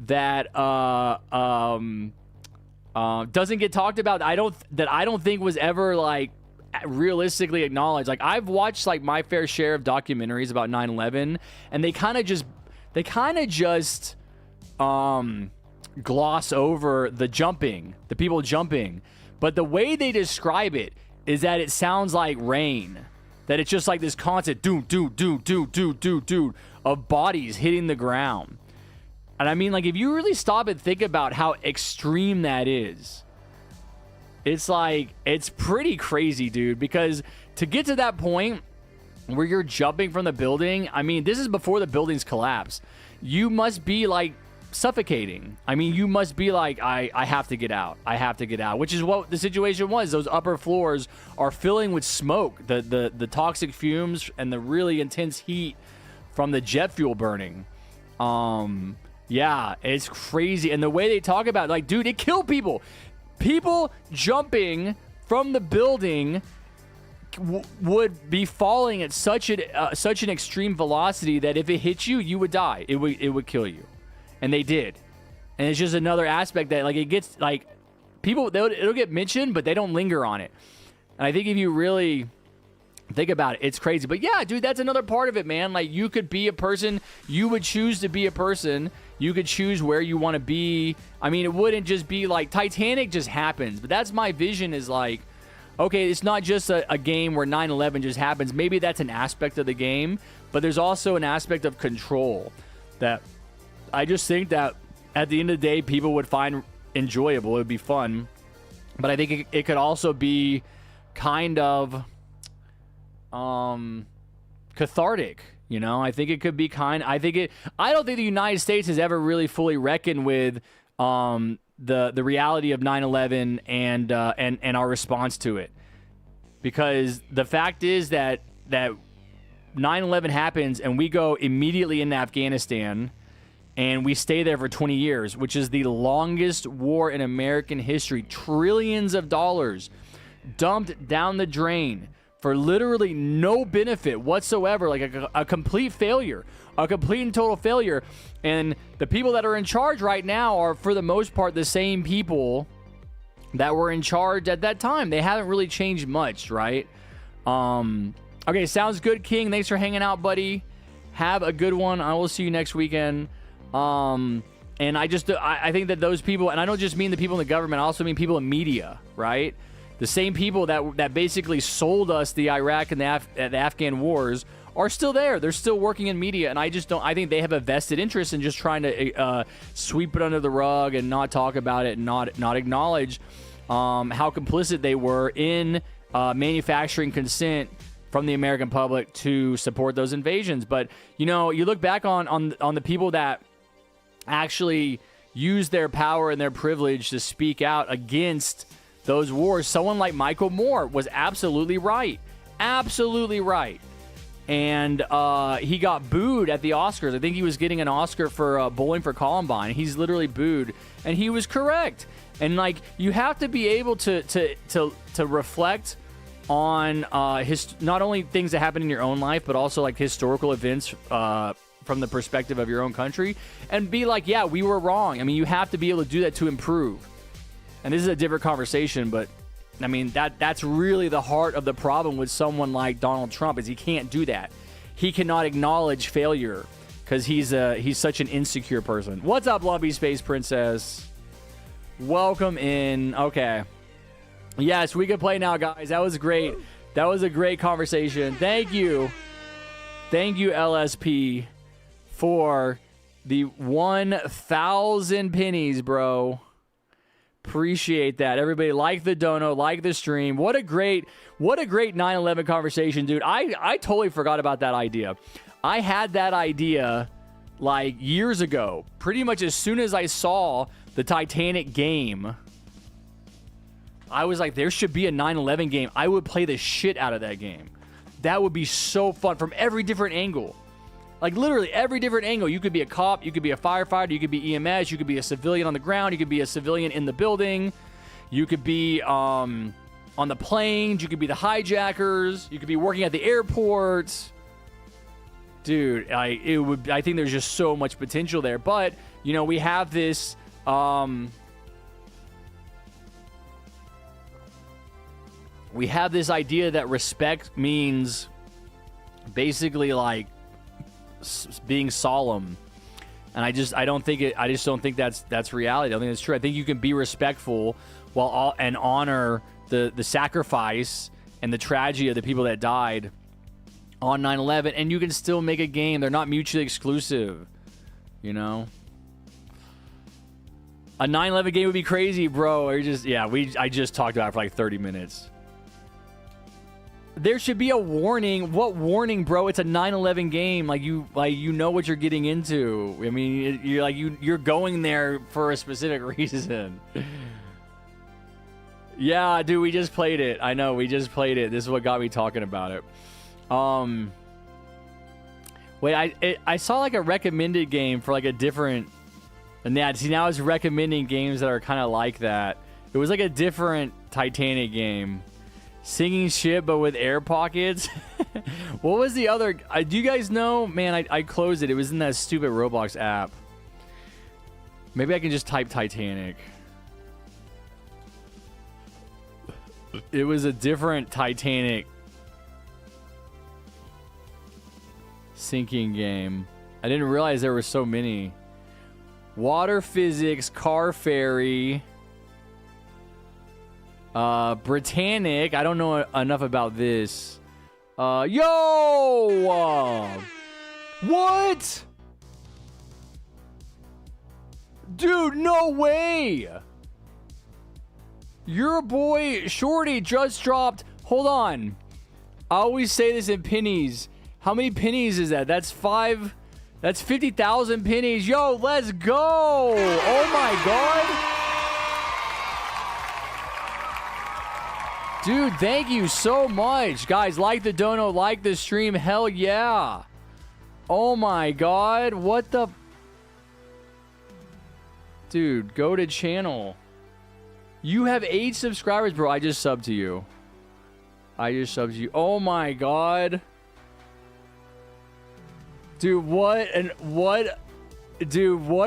A: that doesn't get talked about. I don't think was ever like realistically acknowledged. Like, I've watched like my fair share of documentaries about 9/11, and they kind of just gloss over the people jumping. But the way they describe it is that it sounds like rain. That it's just like this constant do of bodies hitting the ground. And I mean, like, if you really stop and think about how extreme that is, it's like, it's pretty crazy, dude. Because to get to that point where you're jumping from the building, I mean, this is before the buildings collapse. You must be like suffocating. I mean, you must be like, I have to get out. I have to get out, which is what the situation was. Those upper floors are filling with smoke, the toxic fumes and the really intense heat from the jet fuel burning. Yeah, it's crazy. And the way they talk about it, like, dude, it killed people. People jumping from the building would be falling at such an extreme velocity that if it hit you, you would die. It would kill you. And they did. And it's just another aspect that, like, it gets, like, people, it'll get mentioned, but they don't linger on it. And I think if you really think about it, it's crazy. But yeah, dude, that's another part of it, man. Like, you could be a person. You would choose to be a person. You could choose where you want to be. I mean, it wouldn't just be like Titanic just happens. But that's my vision, is like, okay, it's not just a game where 9/11 just happens. Maybe that's an aspect of the game. But there's also an aspect of control that I just think that at the end of the day, people would find enjoyable. It would be fun. But I think it could also be kind of cathartic. You know, I think it could be I don't think the United States has ever really fully reckoned with the reality of 9/11 and our response to it. Because the fact is that 9/11 happens and we go immediately into Afghanistan and we stay there for 20 years, which is the longest war in American history. Trillions of dollars dumped down the drain for literally no benefit whatsoever, like a complete failure, a complete and total failure. And the people that are in charge right now are, for the most part, the same people that were in charge at that time. They haven't really changed much, right? Okay, sounds good, King. Thanks for hanging out, buddy. Have a good one. I will see you next weekend. And I think that those people, and I don't just mean the people in the government, I also mean people in media, right? The same people that basically sold us the Iraq and the Afghan wars are still there. They're still working in media, and I think they have a vested interest in just trying to sweep it under the rug and not talk about it and not acknowledge how complicit they were in manufacturing consent from the American public to support those invasions. But, you know, you look back on the people that actually used their power and their privilege to speak out against those wars. Someone like Michael Moore was absolutely right. Absolutely right. And he got booed at the Oscars. I think he was getting an Oscar for Bowling for Columbine. He's literally booed. And he was correct. And, like, you have to be able to reflect on not only things that happen in your own life, but also, like, historical events from the perspective of your own country. And be like, yeah, we were wrong. I mean, you have to be able to do that to improve. And this is a different conversation, but I mean, that's really the heart of the problem with someone like Donald Trump, is he can't do that. He cannot acknowledge failure because he's such an insecure person. What's up, Lumpy Space Princess? Welcome in. Okay. Yes, we can play now, guys. That was great. That was a great conversation. Thank you. Thank you, LSP, for the 1,000 pennies, bro. Appreciate that. Everybody, like the dono, like the stream. What a great 9/11 conversation, dude. I totally forgot about that idea. I had that idea like years ago. Pretty much as soon as I saw the Titanic game. I was like, there should be a 9/11 game. I would play the shit out of that game. That would be so fun from every different angle. Like literally every different angle. You could be a cop, you could be a firefighter, you could be EMS, you could be a civilian on the ground, you could be a civilian in the building, you could be on the planes, you could be the hijackers, you could be working at the airport. Dude, I think there's just so much potential there. But, you know, we have this idea that respect means basically like being solemn, and I just don't think that's reality. I don't think that's true. I think you can be respectful while and honor the sacrifice and the tragedy of the people that died on 9/11, and you can still make a game. They're not mutually exclusive, you know. A 9/11 game would be crazy, bro. I just talked about it for like 30 minutes. There should be a warning. What warning, bro? It's a 9/11 game. You know what you're getting into. I mean, you're going there for a specific reason. Yeah, dude, we just played it. I know, we just played it. This is what got me talking about it. Wait, I saw like a recommended game for like a different. And yeah, see, now it's recommending games that are kind of like that. It was like a different Titanic game. Singing shit, but with air pockets. What was the other? Do you guys know? Man, I closed it. It was in that stupid Roblox app. Maybe I can just type Titanic. It was a different Titanic sinking game. I didn't realize there were so many. Water physics, car ferry. Britannic. I don't know enough about this. What? Dude, no way. Your boy Shorty just dropped. Hold on. I always say this in pennies. How many pennies is that? That's 50,000 pennies. Yo, let's go. Oh my God. Dude, thank you so much. Guys, like the dono, like the stream. Hell yeah. Oh my God. What the? Dude, go to channel. You have 8 subscribers, bro. I just subbed to you. Oh my God. Dude, what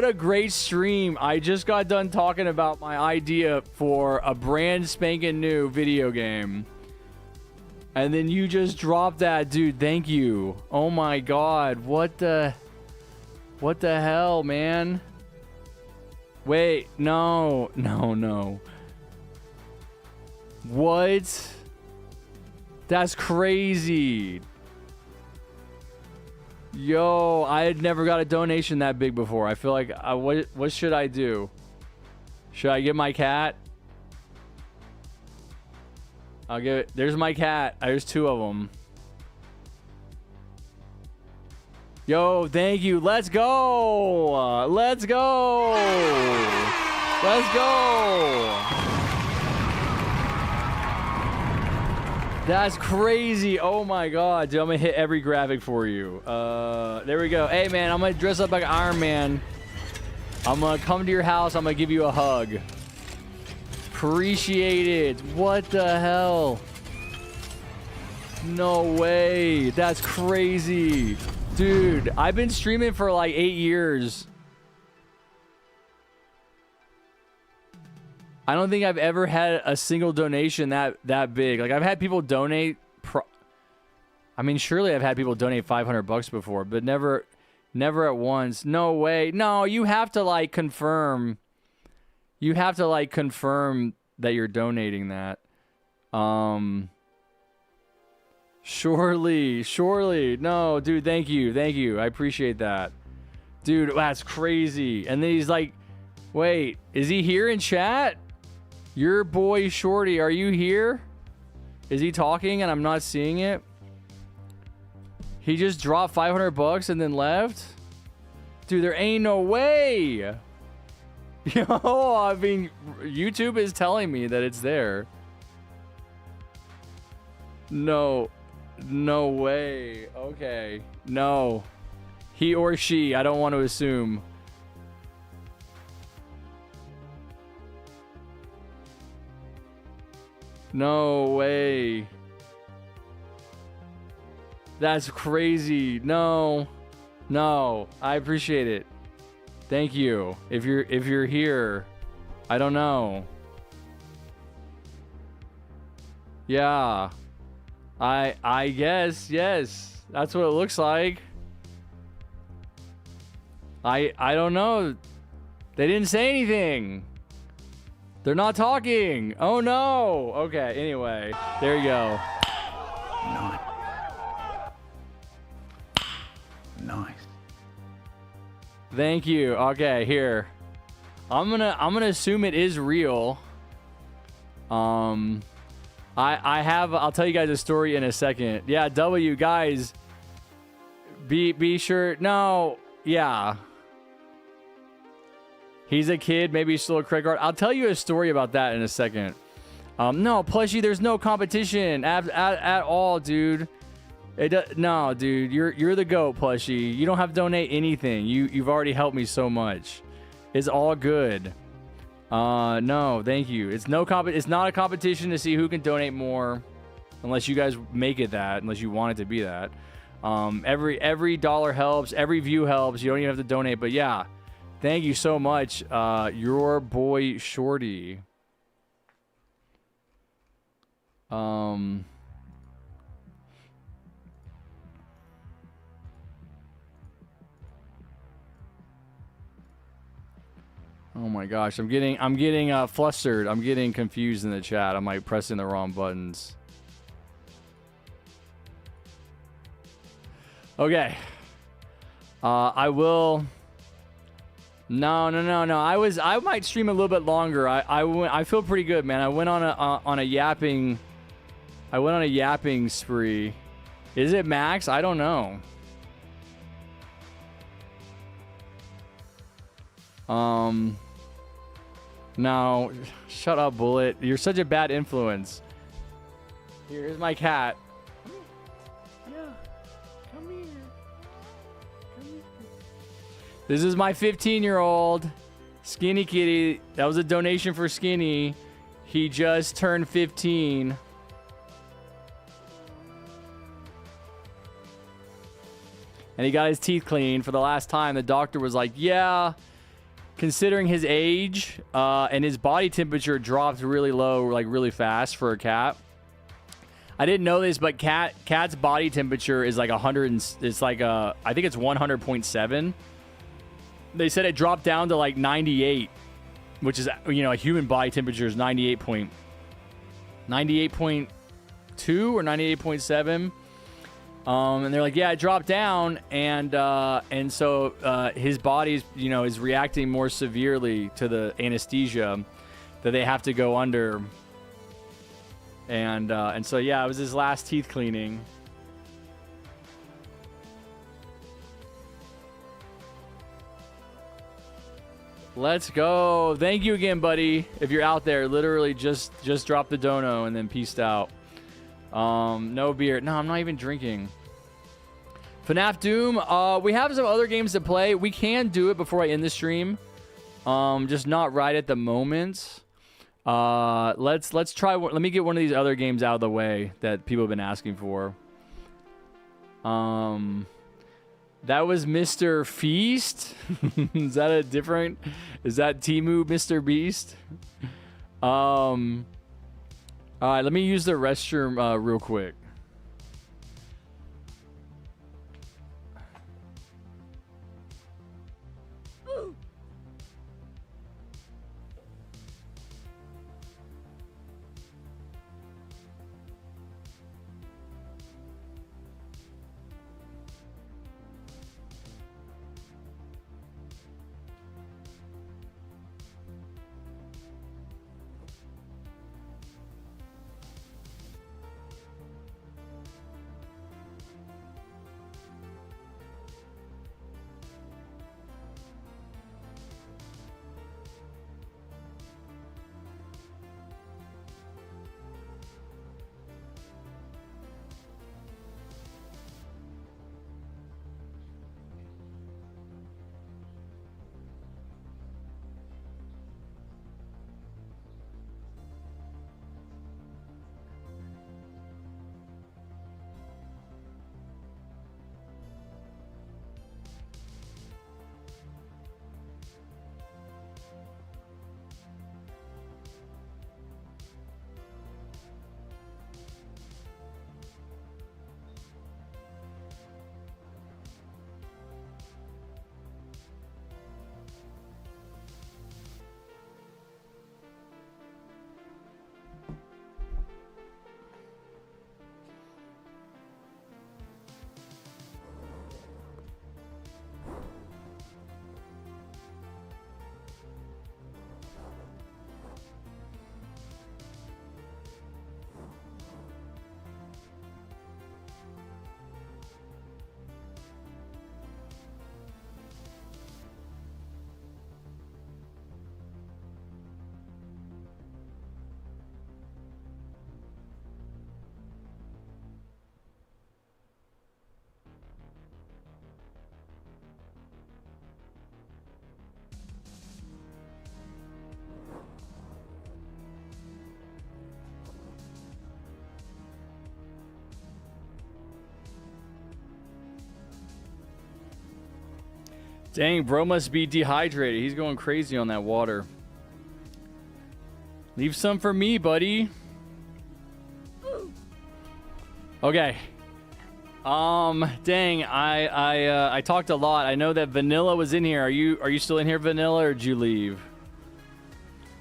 A: a great stream. I just got done talking about my idea for a brand spanking new video game. And then you just dropped that, dude. Thank you. Oh my God. What the hell, man? Wait, no. What? That's crazy. Yo, I had never got a donation that big before. I feel like, what should I do? Should I get my cat? I'll give it. There's my cat. There's 2 of them. Yo, thank you. Let's go. Let's go. Let's go. That's crazy. Oh my God, dude. I'm gonna hit every graphic for you. There we go. Hey man, I'm gonna dress up like Iron Man. I'm gonna come to your house. I'm gonna give you a hug. Appreciate it. What the hell? No way. That's crazy. Dude, I've been streaming for like 8 years. I don't think I've ever had a single donation that big. Like, I've had people donate. I mean, surely I've had people donate $500 before, but never at once. No way. No, you have to like confirm. You have to like confirm that you're donating that. Surely. No, dude, thank you. I appreciate that. Dude, that's crazy. And then he's like, wait, is he here in chat? Your boy Shorty, are you here? Is he talking and I'm not seeing it? He just dropped $500 and then left? Dude, there ain't no way. Yo, I mean, YouTube is telling me that it's there. No. No way. Okay. No. He or she. I don't want to assume. No way. That's crazy. No. No. I appreciate it. Thank you. If you're here, I don't know. Yeah. I guess, yes. That's what it looks like. I don't know. They didn't say anything. They're not talking. Oh no. Okay, anyway. There you go.
E: Nice. Nice.
A: Thank you. Okay, here. I'm gonna assume it is real. I'll tell you guys a story in a second. Yeah, W guys. Be sure. No. Yeah. He's a kid. Maybe he's still a credit card. I'll tell you a story about that in a second. No, Plushie, there's no competition at all, dude. No, dude, you're the GOAT, Plushie. You don't have to donate anything. You've already helped me so much. It's all good. No, thank you. It's not a competition to see who can donate more, unless you guys make it that. Unless you want it to be that. Every dollar helps. Every view helps. You don't even have to donate. But yeah, thank you so much. Your boy Shorty. Oh my gosh, I'm getting flustered. I'm getting confused in the chat. I'm like pressing the wrong buttons. Okay. I will. No. I might stream a little bit longer. I feel pretty good, man. I went on a yapping spree. Is it max? I don't know. No, shut up, Bullet. You're such a bad influence. Here's my cat. Yeah, come here. Come here. This is my 15-year-old Skinny Kitty. That was a donation for Skinny. He just turned 15. And he got his teeth cleaned for the last time. The doctor was like, yeah, considering his age and his body temperature dropped really low, like really fast for a cat. I didn't know this, but cat's body temperature is like 100. It's like I think it's 100.7. They said it dropped down to like 98, which is, you know, a human body temperature is 98.2 or 98.7. And they're like, yeah, it dropped down, and so his body, you know, is reacting more severely to the anesthesia that they have to go under, and so yeah, it was his last teeth cleaning. Let's go. Thank you again, buddy. If you're out there, literally just drop the dono and then peaced out. No beer. No, I'm not even drinking. FNAF Doom. We have some other games to play. We can do it before I end the stream. Just not right at the moment. Let's try. Let me get one of these other games out of the way that people have been asking for. That was Mr. Feast. Is that a different? Is that Temu Mr. Beast? All right, let me use the restroom real quick. Dang, bro must be dehydrated. He's going crazy on that water. Leave some for me, buddy. Okay. Dang, I talked a lot. I know that Vanilla was in here. Are you still in here, Vanilla, or did you leave?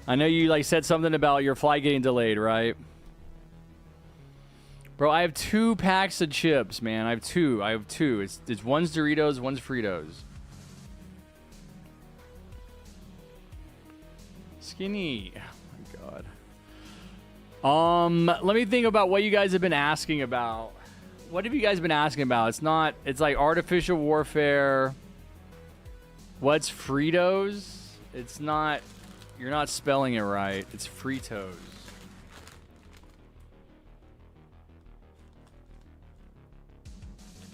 A: I know you like said something about your flight getting delayed, right? Bro, I have 2 packs of chips, man. I have two. It's one's Doritos, one's Fritos. Skinny. Oh my god. Let me think about what you guys have been asking about. What have you guys been asking about? It's like artificial warfare. What's Fritos? It's not, you're not spelling it right. It's Fritos.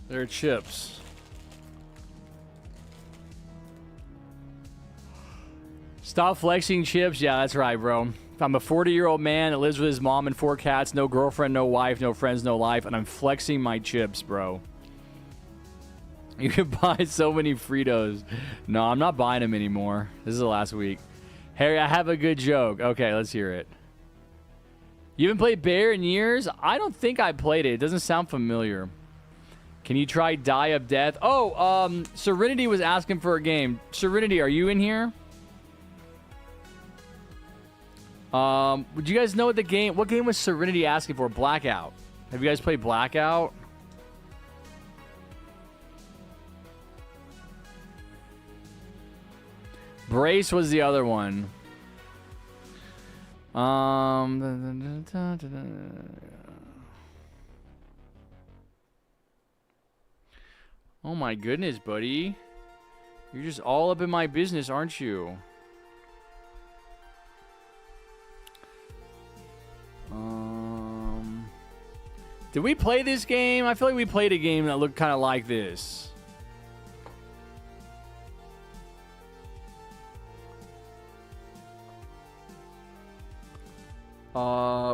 A: They're chips. Stop flexing chips. Yeah, that's right, bro. I'm a 40-year-old man that lives with his mom and 4 cats, no girlfriend, no wife, no friends, no life, and I'm flexing my chips, bro. You can buy so many Fritos. No, I'm not buying them anymore. This is the last week. Harry, I have a good joke. Okay, let's hear it. You haven't played Bear in years? I don't think I played it. It doesn't sound familiar. Can you try Die of Death? Oh, Serenity was asking for a game. Serenity, are you in here? Would you guys know what game was Serenity asking for? Blackout. Have you guys played Blackout? Brace was the other one. Oh my goodness, buddy. You're just all up in my business, aren't you? Did we play this game? I feel like we played a game that looked kind of like this.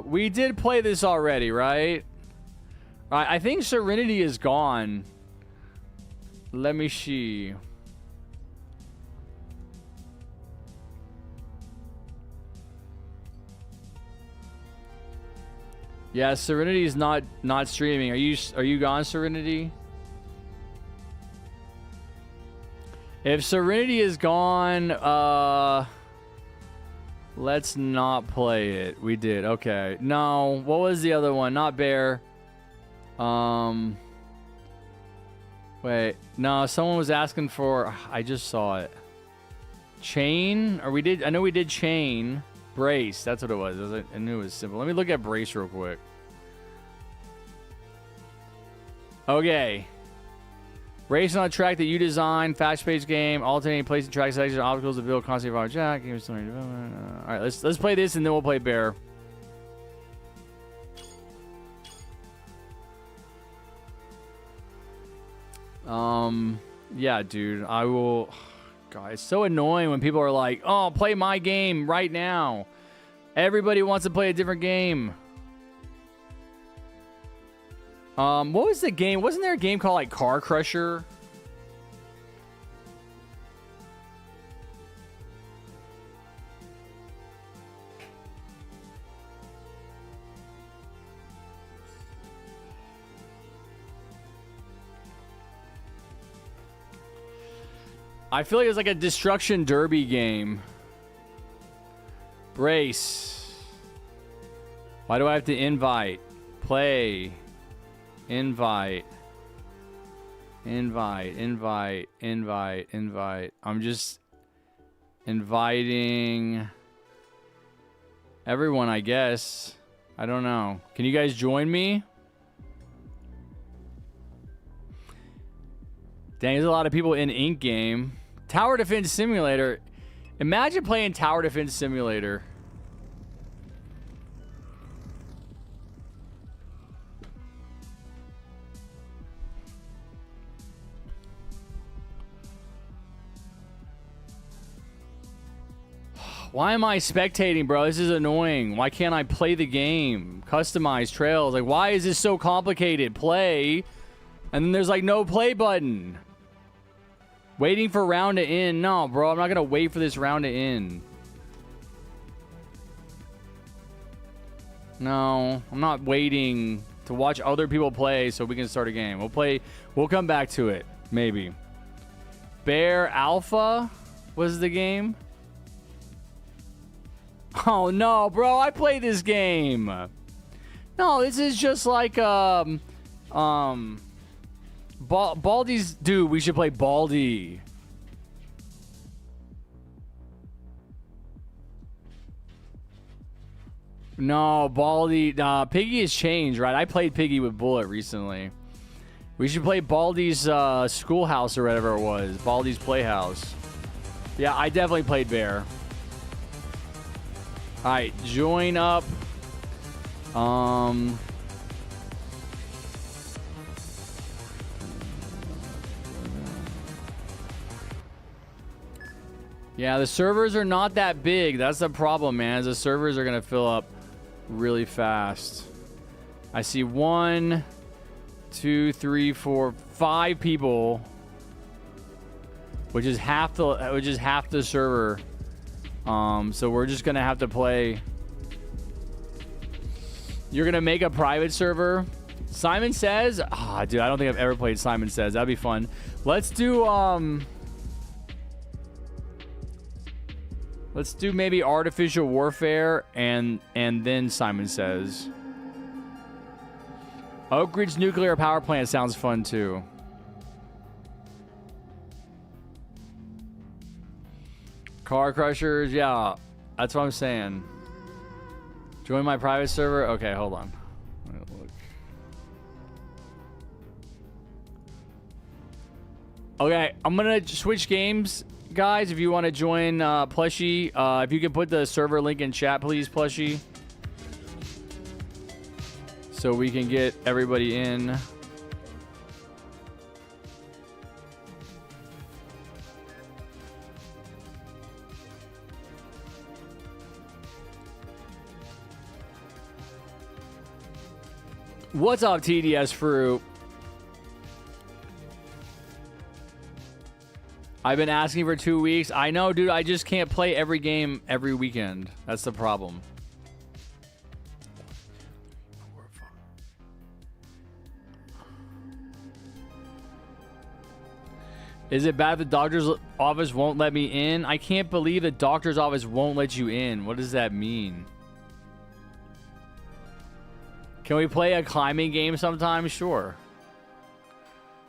A: We did play this already, right? I think Serenity is gone. Let me see. Yeah, Serenity is not streaming. Are you gone, Serenity? If Serenity is gone, let's not play it. We did. Okay. No, what was the other one? Not Bear. Wait. No, someone was asking for, I just saw it. Chain? Or we did, I know we did Chain. Brace, that's what it was. I knew it was simple. Let me look at Brace real quick. Okay. Race on a track that you designed, fast-paced game, alternating placing track selections, obstacles to build, constantly fire jack. All right, let's play this and then we'll play Bear. Yeah, dude, I will. God, it's so annoying when people are like, "Oh, play my game right now." Everybody wants to play a different game. What was the game? Wasn't there a game called like Car Crusher? I feel like it's like a Destruction Derby game. Brace. Why do I have to invite? Play. Invite. Invite. Invite. Invite. Invite. I'm just inviting everyone, I guess. I don't know. Can you guys join me? Dang, there's a lot of people in Ink Game. Tower Defense Simulator. Imagine playing Tower Defense Simulator. Why am I spectating, bro? This is annoying. Why can't I play the game? Customize trails. Like, why is this so complicated? Play. And then there's like no play button. Waiting for round to end. No, bro, I'm not gonna wait for this round to end. No, I'm not waiting to watch other people play so we can start a game. We'll come back to it, maybe. Bear Alpha was the game. Oh no, bro, I played this game. No, this is just like Baldi's. Dude, we should play Baldi. No, Baldi. Nah, Piggy has changed, right? I played Piggy with Bullet recently. We should play Baldi's Schoolhouse or whatever it was. Baldi's Playhouse. Yeah, I definitely played Bear. All right, join up. Yeah, the servers are not that big. That's the problem, man. The servers are gonna fill up really fast. I see 1, 2, 3, 4, 5 people, which is half the server. So we're just gonna have to play. You're gonna make a private server. Simon Says, dude, I don't think I've ever played Simon Says. That'd be fun. Let's do maybe Artificial Warfare and then Simon Says. Oak Ridge Nuclear Power Plant sounds fun too. Car Crushers, yeah, that's what I'm saying. Join my private server. Okay, hold on. Let me look. Okay, I'm gonna switch games. Guys, if you want to join Plushie, if you can put the server link in chat, please, Plushie, so we can get everybody in. What's up, TDS Fruit? I've been asking for 2 weeks. I know, dude. I just can't play every game every weekend. That's the problem. Is it bad the doctor's office won't let me in? I can't believe the doctor's office won't let you in. What does that mean? Can we play a climbing game sometime? Sure.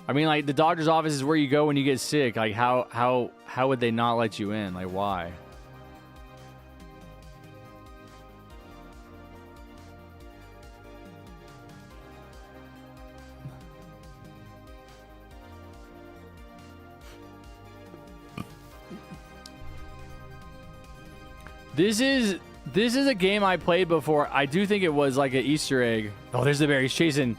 A: I mean, like, the doctor's office is where you go when you get sick. Like, how would they not let you in? Like, why? This is a game I played before. I do think it was like an Easter egg. Oh, there's the bear. He's chasing.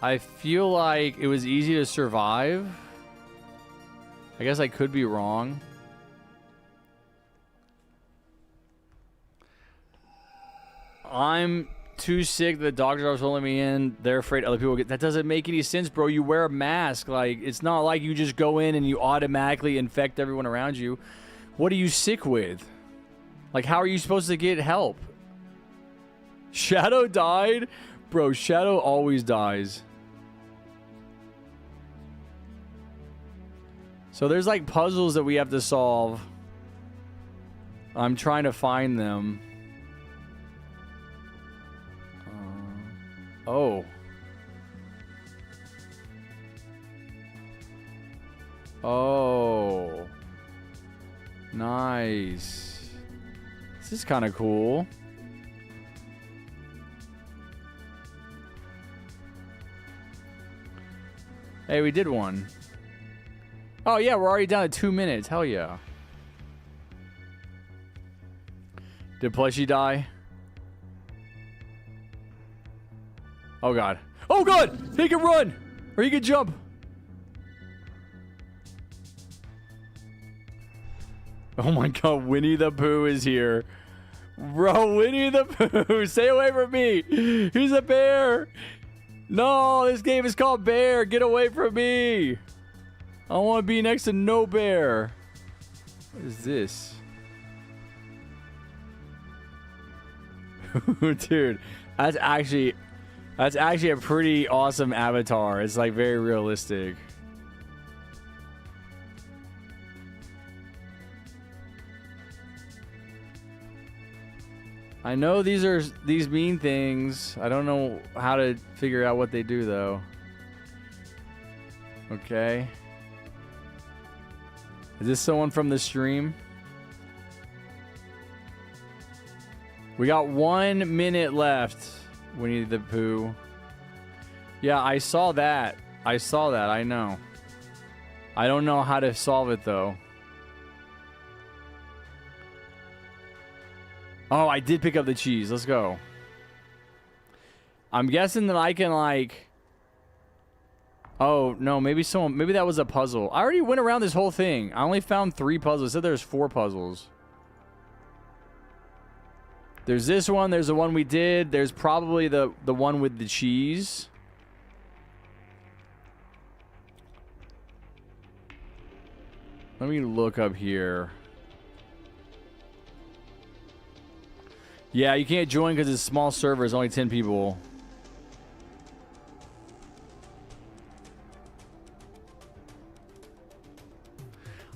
A: I feel like it was easy to survive. I guess I could be wrong. I'm too sick. The doctors are holding me in. They're afraid other people get. That doesn't make any sense, bro. You wear a mask. Like, it's not like you just go in and you automatically infect everyone around you. What are you sick with? Like, how are you supposed to get help? Shadow died? Bro, Shadow always dies. So there's like puzzles that we have to solve. I'm trying to find them. Oh. Oh. Nice. This is kind of cool. Hey, we did one. Oh, yeah, we're already down to 2 minutes. Hell yeah. Did Plushie die? Oh, God. Oh, God! He can run! Or he can jump. Oh, my God. Winnie the Pooh is here. Bro, Winnie the Pooh. Stay away from me. He's a bear. No, this game is called Bear. Get away from me. I want to be next to no bear. What is this? Dude, that's actually a pretty awesome avatar. It's like very realistic. I know these are these mean things. I don't know how to figure out what they do though. Okay. Is this someone from the stream? We got 1 minute left. Winnie the Pooh. Yeah, I saw that. I know. I don't know how to solve it though. Oh, I did pick up the cheese. Let's go. I'm guessing that I can like... Oh, no, maybe that was a puzzle. I already went around this whole thing. I only found 3 puzzles. It said there's 4 puzzles. There's this one. There's the one we did. There's probably the one with the cheese. Let me look up here. Yeah, you can't join because it's a small server. It's only 10 people.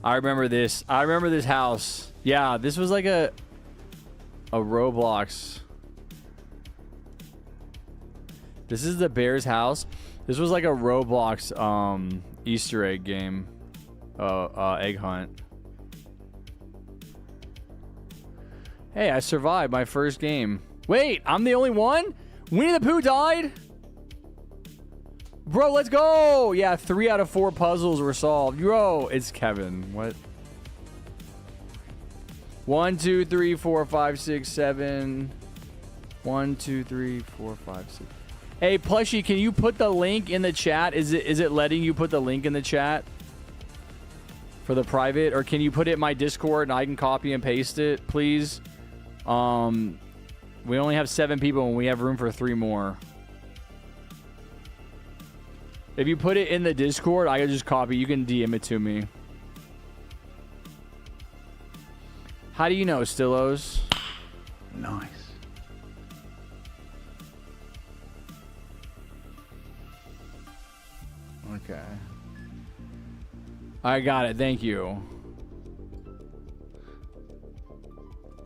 A: I remember this. I remember this house. Yeah, this was like a Roblox. This is the bear's house. This was like a Roblox Easter egg game. Egg hunt. Hey, I survived my first game. Wait, I'm the only one? Winnie the Pooh died? Bro, let's go! Yeah, 3 out of 4 puzzles were solved. Bro, it's Kevin. What? 1, 2, 3, 4, 5, 6, 7. 1, 2, 3, 4, 5, 6. Hey, Plushie, can you put the link in the chat? Is it letting you put the link in the chat? For the private? Or can you put it in my Discord and I can copy and paste it, please? We only have 7 people and we have room for 3 more. If you put it in the Discord, I can just copy. You can DM it to me. How do you know, Stillos?
E: Nice.
A: Okay. I got it. Thank you.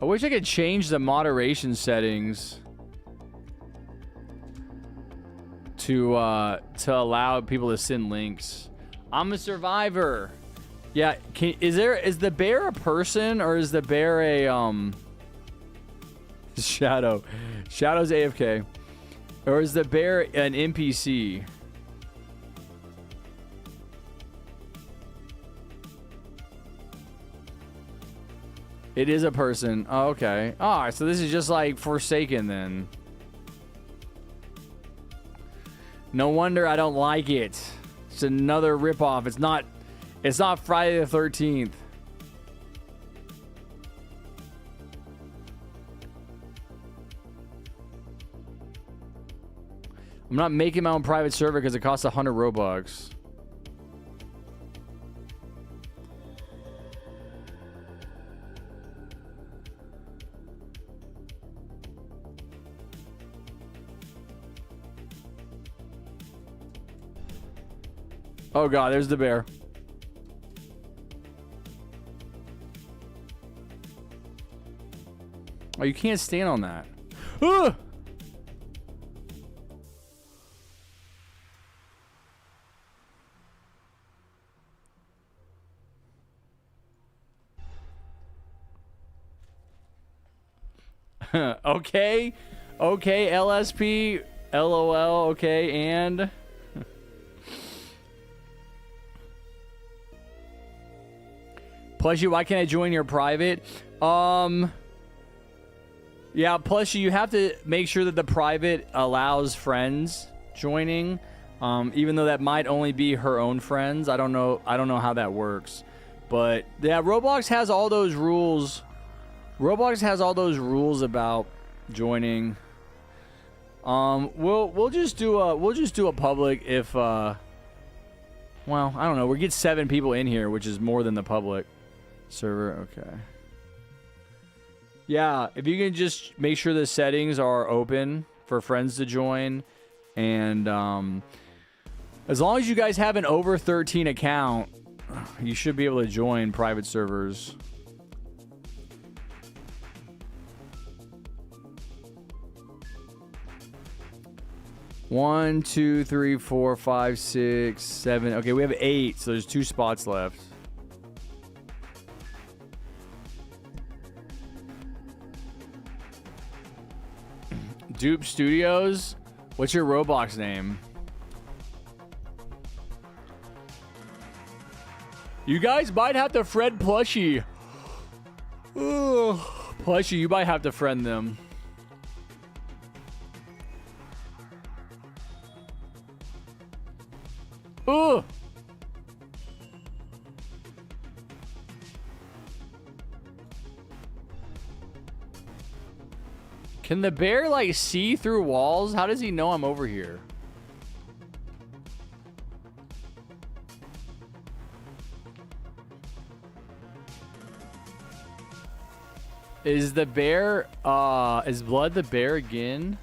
A: I wish I could change the moderation settings to allow people to send links. I'm a survivor. Yeah, is the bear a person or is the bear a Shadow? Shadow's AFK. Or is the bear an NPC? It is a person. Oh, okay. Ah, so this is just like Forsaken then. No wonder I don't like it. It's another ripoff. It's not Friday the 13th. I'm not making my own private server because it costs 100 Robux. Oh god, there's the bear. Oh, you can't stand on that. Ah! Okay. Okay, LSP. LOL. Okay, and... Plushie, why can't I join your private? Yeah, Plushie, you have to make sure that the private allows friends joining. Even though that might only be her own friends. I don't know how that works. But yeah, Roblox has all those rules. Roblox has all those rules about joining. We'll just do a public if well, I don't know. We get 7 people in here, which is more than the public server. Okay. Yeah, if you can just make sure the settings are open for friends to join, and as long as you guys have an over 13 account, you should be able to join private servers. One, two, three, four, five, 6, 7. Okay, we have 8, so there's 2 spots left. Dupe Studios? What's your Roblox name? You guys might have to friend Plushie. Ugh. Plushie, you might have to friend them. Ugh. Can the bear, like, see through walls? How does he know I'm over here? Is the bear, is Blood the bear again?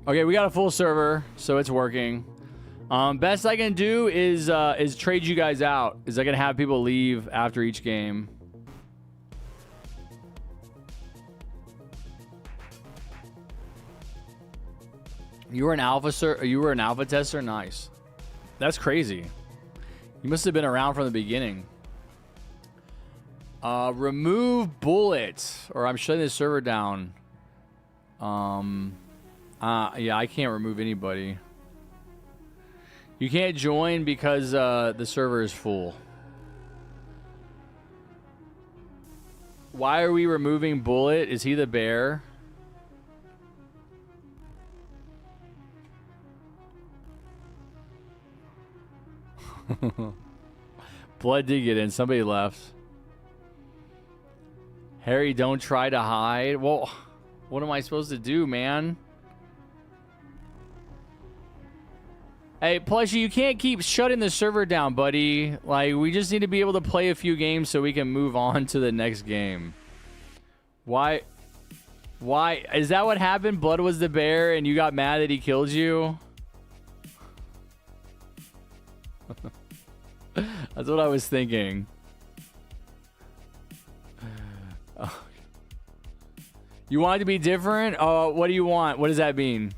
A: Okay, we got a full server, so it's working. Best I can do is trade you guys out. Is I can have people leave after each game. You were an alpha, sir. You were an alpha tester. Nice. That's crazy. You must have been around from the beginning. Remove bullets, or I'm shutting the server down. Yeah, I can't remove anybody. You can't join because the server is full. Why are we removing Bullet? Is he the bear? Blood did get in. Somebody left. Harry, don't try to hide. Well, what am I supposed to do, man? Hey, Plushie, you can't keep shutting the server down, buddy. Like, we just need to be able to play a few games so we can move on to the next game. Why? Why? Is that what happened? Blood was the bear and you got mad that he killed you? That's what I was thinking. Oh. You want it to be different? What do you want? What does that mean?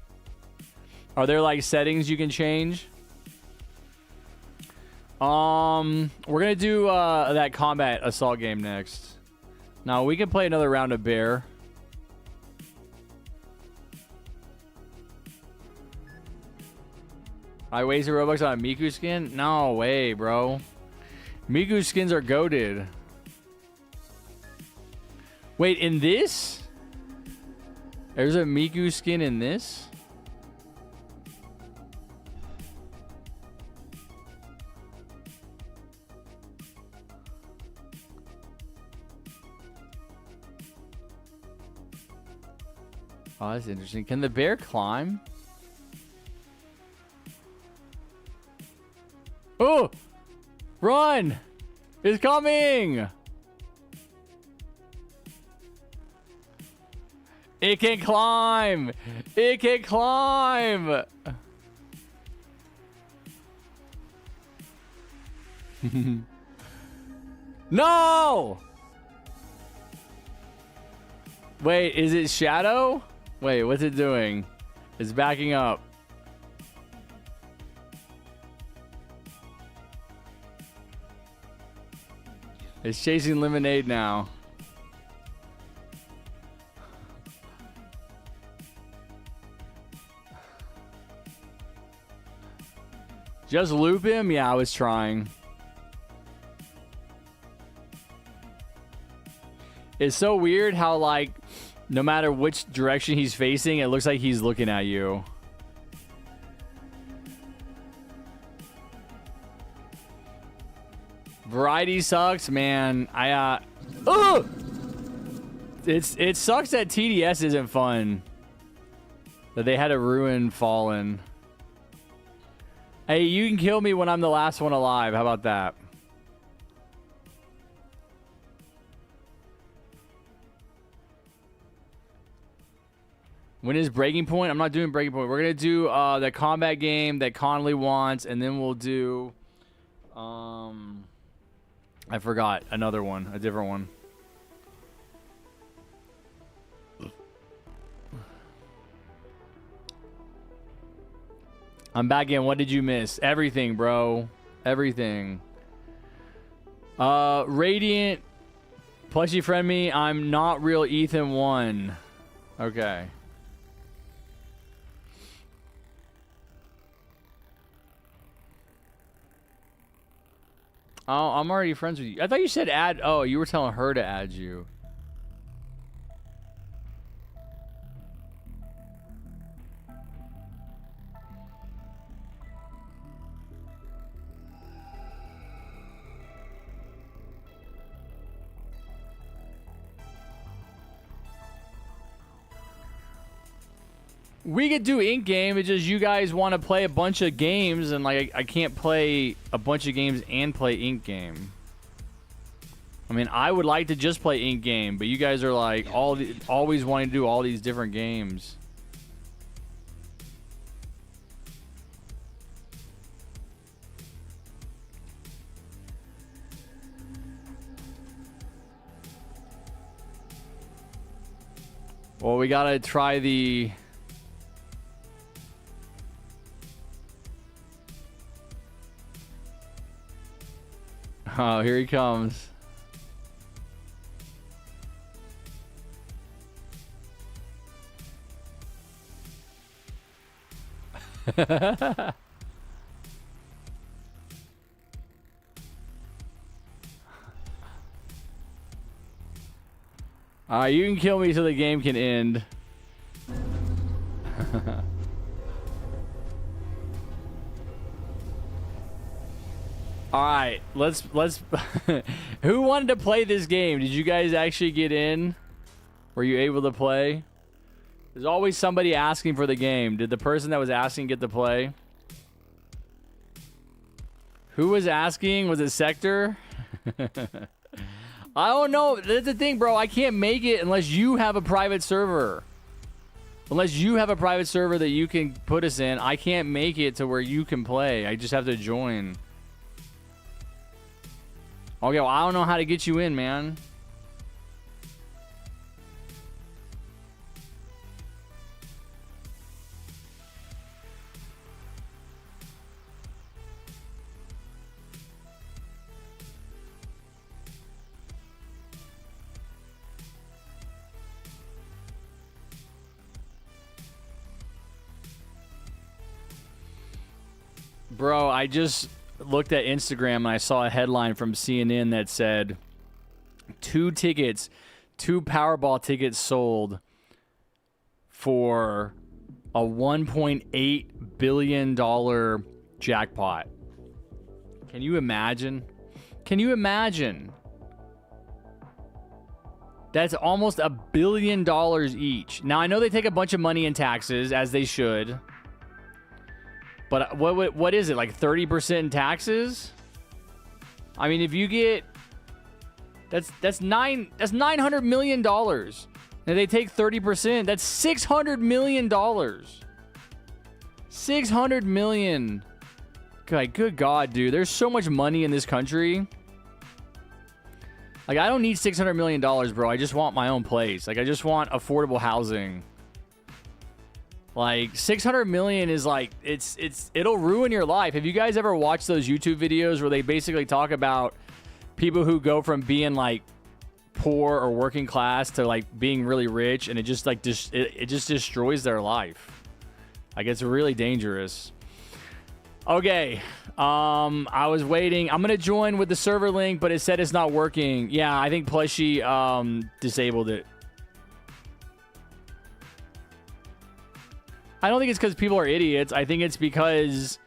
A: Are there like settings you can change? We're gonna do that combat assault game next. Now we can play another round of bear. I wasted Robux on a Miku skin? No way, bro. Miku skins are goated. Wait, in this? There's a Miku skin in this? Oh, that's interesting. Can the bear climb? Oh! Run! It's coming! It can climb! It can climb! No! Wait, is it Shadow? Wait, what's it doing? It's backing up. It's chasing Lemonade now. Just loop him? Yeah, I was trying. It's so weird how, like, no matter which direction he's facing, it looks like he's looking at you. Variety sucks, man. It sucks that TDS isn't fun. That they had to ruin Fallen. Hey, you can kill me when I'm the last one alive. How about that? When is Breaking Point? I'm not doing Breaking Point. We're going to do the combat game that Connolly wants, and then we'll do... I forgot. Another one. A different one. I'm back in. What did you miss? Everything, bro. Everything. Radiant. Plushy friend me. I'm not real Ethan 1. Okay. Oh, I'm already friends with you. I thought you said add. Oh, you were telling her to add you. We could do Ink Game. It's just you guys want to play a bunch of games, and like I can't play a bunch of games and play Ink Game. I mean, I would like to just play Ink Game, but you guys are like always wanting to do all these different games. Well, we gotta try the... Oh, here he comes. Alright, you can kill me so the game can end. Alright, let's who wanted to play this game? Did you guys actually get in? Were you able to play? There's always somebody asking for the game. Did the person that was asking get to play? Who was asking? Was it Sector? I don't know. That's the thing, bro. I can't make it unless you have a private server. Unless you have a private server that you can put us in, I can't make it to where you can play. I just have to join. Okay, well, I don't know how to get you in, man. Bro, I just looked at Instagram and I saw a headline from CNN that said 2 Powerball tickets sold for a $1.8 billion jackpot. Can you imagine? Can you imagine? That's almost $1 billion each. Now, I know they take a bunch of money in taxes, as they should. But what is it, like 30% in taxes? I mean, if you get that's $900 million. And they take 30%, that's $600 million. $600 million. Good God, dude. There's so much money in this country. Like, I don't need $600 million, bro. I just want my own place. Like, I just want affordable housing. Like, 600 million is like, it'll ruin your life. Have you guys ever watched those YouTube videos where they basically talk about people who go from being like poor or working class to like being really rich, and it just like it just destroys their life? Like, it's really dangerous. Okay. I was waiting. I'm gonna join with the server link, but it said it's not working. Yeah, I think Plushie disabled it. I don't think it's because people are idiots. I think it's because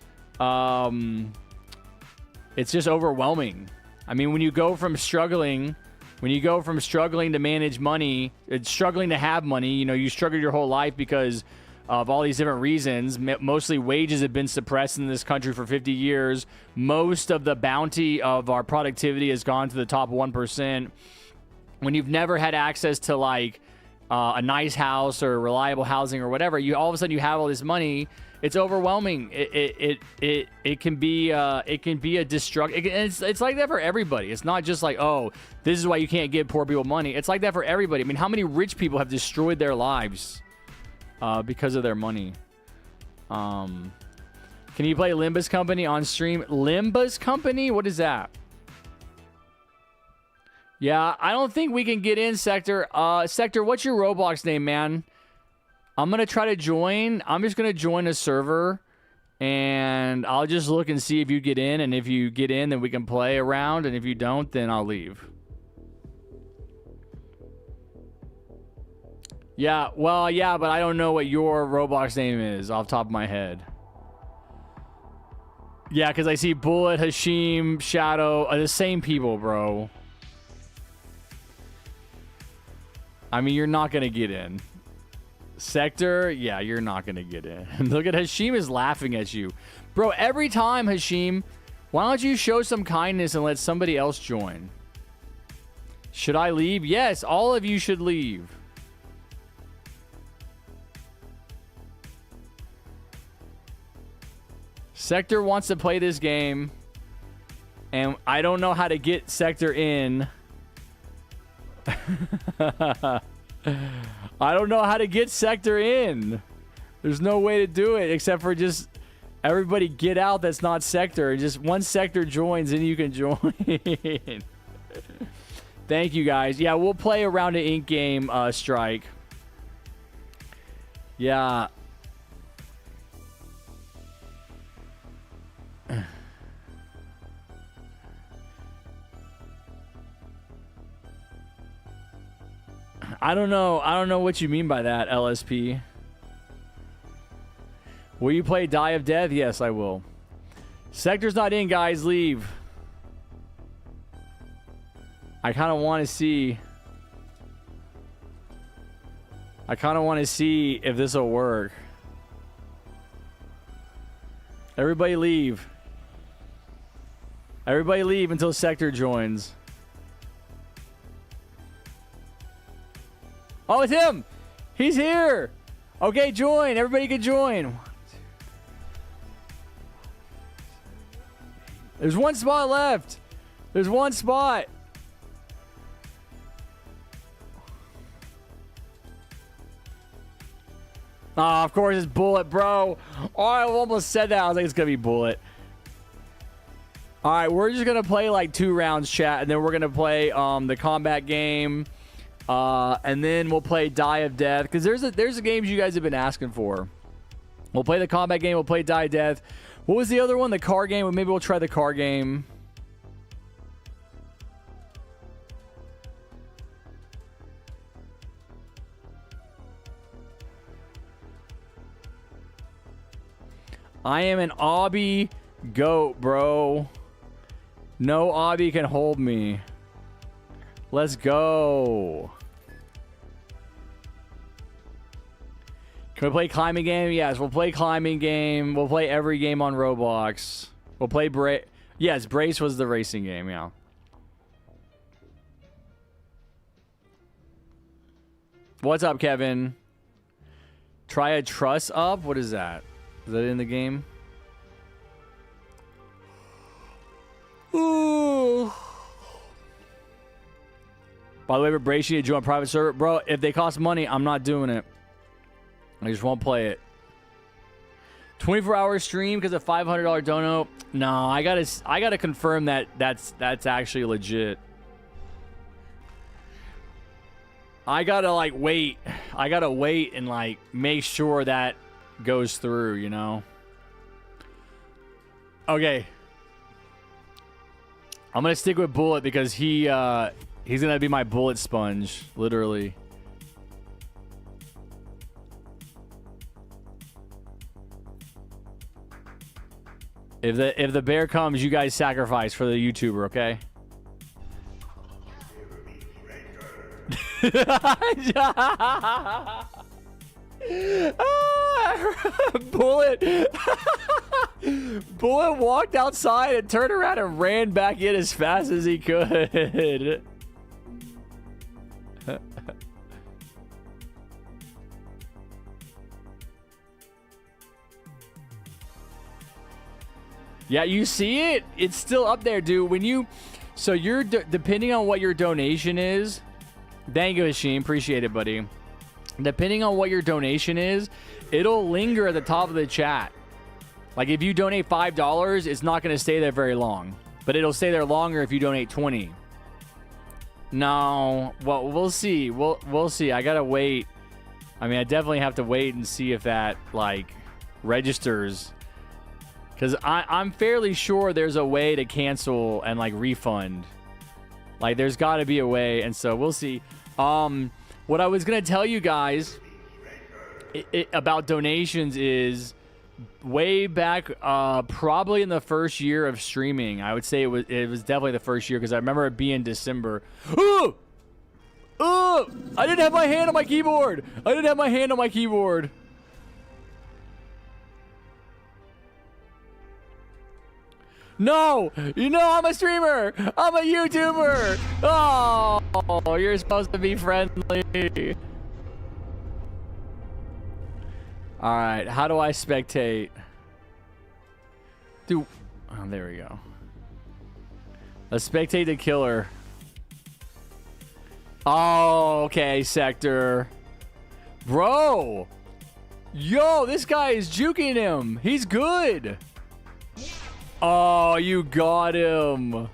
A: it's just overwhelming. I mean, when you go from struggling to manage money, it's struggling to have money, you know, you struggled your whole life because of all these different reasons. Mostly wages have been suppressed in this country for 50 years. Most of the bounty of our productivity has gone to the top 1%. When you've never had access to like a nice house or reliable housing or whatever, you all of a sudden you have all this money. It's overwhelming. It can be a destruct. It's like that for everybody. It's not just like, oh, this is why you can't give poor people money. It's like that for everybody. I mean, how many rich people have destroyed their lives because of their money? Can you play Limba's Company on stream? Limba's Company? What is that? Yeah, I don't think we can get in, Sector. Sector, what's your Roblox name, man? I'm going to try to join. I'm just going to join a server, and I'll just look and see if you get in. And if you get in, then we can play around. And if you don't, then I'll leave. Yeah, well, yeah, but I don't know what your Roblox name is off the top of my head. Yeah, because I see Bullet, Hashim, Shadow, the same people, bro. I mean, you're not going to get in. Sector, yeah, you're not going to get in. Look at Hashim is laughing at you. Bro, every time, Hashim, why don't you show some kindness and let somebody else join? Should I leave? Yes, all of you should leave. Sector wants to play this game, and I don't know how to get Sector in. I don't know how to get Sector in. There's no way to do it except for just everybody get out that's not Sector. Just one Sector joins and you can join. Thank you, guys. Yeah, we'll play around an ink game, Strike. Yeah. I don't know what you mean by that, LSP. Will you play Die of Death? Yes, I will. Sector's not in, guys. Leave. I kind of want to see. I kind of want to see if this will work. Everybody leave. Everybody leave until Sector joins. Oh, it's him. He's here. Okay, join. Everybody can join. There's one spot left. There's one spot. Oh, of course it's Bullet, bro. Oh, I almost said that. I was like, it's going to be Bullet. All right, we're just going to play like 2 rounds, chat. And then we're going to play the combat game. And then we'll play Die of Death. Because there's the games you guys have been asking for. We'll play the combat game. We'll play Die of Death. What was the other one? The car game? Maybe we'll try the car game. I am an obby goat, bro. No obby can hold me. Let's go. Can we play climbing game? Yes, we'll play climbing game. We'll play every game on Roblox. We'll play Brace. Yes, Brace was the racing game, yeah. What's up, Kevin? Try a truss up? What is that? Is that in the game? Ooh. By the way, Brace, you need to join a private server. Bro, if they cost money, I'm not doing it. I just won't play it. 24-hour stream because of $500 dono. No, I gotta confirm that that's actually legit. I gotta like wait. I gotta wait and like make sure that goes through, you know. Okay. I'm gonna stick with Bullet because he's gonna be my bullet sponge, literally. If the bear comes, you guys sacrifice for the YouTuber, okay? Bullet Bullet walked outside and turned around and ran back in as fast as he could. Yeah, you see it? It's still up there, dude. When you... So you're... Depending on what your donation is... Thank you, Hashim. Appreciate it, buddy. Depending on what your donation is, it'll linger at the top of the chat. Like, if you donate $5, it's not going to stay there very long. But it'll stay there longer if you donate 20. No. Well, we'll see. We'll see. I got to wait. I mean, I definitely have to wait and see if that, like, registers... Because I'm fairly sure there's a way to cancel and, like, refund. Like, there's got to be a way, and so we'll see. What I was going to tell you guys about donations is way back, probably in the first year of streaming. I would say it was definitely the first year because I remember it being December. Oh! Oh! I didn't have my hand on my keyboard! No! You know I'm a streamer! I'm a YouTuber! Oh, you're supposed to be friendly. Alright, how do I spectate? Dude, oh, there we go. Let's spectate the killer. Oh, okay, Sector. Bro! Yo, this guy is juking him. He's good. Oh, you got him.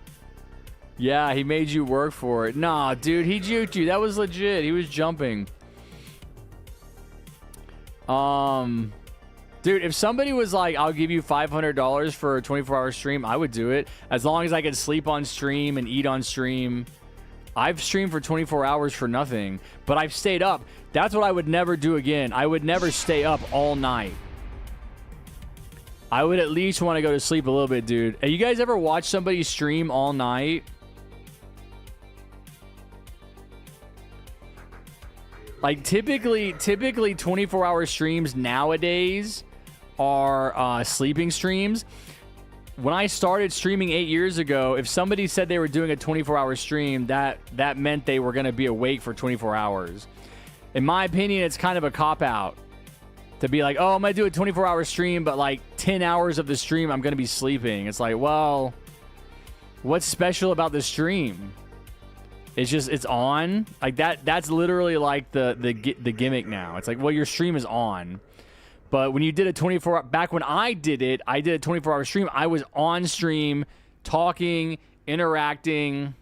A: Yeah, he made you work for it. Nah, dude, he juked you. That was legit. He was jumping. Dude, if somebody was like, I'll give you $500 for a 24-hour stream, I would do it. As long as I could sleep on stream and eat on stream. I've streamed for 24 hours for nothing, but I've stayed up. That's what I would never do again. I would never stay up all night. I would at least want to go to sleep a little bit, dude. Have you guys ever watched somebody stream all night? Like, typically 24-hour streams nowadays are sleeping streams. When I started streaming 8 years ago, if somebody said they were doing a 24-hour stream, that meant they were going to be awake for 24 hours. In my opinion, it's kind of a cop-out. To be like, oh, I'm going to do a 24-hour stream, but like 10 hours of the stream, I'm going to be sleeping. It's like, well, what's special about the stream? It's just, it's on. Like that's literally like the gimmick now. It's like, well, your stream is on. But when you did a 24, back when I did a 24-hour stream, I was on stream, talking, interacting.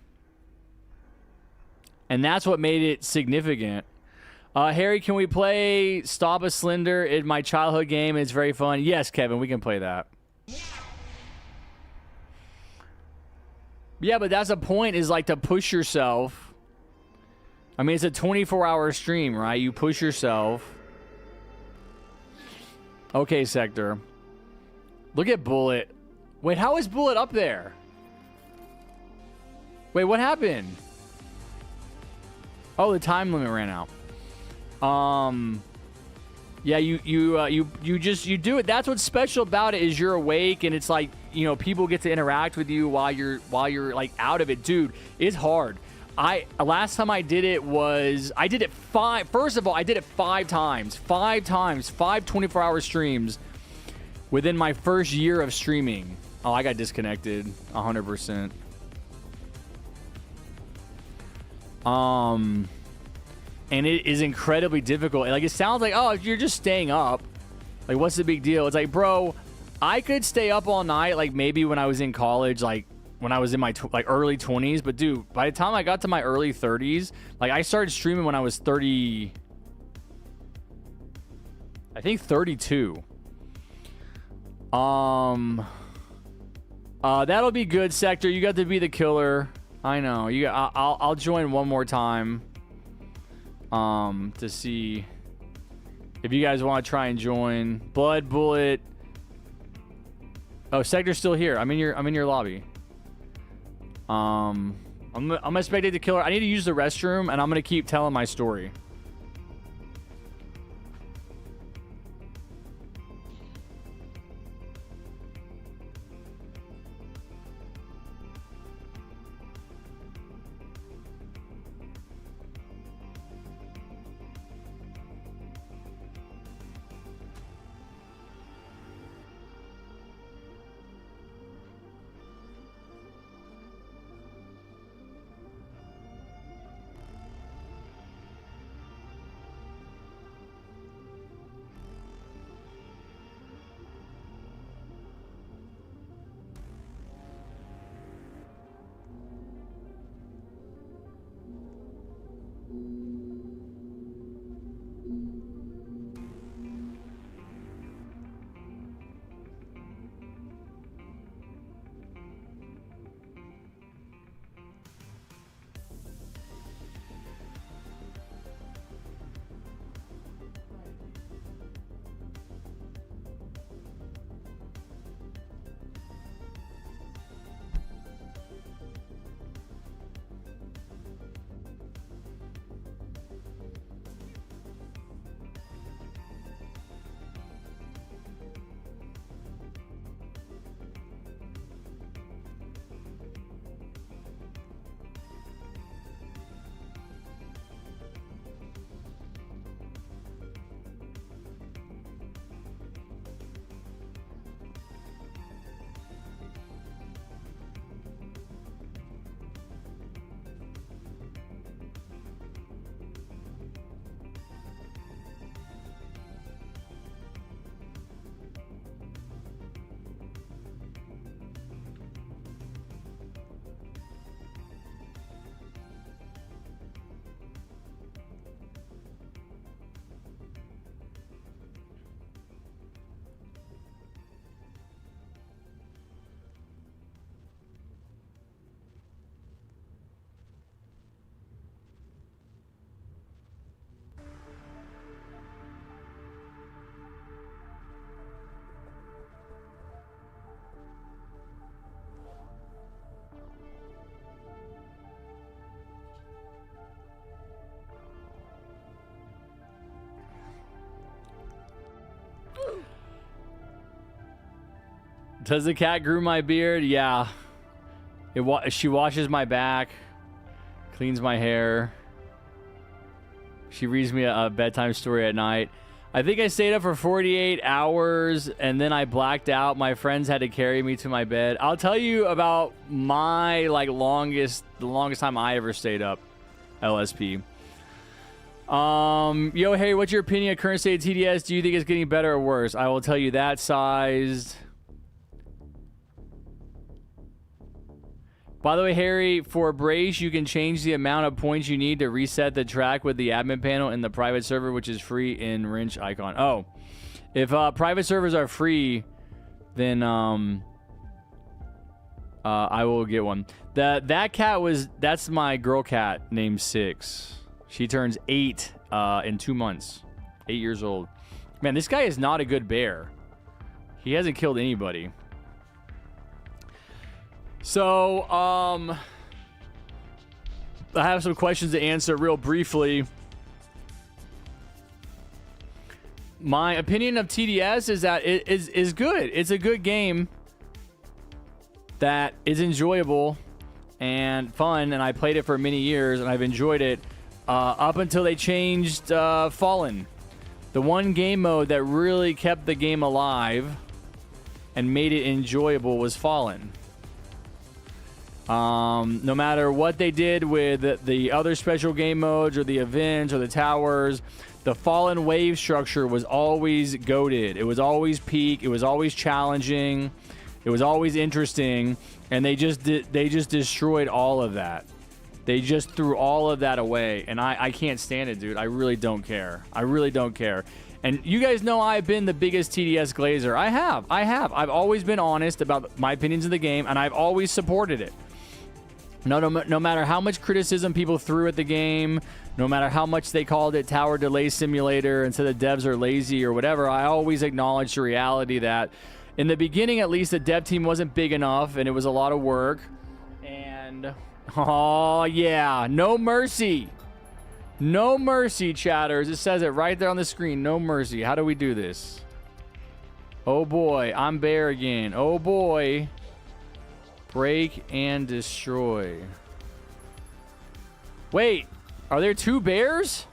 A: And that's what made it significant. Harry, can we play Stop a Slender in my childhood game? It's very fun. Yes, Kevin, we can play that. Yeah, but that's the point, is like to push yourself. I mean, it's a 24-hour stream, right? You push yourself. Okay, Sector. Look at Bullet. Wait, how is Bullet up there? Wait, what happened? Oh, the time limit ran out. Yeah, you do it. That's what's special about it, is you're awake, and it's like, you know, people get to interact with you while you're like out of it. Dude, it's hard. Last time I did it was, I did it 5 times. 5 24-hour streams within my first year of streaming. Oh, I got disconnected 100%. And it is incredibly difficult. Like, it sounds like, oh, if you're just staying up, like, what's the big deal? It's like, bro, I could stay up all night, like, maybe when I was in college, like, when I was in my early 20s. But, dude, by the time I got to my early 30s, like, I started streaming when I was 30, I think 32. That'll be good, Sector. You got to be the killer. I know. I'll join one more time. To see if you guys want to try and join. Blood Bullet. Oh, Sector's still here. I'm in your lobby. I'm gonna spectate the killer. I need to use the restroom, and I'm gonna keep telling my story. Does the cat groom my beard? Yeah. She washes my back, cleans my hair. She reads me a bedtime story at night. I think I stayed up for 48 hours and then I blacked out. My friends had to carry me to my bed. I'll tell you about my the longest time I ever stayed up. LSP. Yo, Harry, what's your opinion of current state of TDS? Do you think it's getting better or worse? I will tell you that sized. By the way, Harry, for Brace, you can change the amount of points you need to reset the track with the admin panel in the private server, which is free in Wrench Icon. Oh, if private servers are free, then I will get one. That cat that's my girl cat named Six. She turns 8 in 2 months. 8 years old. Man, this guy is not a good bear. He hasn't killed anybody. So, I have some questions to answer real briefly. My opinion of TDS is that it is good. It's a good game that is enjoyable and fun, and I played it for many years, and I've enjoyed it up until they changed Fallen. The one game mode that really kept the game alive and made it enjoyable was Fallen. No matter what they did with the other special game modes or the events or the towers, the Fallen wave structure was always goated. It was always peak. It was always challenging. It was always interesting. And they just destroyed all of that. They just threw all of that away. And I can't stand it, dude. I really don't care. I really don't care. And you guys know I've been the biggest TDS glazer. I have. I've always been honest about my opinions of the game, and I've always supported it. No matter how much criticism people threw at the game, no matter how much they called it Tower Delay Simulator and said the devs are lazy or whatever, I always acknowledged the reality that in the beginning, at least, the dev team wasn't big enough, and it was a lot of work. And, oh, yeah, no mercy. No mercy, chatters. It says it right there on the screen. No mercy. How do we do this? Oh, boy. I'm Bear again. Oh, boy. Break and destroy. Wait. Are there 2 bears?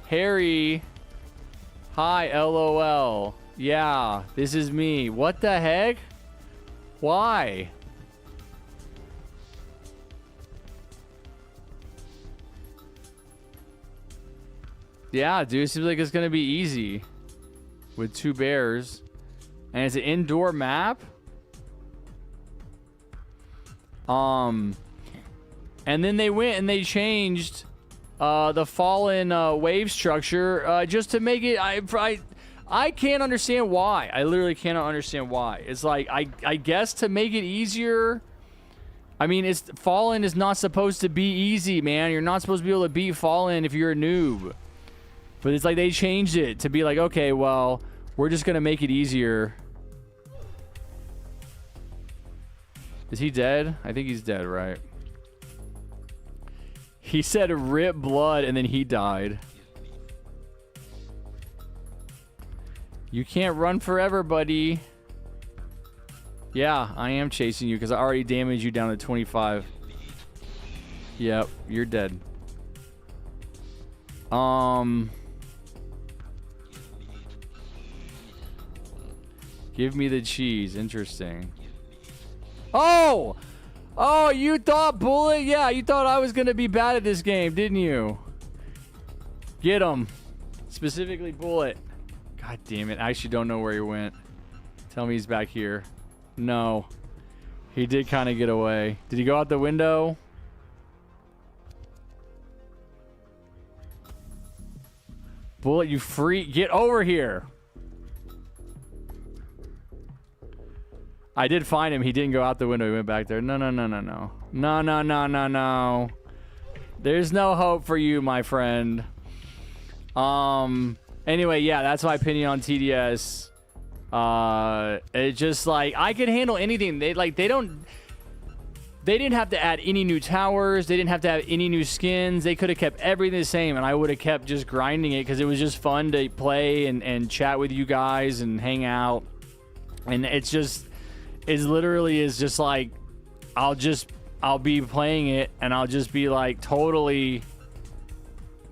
A: Harry. Hi, LOL. Yeah, this is me. What the heck? Why? Yeah, dude, it seems like it's gonna be easy with 2 bears. And it's an indoor map. And then they went and they changed the fallen wave structure just to make it. I can't understand why. I literally cannot understand why. It's like I guess to make it easier. I mean, it's Fallen is not supposed to be easy, man. You're not supposed to be able to beat Fallen if you're a noob. But it's like they changed it to be like, okay, well, we're just gonna make it easier. Is he dead? I think he's dead, right? He said rip blood and then he died. You can't run forever, buddy. Yeah, I am chasing you because I already damaged you down to 25. Yep, you're dead. Give me the cheese. Interesting. Oh! Oh, you thought Bullet? Yeah, you thought I was going to be bad at this game, didn't you? Get him. Specifically Bullet. God damn it. I actually don't know where he went. Tell me he's back here. No. He did kind of get away. Did he go out the window? Bullet, you freak. Get over here. I did find him. He didn't go out the window. He went back there. No. No. There's no hope for you, my friend. Anyway, yeah, that's my opinion on TDS. It's just like I can handle anything. They didn't have to add any new towers. They didn't have to have any new skins. They could have kept everything the same, and I would have kept just grinding it because it was just fun to play and chat with you guys and hang out. And it's literally just like I'll be playing it and I'll just be like totally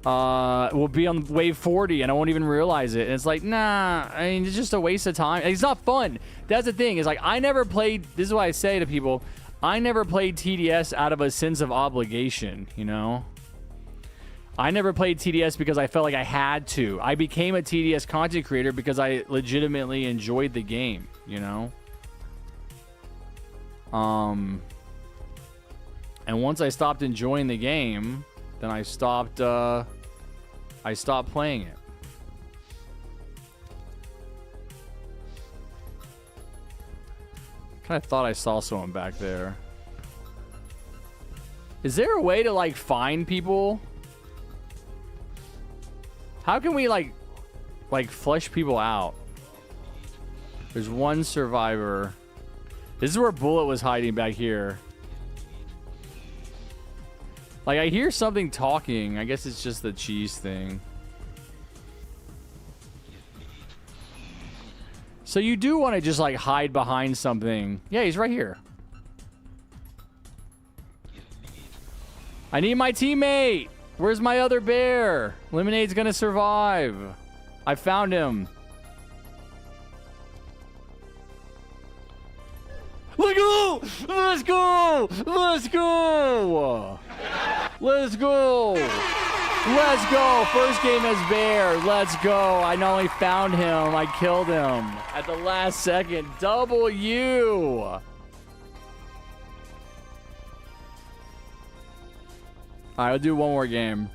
A: we'll be on wave 40 and I won't even realize it. And it's like, nah, I mean, it's just a waste of time. It's not fun. That's the thing. Is like I never played, this is what I say to people, I never played TDS out of a sense of obligation, you know? I never played TDS because I felt like I had to. I became a TDS content creator because I legitimately enjoyed the game, you know? And once I stopped enjoying the game, then I stopped playing it. Kind of thought I saw someone back there. Is there a way to like find people? How can we like flush people out? There's one survivor. This is where Bullet was hiding back here. Like, I hear something talking. I guess it's just the cheese thing. So you do want to just, like, hide behind something. Yeah, he's right here. I need my teammate. Where's my other bear? Lemonade's gonna survive. I found him. Let's go! Let's go! Let's go! Let's go! Let's go! First game as bear. Let's go. I not only found him, I killed him at the last second. W! Alright, I'll do one more game.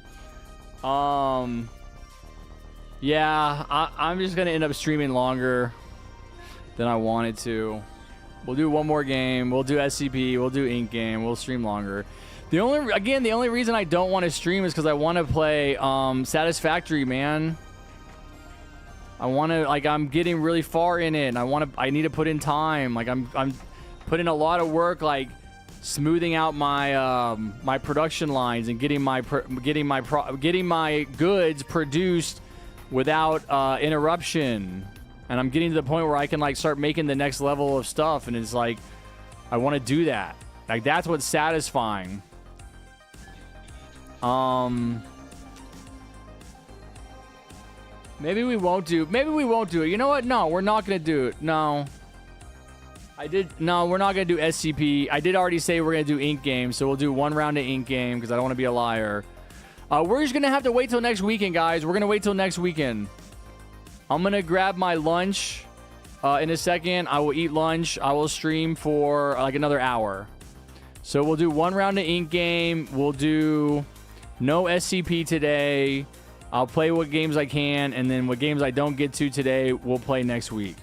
A: Yeah, I'm just gonna end up streaming longer than I wanted to. We'll do one more game. We'll do SCP. We'll do Ink game. We'll stream longer. The only reason I don't want to stream is because I want to play Satisfactory, man. I want to, like, I'm getting really far in it. And I need to put in time. Like, I'm putting a lot of work, like smoothing out my my production lines and getting my goods produced without interruption. And I'm getting to the point where I can, like, start making the next level of stuff. And it's like, I want to do that. Like, that's what's satisfying. Maybe we won't do it. You know what? No, we're not going to do it. No. No, we're not going to do SCP. I did already say we're going to do Ink game. So we'll do one round of Ink game because I don't want to be a liar. We're just going to have to wait till next weekend, guys. We're going to wait till next weekend. I'm going to grab my lunch in a second. I will eat lunch. I will stream for like another hour. So we'll do one round of Ink game. We'll do no SCP today. I'll play what games I can. And then what games I don't get to today, we'll play next week.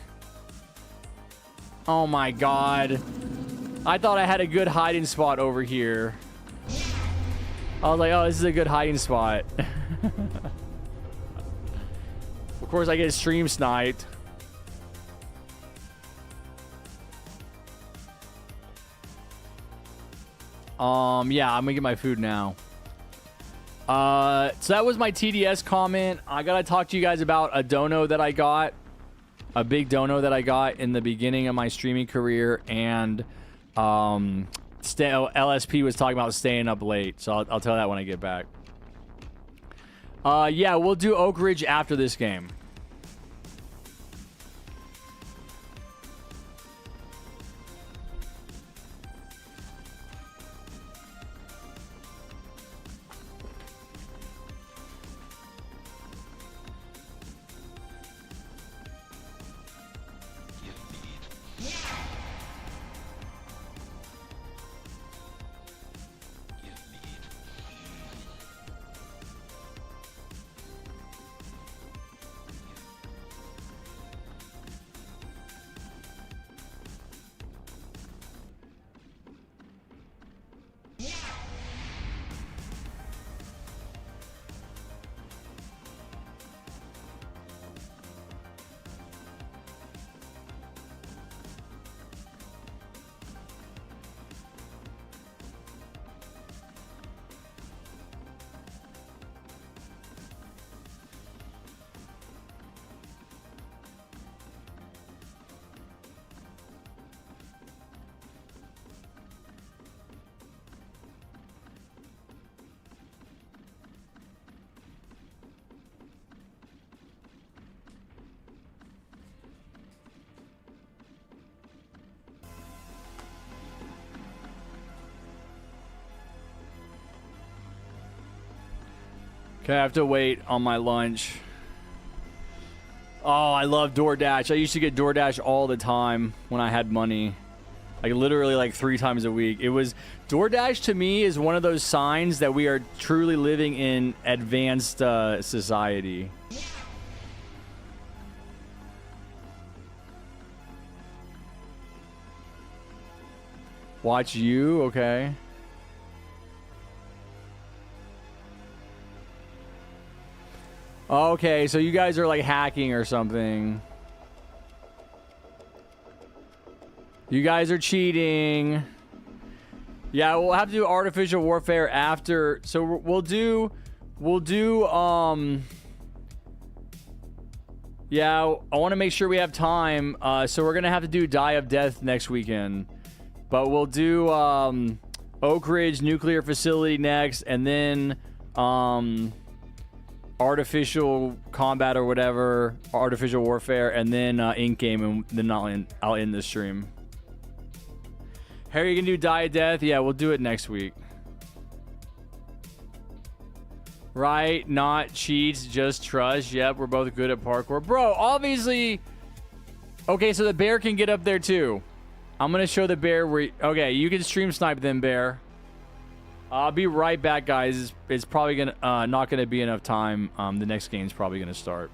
A: Oh my God. I thought I had a good hiding spot over here. I was like, oh, this is a good hiding spot. Of course, I get stream sniped. Yeah, I'm gonna get my food now. So that was my TDS comment. I gotta talk to you guys about a dono that I got. A big dono that I got in the beginning of my streaming career. And LSP was talking about staying up late. So I'll tell that when I get back. Yeah, we'll do Oak Ridge after this game. Okay, I have to wait on my lunch. Oh, I love DoorDash. I used to get DoorDash all the time when I had money. Like, literally, like 3 times a week. It was... DoorDash, to me, is one of those signs that we are truly living in advanced society. Watch you? Okay. Okay, so you guys are like hacking or something. You guys are cheating. Yeah, we'll have to do artificial warfare after. So we'll do yeah, I want to make sure we have time. So we're going to have to do Die of Death next weekend. But we'll do Oak Ridge Nuclear Facility next, and then artificial combat or whatever, artificial warfare, and then Ink game, and then I'll end the stream. Harry, you can do Die of Death? Yeah, we'll do it next week. Right, not cheats, just trust. Yep, we're both good at parkour. Bro, obviously... Okay, so the bear can get up there too. I'm going to show the bear where... Okay, you can stream snipe them, bear. I'll be right back, guys. It's probably gonna not going to be enough time. The next game's probably going to start.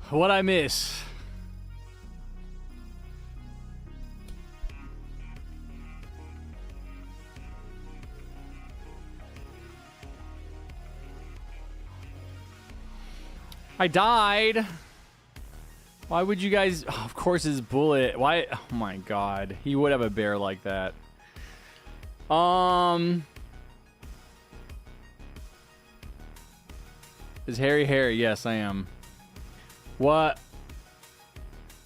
A: What'd I miss? I died. Why would you guys... Oh, of course his bullet. Why? Oh my god. He would have a bear like that. Is Harry Harry? Yes, I am. What?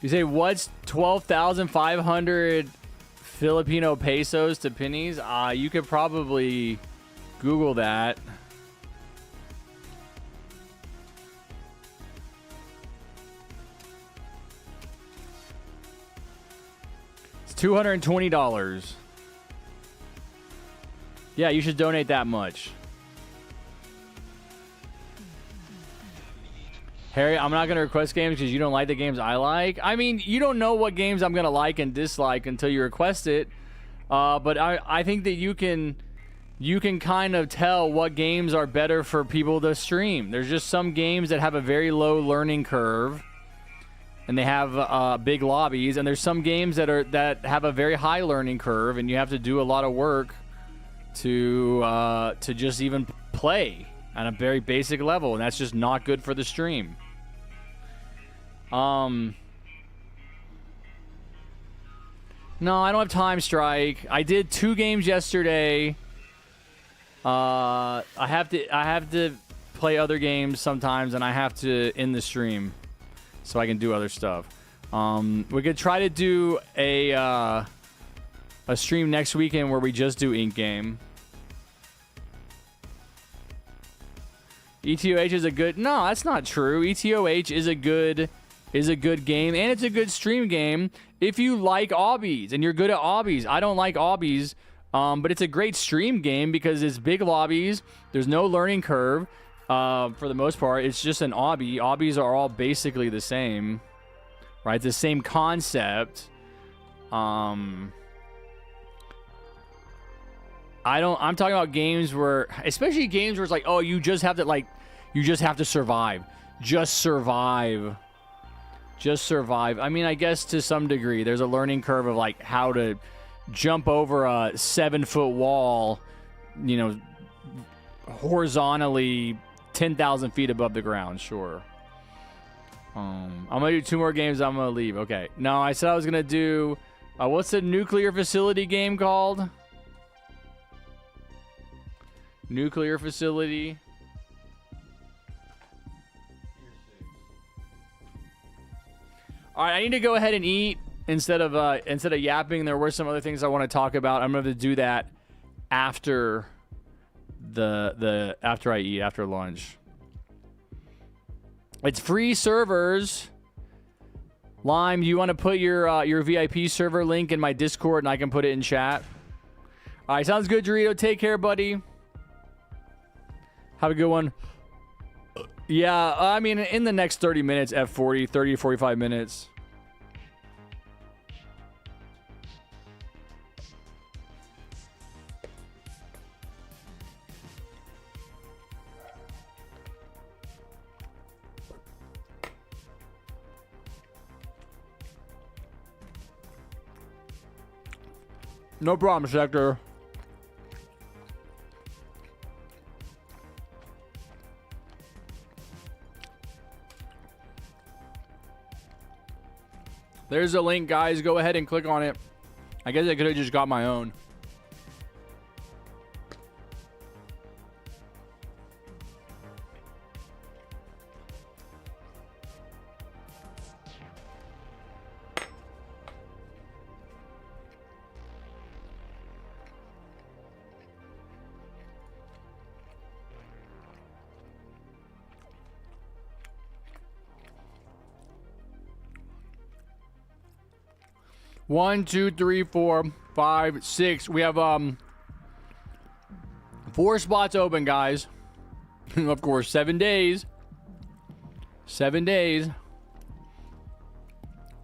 A: You say what's 12,500 Filipino pesos to pennies? You could probably Google that. It's $220. Yeah, you should donate that much. Harry, I'm not going to request games because you don't like the games I like. I mean, you don't know what games I'm going to like and dislike until you request it. But I think that you can kind of tell what games are better for people to stream. There's just some games that have a very low learning curve and they have big lobbies, and there's some games that have a very high learning curve and you have to do a lot of work to just even play on a very basic level, and that's just not good for the stream. No, I don't have Time Strike. I did 2 games yesterday. I have to play other games sometimes, and I have to end the stream so I can do other stuff. We could try to do a stream next weekend where we just do Ink Game. ETOH is a good... No, that's not true. ETOH is a good game, and it's a good stream game if you like obbies and you're good at obbies. I don't like obbies, but it's a great stream game because it's big lobbies. There's no learning curve for the most part. It's just an obby. Obbies are all basically the same, right? It's the same concept. I'm talking about games where, especially games where it's like, oh, you just have to survive. Just survive. I mean, I guess to some degree, there's a learning curve of like how to jump over a 7-foot wall, horizontally 10,000 feet above the ground. Sure. I'm gonna do 2 more games. I'm gonna leave. Okay. No, I said I was gonna do. What's the nuclear facility game called? Nuclear facility. All right, I need to go ahead and eat instead of yapping. There were some other things I want to talk about. I'm going to do that after after I eat, after lunch. It's free servers. Lime, you want to put your VIP server link in my Discord and I can put it in chat? All right, sounds good, Dorito. Take care, buddy. Have a good one. Yeah, I mean, in the next 30 minutes, F40, 30 to 45 minutes. No problem, Sector. There's a link, guys. Go ahead and click on it. I guess I could have just got my own. One, two, three, 4, 5, 6. We have 4 spots open, guys. Of course, 7 days. 7 days.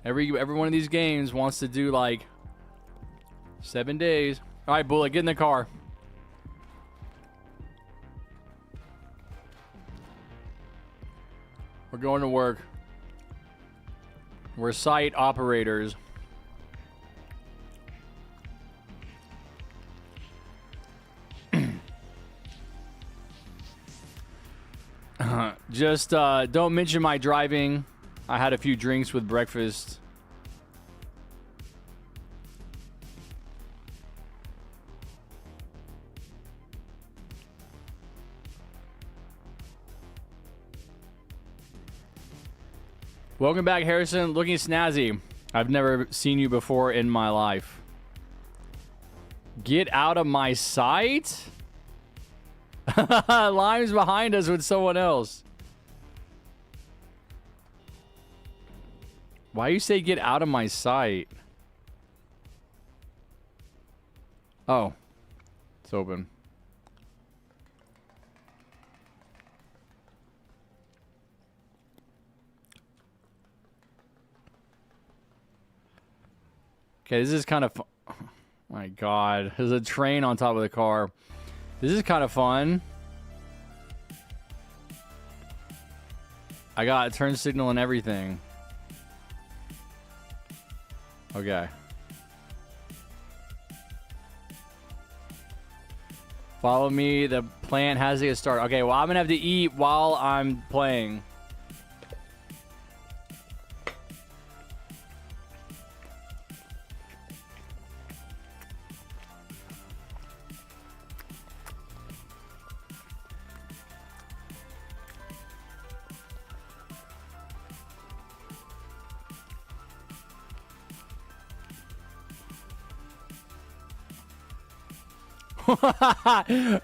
A: Every one of these games wants to do like 7 days. All right, Bullet, get in the car. We're going to work. We're site operators. Just don't mention my driving. I had a few drinks with breakfast. Welcome back, Harrison. Looking snazzy. I've never seen you before in my life. Get out of my sight? Lime's behind us with someone else. Why you say get out of my sight? Oh. It's open. Okay, this is kind of fun. Oh my God. There's a train on top of the car. This is kind of fun. I got a turn signal and everything. Okay. Follow me. The plant has to get started. Okay, well, I'm going to have to eat while I'm playing.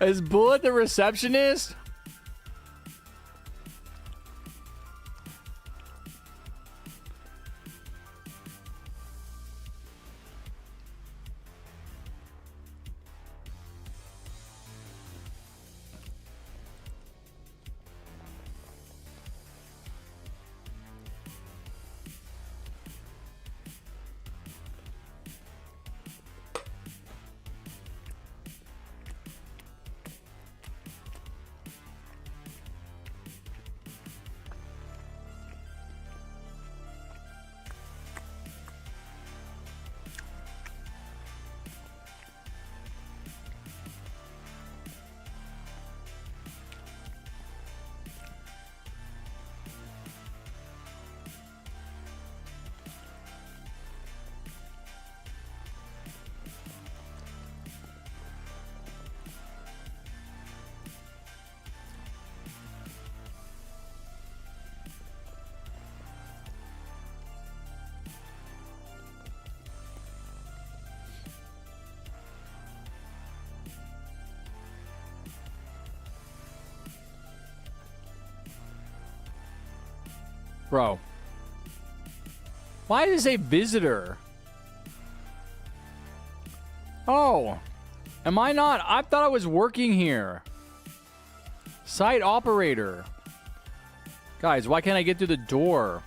A: Is Bullet the receptionist? Bro. Why does it say visitor? Oh. Am I not? I thought I was working here. Site operator. Guys, why can't I get through the door?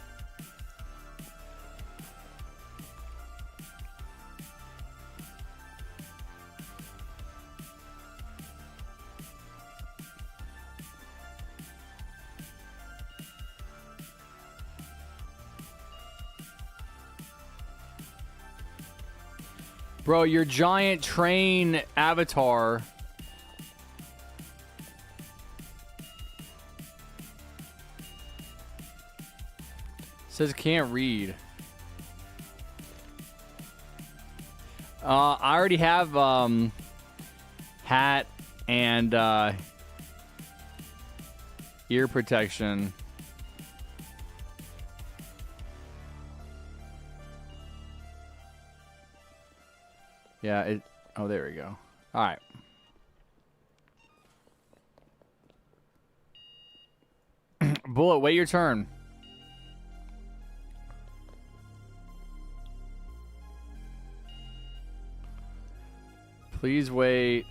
A: Bro, your giant train avatar. Says can't read. I already have hat and ear protection. Yeah, it... Oh, there we go. All right. Bullet, wait your turn. Please wait.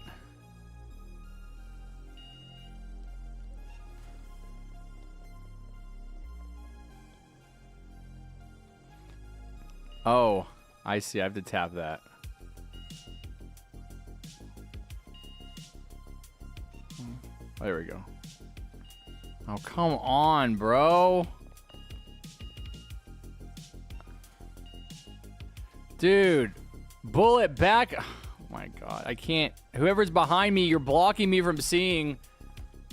A: Oh, I see. I have to tap that. There we go. Oh, come on, bro. Dude. Bullet back. Oh, my God. I can't. Whoever's behind me, you're blocking me from seeing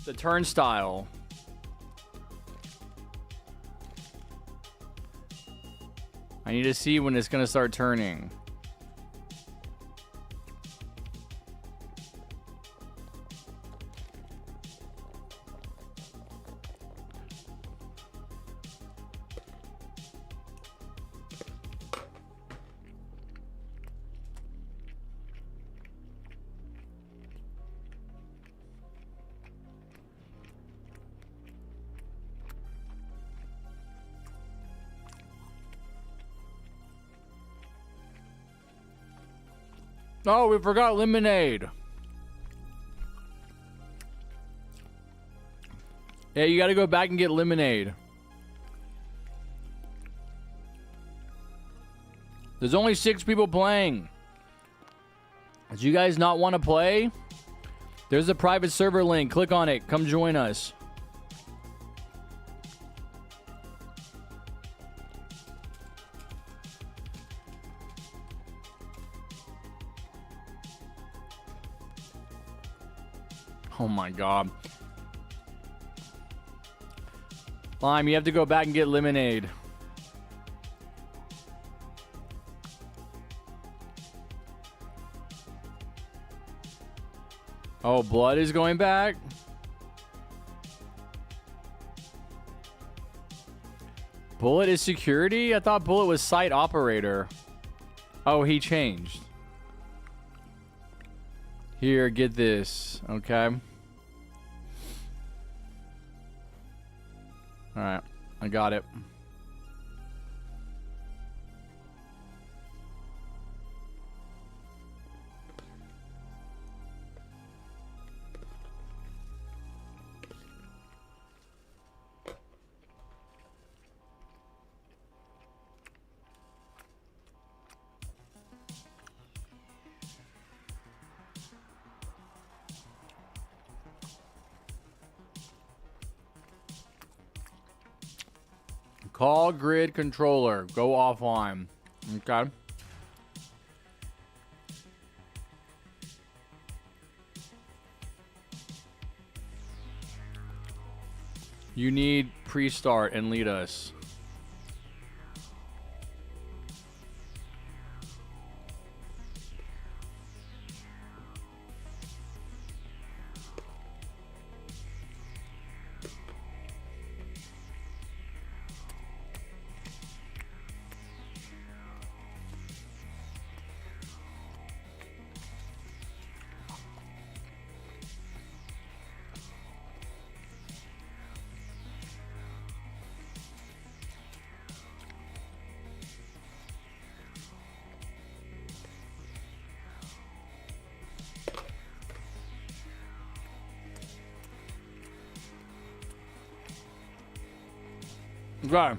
A: the turnstile. I need to see when it's going to start turning. Oh, we forgot lemonade. Yeah, you gotta go back and get lemonade. There's only 6 people playing. Do you guys not want to play? There's a private server link. Click on it. Come join us. Oh my God. Lime, you have to go back and get lemonade. Oh, blood is going back? Bullet is security? I thought Bullet was site operator. Oh, he changed. Here, get this. Okay. Alright, I got it. Call grid controller. Go offline. Okay. You need pre-start and lead us. Okay.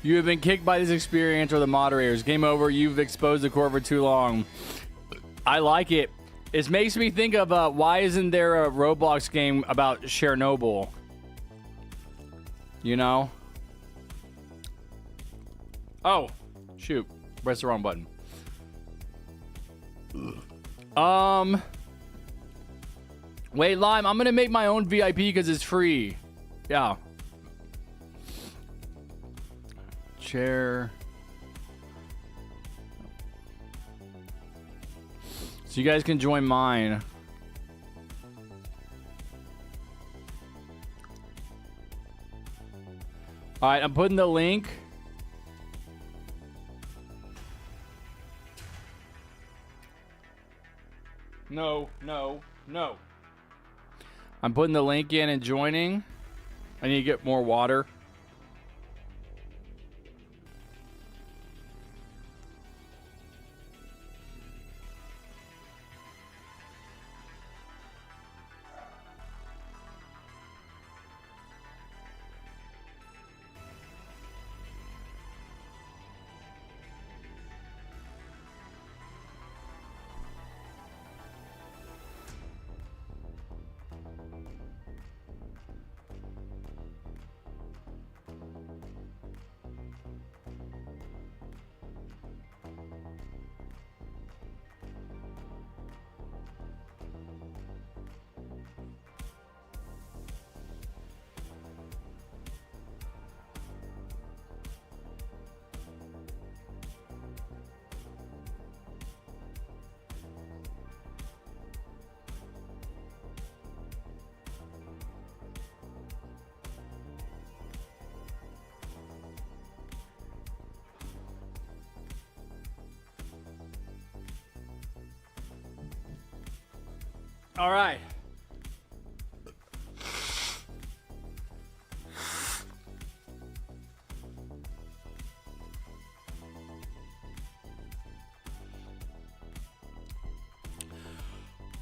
A: You have been kicked by this experience or the moderators. Game over. You've exposed the core for too long. I like it. It makes me think of why isn't there a Roblox game about Chernobyl? You know? Oh, shoot. Press the wrong button. Wait, Lime, I'm going to make my own VIP because it's free. Yeah. Chair. So you guys can join mine. All right, I'm putting the link. No. I'm putting the link in and joining. I need to get more water. All right.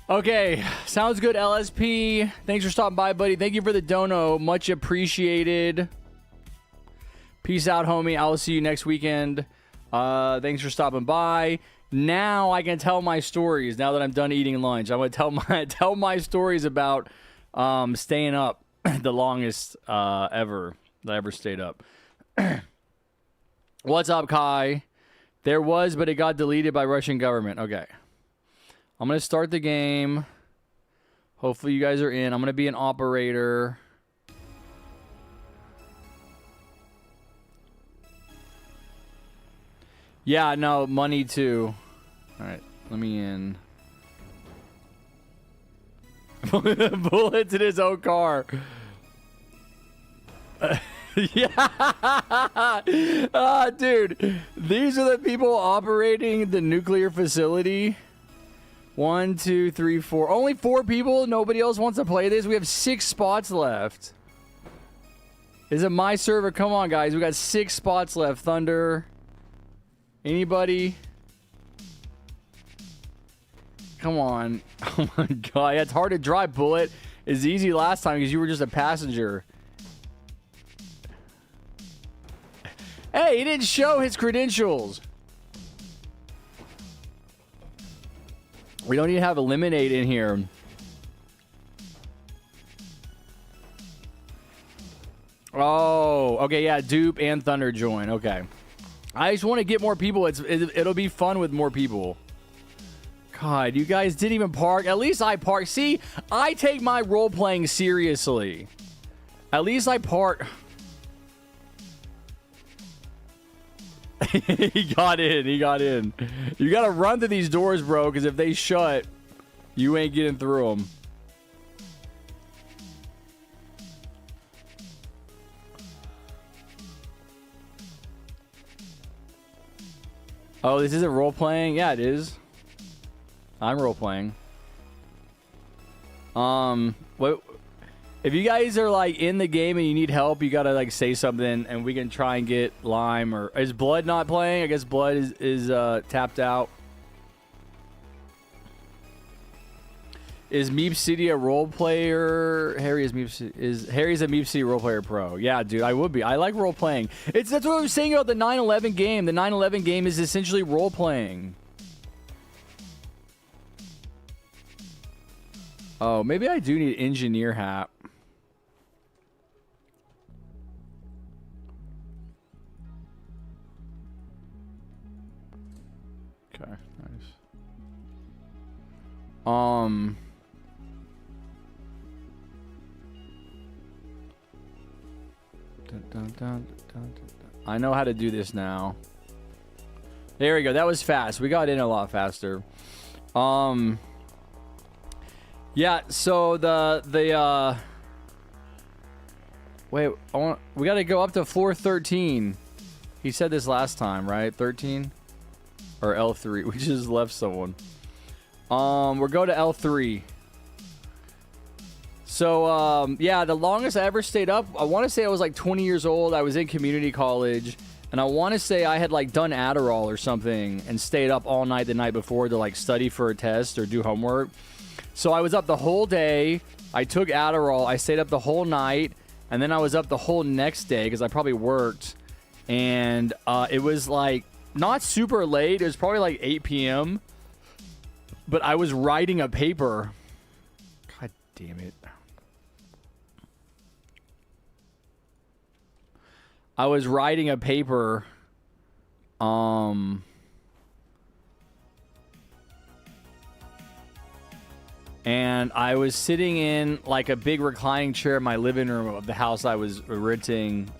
A: Okay, sounds good, LSP. Thanks for stopping by, buddy. Thank you for the dono. Much appreciated. Peace out, homie. I will see you next weekend. Thanks for stopping by. Now I can tell my stories. Now that I'm done eating lunch, I'm gonna tell my stories about staying up the longest ever that I ever stayed up. What's up, Kai? There was, but it got deleted by Russian government. Okay. I'm gonna start the game. Hopefully you guys are in. I'm gonna be an operator. Yeah, no, money too. Alright, let me in. Bullets in his own car. Yeah. Dude, these are the people operating the nuclear facility. 1, 2, 3, 4. Only 4 people? Nobody else wants to play this? We have 6 spots left. Is it my server? Come on, guys. We got 6 spots left. Thunder. Anybody? Come on. Oh my god. It's hard to drive, Bullet. It's easy last time because you were just a passenger. Hey, he didn't show his credentials. We don't even have Eliminate in here. Oh, okay, yeah, Dupe and Thunder join. Okay. I just want to get more people. It'll be fun with more people. God, you guys didn't even park. At least I park. See, I take my role-playing seriously. At least I park. He got in. He got in. You got to run through these doors, bro, because if they shut, you ain't getting through them. Oh, this isn't role-playing? Yeah, it is. I'm role-playing. What? If you guys are, like, in the game and you need help, you gotta, like, say something, and we can try and get Lime or... Is Blood not playing? I guess Blood is tapped out. Is Meep City a role player? Harry's a Meep City role player pro. Yeah, dude, I would be. I like role playing. That's what I was saying about the 9/11 game. The 9/11 game is essentially role playing. Oh, maybe I do need an engineer hat. Okay, nice. I know how to do this now. There we go. That was fast. We got in a lot faster. Yeah, so wait, we got to go up to floor 13. He said this last time, right? 13 or L3. We just left someone. We're going to L3. So, yeah, the longest I ever stayed up, I want to say I was like 20 years old. I was in community college, and I want to say I had like done Adderall or something and stayed up all night the night before to like study for a test or do homework. So I was up the whole day. I took Adderall. I stayed up the whole night, and then I was up the whole next day because I probably worked. And it was like not super late. It was probably like 8 p.m. But I was writing a paper. God damn it. I was writing a paper. And I was sitting in like a big reclining chair in my living room of the house I was renting.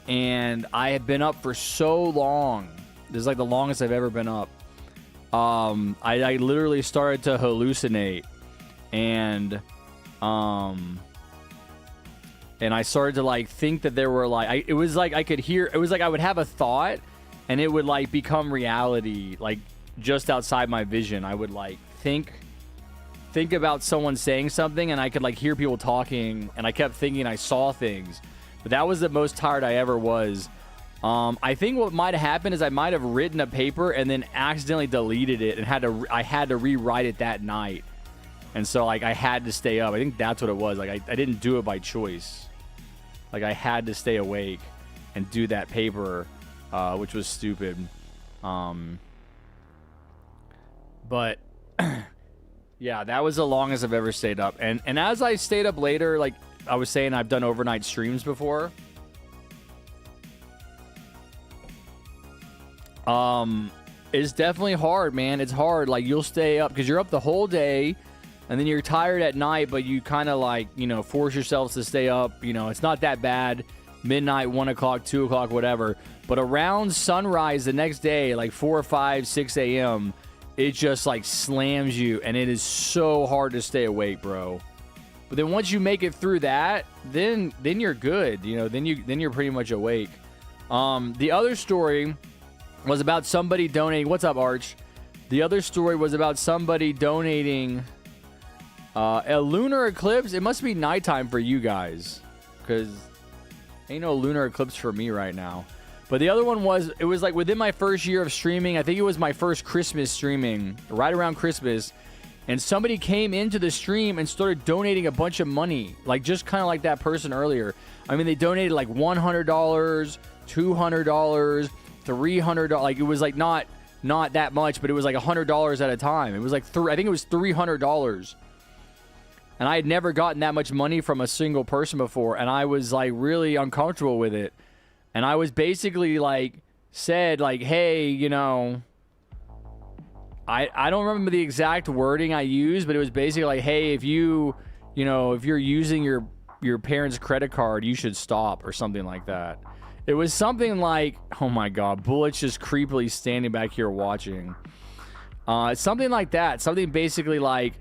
A: And I had been up for so long. This is like the longest I've ever been up. I literally started to hallucinate. And I started to like think that there were like it was like I could hear, it was like I would have a thought and it would like become reality, like just outside my vision. I would like think about someone saying something and I could like hear people talking, and I kept thinking I saw things. But that was the most tired I ever was. I think what might have happened is I might have written a paper and then accidentally deleted it and I had to rewrite it that night. And so like I had to stay up. I think that's what it was. Like I didn't do it by choice. Like I had to stay awake and do that paper, which was stupid. But yeah, that was the longest I've ever stayed up. And as I stayed up later, like I was saying, I've done overnight streams before. It's definitely hard, man. It's hard. Like, you'll stay up because you're up the whole day, and then you're tired at night, but you kind of like, you know, force yourselves to stay up. You know, it's not that bad. Midnight, 1 o'clock, 2 o'clock, whatever. But around sunrise the next day, like 4 or 5, 6 a.m., it just like slams you, and it is so hard to stay awake, bro. But then once you make it through that, then you're good. You know, then you're pretty much awake. The other story was about somebody donating. What's up, Arch? The other story was about somebody donating a lunar eclipse. It must be nighttime for you guys, because ain't no lunar eclipse for me right now. But the other one was, it was like within my first year of streaming. I think it was my first Christmas streaming, right around Christmas. And somebody came into the stream and started donating a bunch of money. Like, just kind of like that person earlier. I mean, they donated like $100, $200, $300. Like, it was like not that much, but it was like $100 at a time. It was like, I think it was $300. And I had never gotten that much money from a single person before. And I was like really uncomfortable with it. And I was basically like, said like, hey, you know, I don't remember the exact wording I used, but it was basically like, hey, if you're using your parents' credit card, you should stop, or something like that. It was something like, oh my God, Bullet's just creepily standing back here watching. Something like that. Something basically like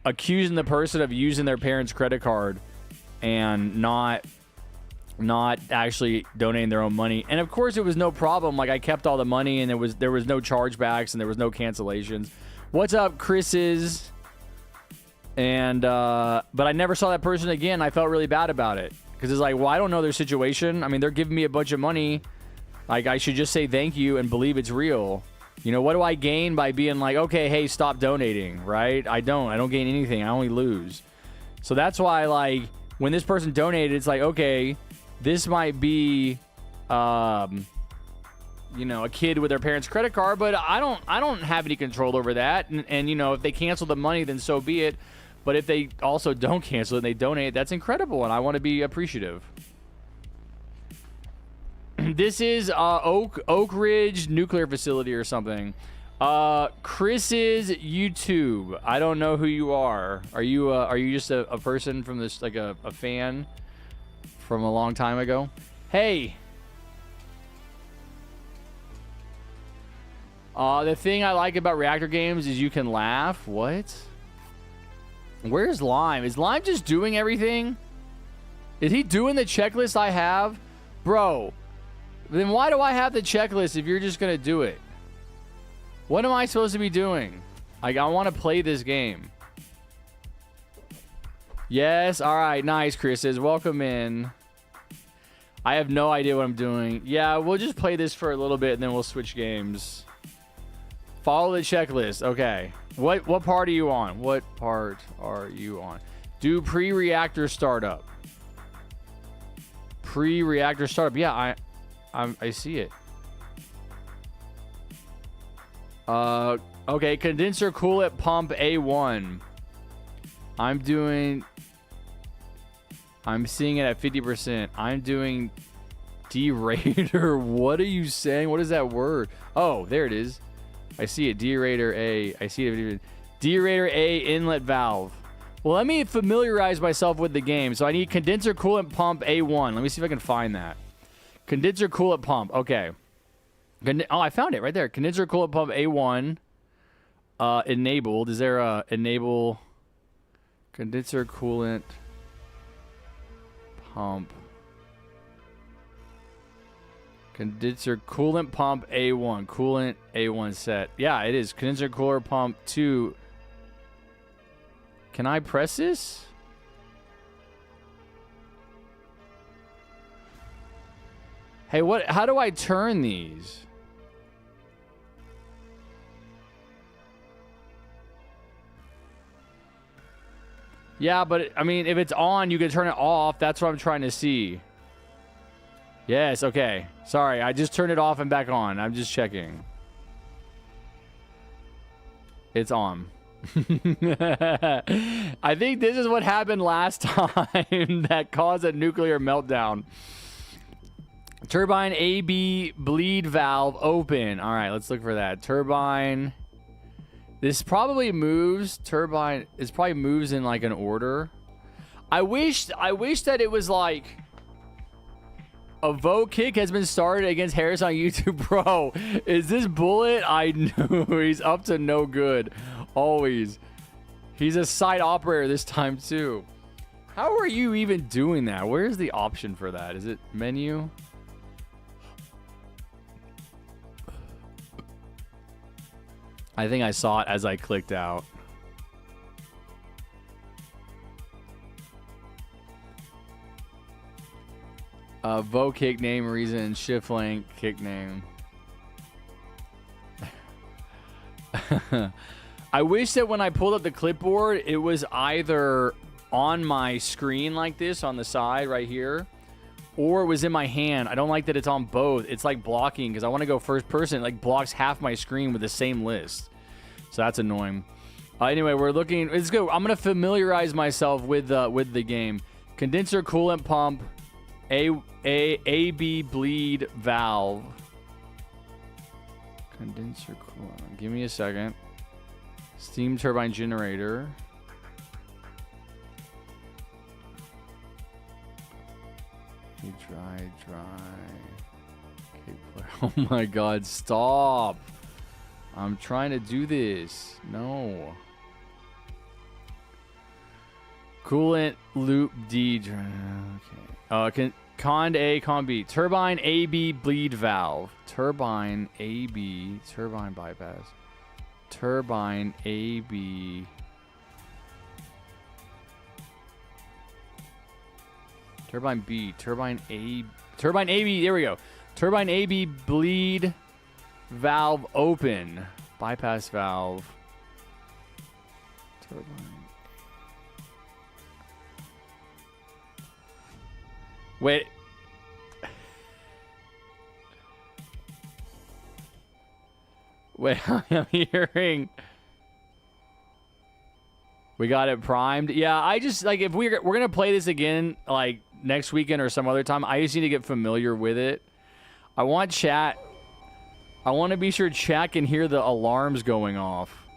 A: accusing the person of using their parents' credit card and not actually donating their own money. And of course it was no problem. Like, I kept all the money, and there was no chargebacks, and there was no cancellations. What's up, Chris's? And but I never saw that person again. I felt really bad about it, because it's like, well, I don't know their situation. I mean, they're giving me a bunch of money. Like, I should just say thank you and believe it's real. You know, what do I gain by being like, okay, hey, stop donating, right? I don't gain anything. I only lose. So that's why, like, when this person donated, it's like, okay, this might be, you know, a kid with their parents' credit card, but I don't have any control over that. And you know, if they cancel the money, then so be it. But if they also don't cancel it and they donate, that's incredible, and I want to be appreciative. This is Oak Ridge Nuclear Facility or something. Chris's YouTube. I don't know who you are. Are you just a person from this, like a fan from a long time ago? Hey. The thing I like about reactor games is you can laugh. What? Where's Lime? Is Lime just doing everything? Is he doing the checklist I have? Bro, then why do I have the checklist if you're just going to do it? What am I supposed to be doing? Like, I want to play this game. Yes, all right, nice, Chris. Welcome in. I have no idea what I'm doing. Yeah, we'll just play this for a little bit, and then we'll switch games. Follow the checklist. Okay. What part are you on? What part are you on? Do pre-reactor startup. Pre-reactor startup. Yeah, I see it. Okay, condenser coolant pump A1. I'm seeing it at 50%. I'm doing derator. What are you saying? What is that word? Oh, there it is. I see it. Derator A. I see it. Derator A inlet valve. Well, let me familiarize myself with the game. So I need condenser coolant pump A1. Let me see if I can find that. Condenser coolant pump. Okay. Oh, I found it right there. Condenser coolant pump A1 enabled. Is there a enable condenser coolant pump? Condenser coolant pump A1. Coolant A1 set. Yeah, it is. Condenser cooler pump 2. Can I press this? Hey, how do I turn these? Yeah, but I mean, if it's on, you can turn it off. That's what I'm trying to see. Yes, okay. Sorry, I just turned it off and back on. I'm just checking. It's on. I think this is what happened last time that caused a nuclear meltdown. Turbine AB bleed valve open. All right, let's look for that. Turbine. This probably moves. Turbine. This probably moves in like an order. I wish that it was like a vote kick has been started against Harris on YouTube. Bro, is this bullet? I knew he's up to no good. Always. He's a side operator this time too. How are you even doing that? Where's the option for that? Is it menu? I think I saw it as I clicked out. Vote kick name reason shift link kick name. I wish that when I pulled up the clipboard, it was either on my screen like this on the side right here, or it was in my hand. I don't like that it's on both. It's like blocking because I want to go first person. It like blocks half my screen with the same list. So that's annoying. Anyway, we're looking. It's good. I'm gonna familiarize myself with the game. Condenser coolant pump, AB bleed valve. Condenser coolant. Give me a second. Steam turbine generator. Dry. Okay, oh my God! Stop. I'm trying to do this. No. Coolant loop D. Okay. Con A, con B. Turbine AB bleed valve. Turbine AB. Turbine bypass. Turbine AB. Turbine B. Turbine A. Turbine AB. There we go. Turbine AB bleed valve open. Bypass valve. Turbine. Wait. Wait, I'm hearing. We got it primed. Yeah, I just like if we're gonna play this again like next weekend or some other time. I just need to get familiar with it. I want chat. I want to be sure chat can hear the alarms going off.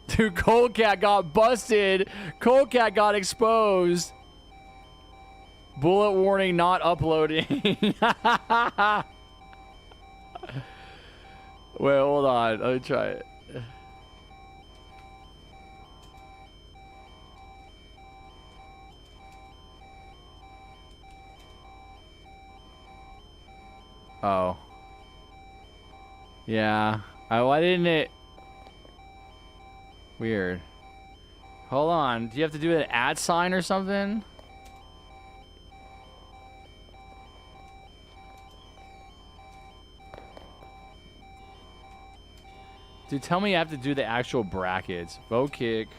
A: Dude, Cold Cat got busted. Cold Cat got exposed. Bullet warning not uploading. Wait, hold on. Let me try it. Oh. Yeah. Why didn't it? Weird. Hold on. Do you have to do an @ sign or something? Dude, tell me I have to do the actual brackets. Vote kick.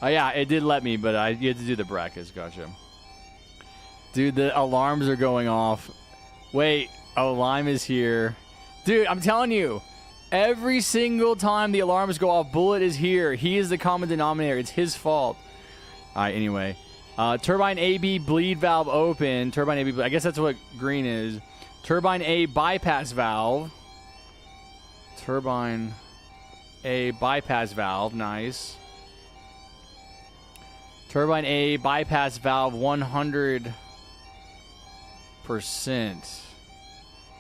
A: Oh, yeah, it did let me, but you had to do the brackets. Gotcha. Dude, the alarms are going off. Wait. Oh, Lime is here. Dude, I'm telling you. Every single time the alarms go off, Bullet is here. He is the common denominator. It's his fault. All right, anyway. Turbine AB bleed valve open. Turbine AB bleed. I guess that's what green is. Turbine A bypass valve. Turbine A bypass valve. Nice. Turbine A bypass valve 100%.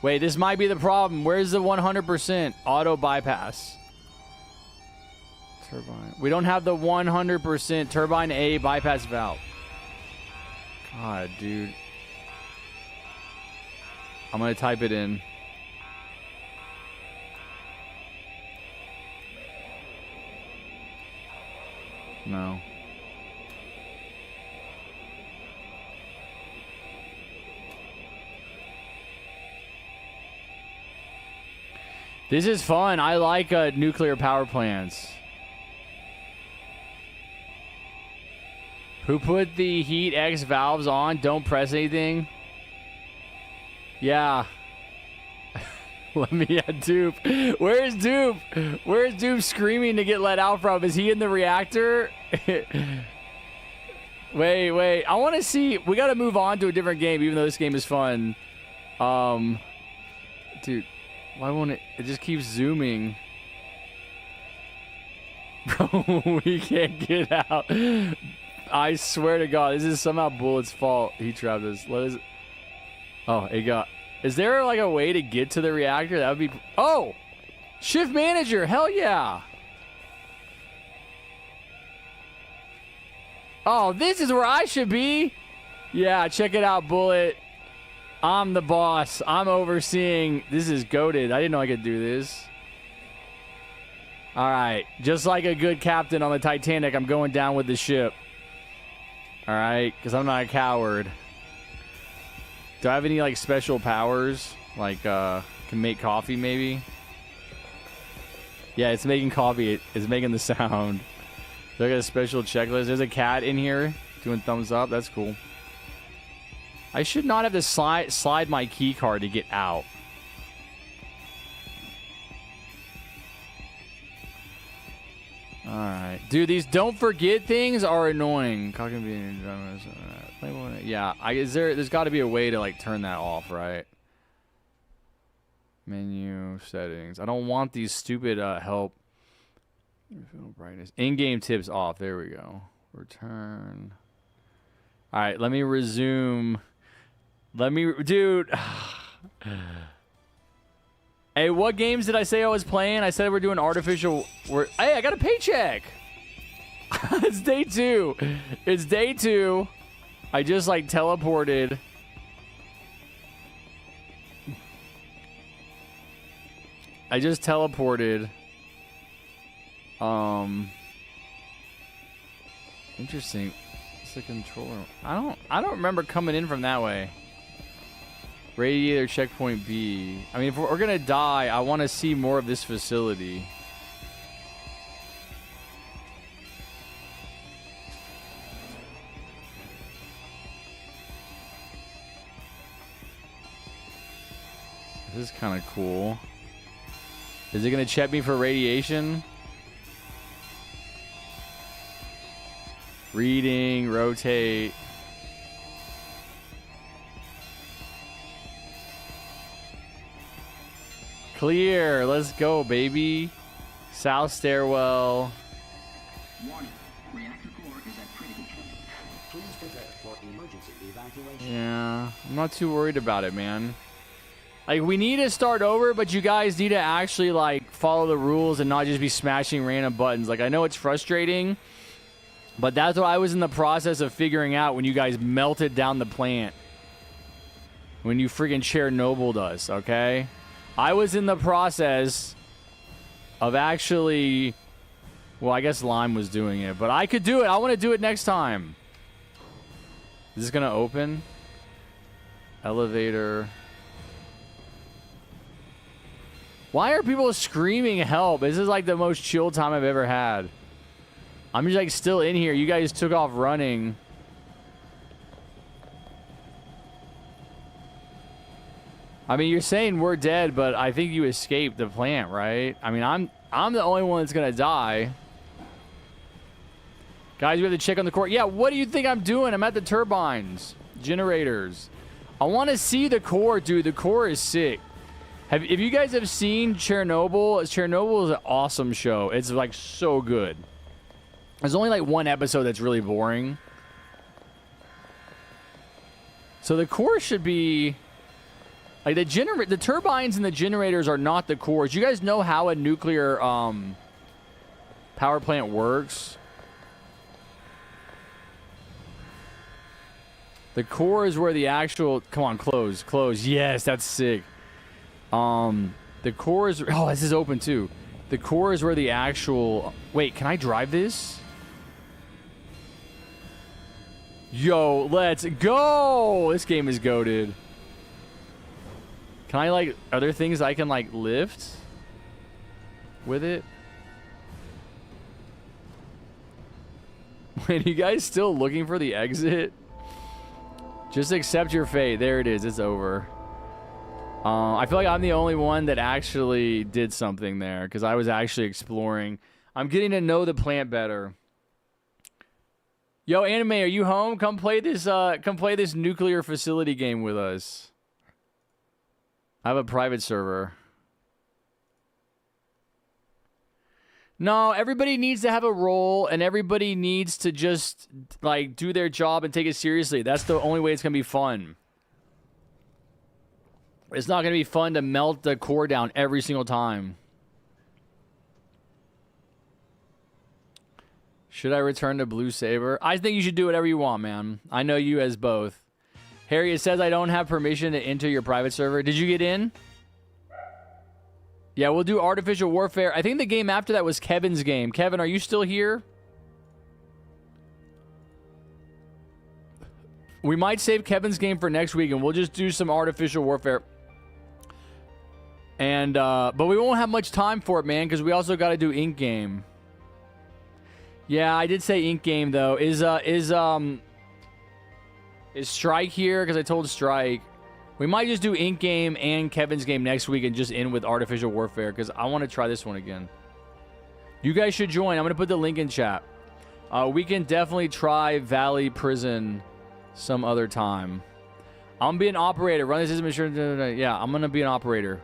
A: Wait, this might be the problem. Where's the 100%? Auto bypass. Turbine. We don't have the 100% turbine A bypass valve. God, dude. I'm going to type it in. No. This is fun. I like nuclear power plants. Who put the heat X valves on? Don't press anything. Yeah. Let me at Dupe. Where's Dupe? Where's Dupe screaming to get let out from? Is he in the reactor? Wait. I want to see. We got to move on to a different game, even though this game is fun. Dude, why won't it? It just keeps zooming. Bro, we can't get out. I swear to God, this is somehow Bullet's fault. He trapped us. Oh, it got. Is there like a way to get to the reactor? That would be. Oh! Shift manager! Hell yeah! Oh, this is where I should be! Yeah, check it out, Bullet. I'm the boss. I'm overseeing. This is goated. I didn't know I could do this. Alright. Just like a good captain on the Titanic, I'm going down with the ship. Alright? Because I'm not a coward. Do I have any, like, special powers? Like, can make coffee, maybe? Yeah, it's making coffee. It's making the sound. Do I got a special checklist? There's a cat in here doing thumbs up. That's cool. I should not have to slide my key card to get out. Alright. Dude, these don't forget things are annoying. Yeah, there's got to be a way to like turn that off, right? Menu settings. I don't want these stupid help. Brightness. In-game tips off. There we go. Return. Alright, let me resume. Dude. Hey, what games did I say I was playing? I said we're doing artificial. Hey, I got a paycheck. It's day 2. It's day 2. I just like teleported. Interesting. It's the controller. I don't remember coming in from that way. Radiator checkpoint B. I mean, if we're gonna die, I want to see more of this facility. This is kind of cool. Is it gonna check me for radiation? Reading, rotate. Clear. Let's go, baby. South stairwell.
F: Warning. Reactor core is at critical. Please prepare for emergency evacuation.
A: Yeah, I'm not too worried about it, man. Like, we need to start over, but you guys need to actually, like, follow the rules and not just be smashing random buttons. Like, I know it's frustrating, but that's what I was in the process of figuring out when you guys melted down the plant. When you freaking Chernobyl us, okay? I was in the process of actually... Well, I guess Lime was doing it, but I could do it. I want to do it next time. Is this going to open? Elevator... Why are people screaming help? This is like the most chill time I've ever had. I'm just like still in here. You guys took off running. I mean, you're saying we're dead, but I think you escaped the plant, right? I mean, I'm the only one that's gonna die. Guys, we have to check on the core. Yeah, what do you think I'm doing? I'm at the turbines. Generators. I want to see the core, dude. The core is sick. If you guys have seen Chernobyl, Chernobyl is an awesome show. It's like so good. There's only like one episode that's really boring. So the core should be like the turbines and the generators are not the cores. You guys know how a nuclear power plant works? The core is where the actual... Come on, close. Close. Yes, that's sick. The core is... Oh, this is open too. The core is where the actual... Wait, can I drive this? Yo, let's go! This game is goated. Can I, like... Are there things I can, like, lift with it? Wait, you guys still looking for the exit? Just accept your fate. There it is. It's over. I feel like I'm the only one that actually did something there because I was actually exploring. I'm getting to know the plant better. Yo, Anime, are you home? Come play this nuclear facility game with us. I have a private server. No, everybody needs to have a role, and everybody needs to just, like, do their job and take it seriously. That's the only way it's going to be fun. It's not going to be fun to melt the core down every single time. Should I return to Blue Saber? I think you should do whatever you want, man. I know you as both. Harry, it says I don't have permission to enter your private server. Did you get in? Yeah, we'll do Artificial Warfare. I think the game after that was Kevin's game. Kevin, are you still here? We might save Kevin's game for next week, and we'll just do some Artificial Warfare. And, but we won't have much time for it, man, because we also got to do Ink Game. Yeah, I did say Ink Game, though. Is Strike here? Because I told Strike. We might just do Ink Game and Kevin's game next week and just end with Artificial Warfare because I want to try this one again. You guys should join. I'm going to put the link in chat. We can definitely try Valley Prison some other time. I'm going to be an operator. Run the system insurance. Yeah, I'm going to be an operator.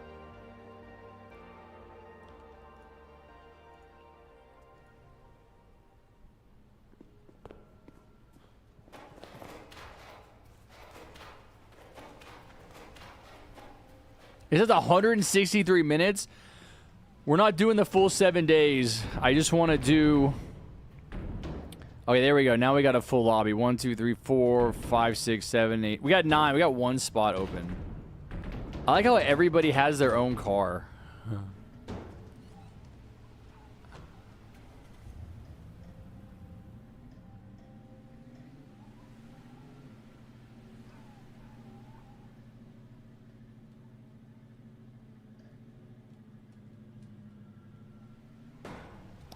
A: It says 163 minutes. We're not doing the full 7 days. I just want to do... Okay, there we go. Now we got a full lobby. 1, 2, 3, 4, 5, 6, 7, 8. We got 9. We got one spot open. I like how everybody has their own car.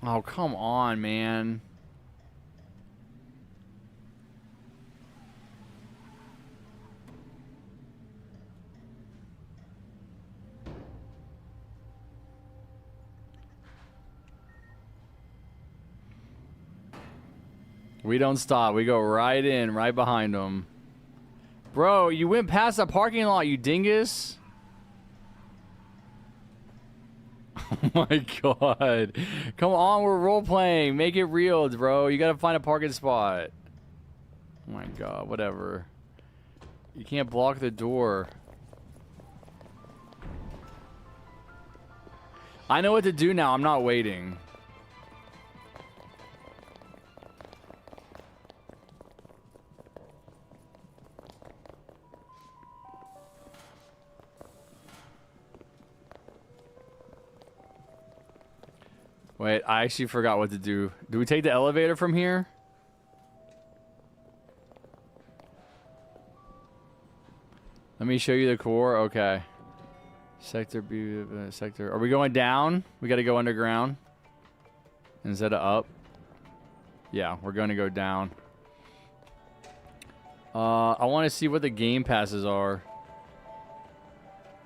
A: Oh, come on, man. We don't stop. We go right in, right behind them. Bro, you went past the parking lot, you dingus. Oh my god. Come on, we're role-playing. Make it real, bro. You gotta find a parking spot. Oh my god, whatever. You can't block the door. I know what to do now. I'm not waiting. Wait, I actually forgot what to do. Do we take the elevator from here? Let me show you the core. Okay. Sector B, sector. Are we going down? We got to go underground instead of up. Yeah, we're going to go down. I want to see what the game passes are.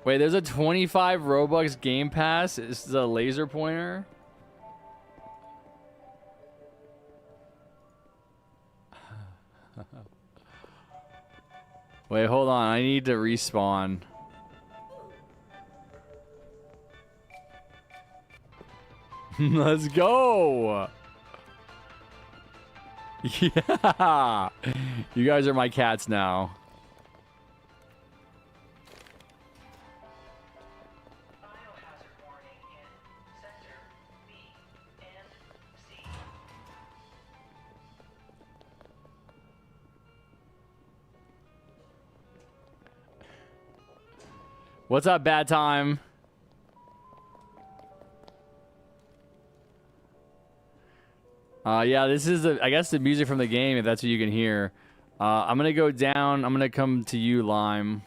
A: Wait, there's a 25 Robux game pass. Is the laser pointer? Wait, hold on. I need to respawn. Let's go. Yeah. You guys are my cats now. What's up, bad time? Yeah, this is the, I guess, the music from the game, if that's what you can hear. I'm gonna go down. I'm gonna come to you, Lime.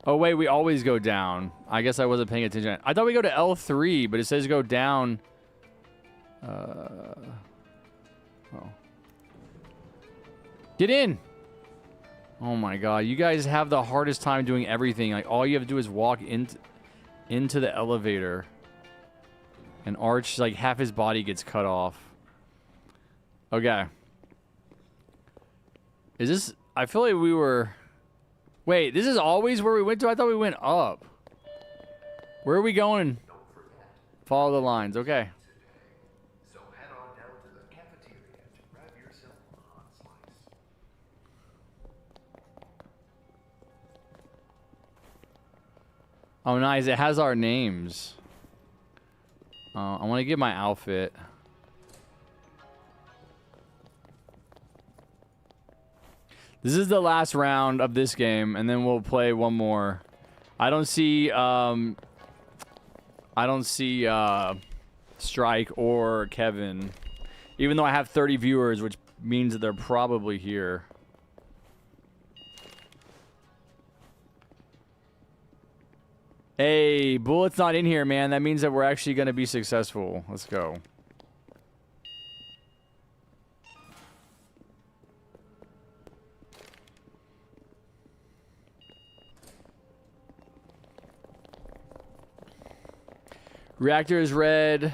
A: Oh, wait, we always go down. I guess I wasn't paying attention. I thought we go to L3, but it says go down. Oh. Get in! Oh my god, you guys have the hardest time doing everything. Like, all you have to do is walk into the elevator. And Arch, like, half his body gets cut off. Okay. Is this... I feel like we were... Wait, this is always where we went to? I thought we went up. Where are we going? Follow the lines. Okay.
G: So head on down to the cafeteria to grab yourself a hot slice.
A: Oh, nice. It has our names. I want to get my outfit. This is the last round of this game, and then we'll play one more. I don't see Strike or Kevin, even though I have 30 viewers, which means that they're probably here. Hey, Bullet's not in here, man. That means that we're actually going to be successful. Let's go. Reactor is red.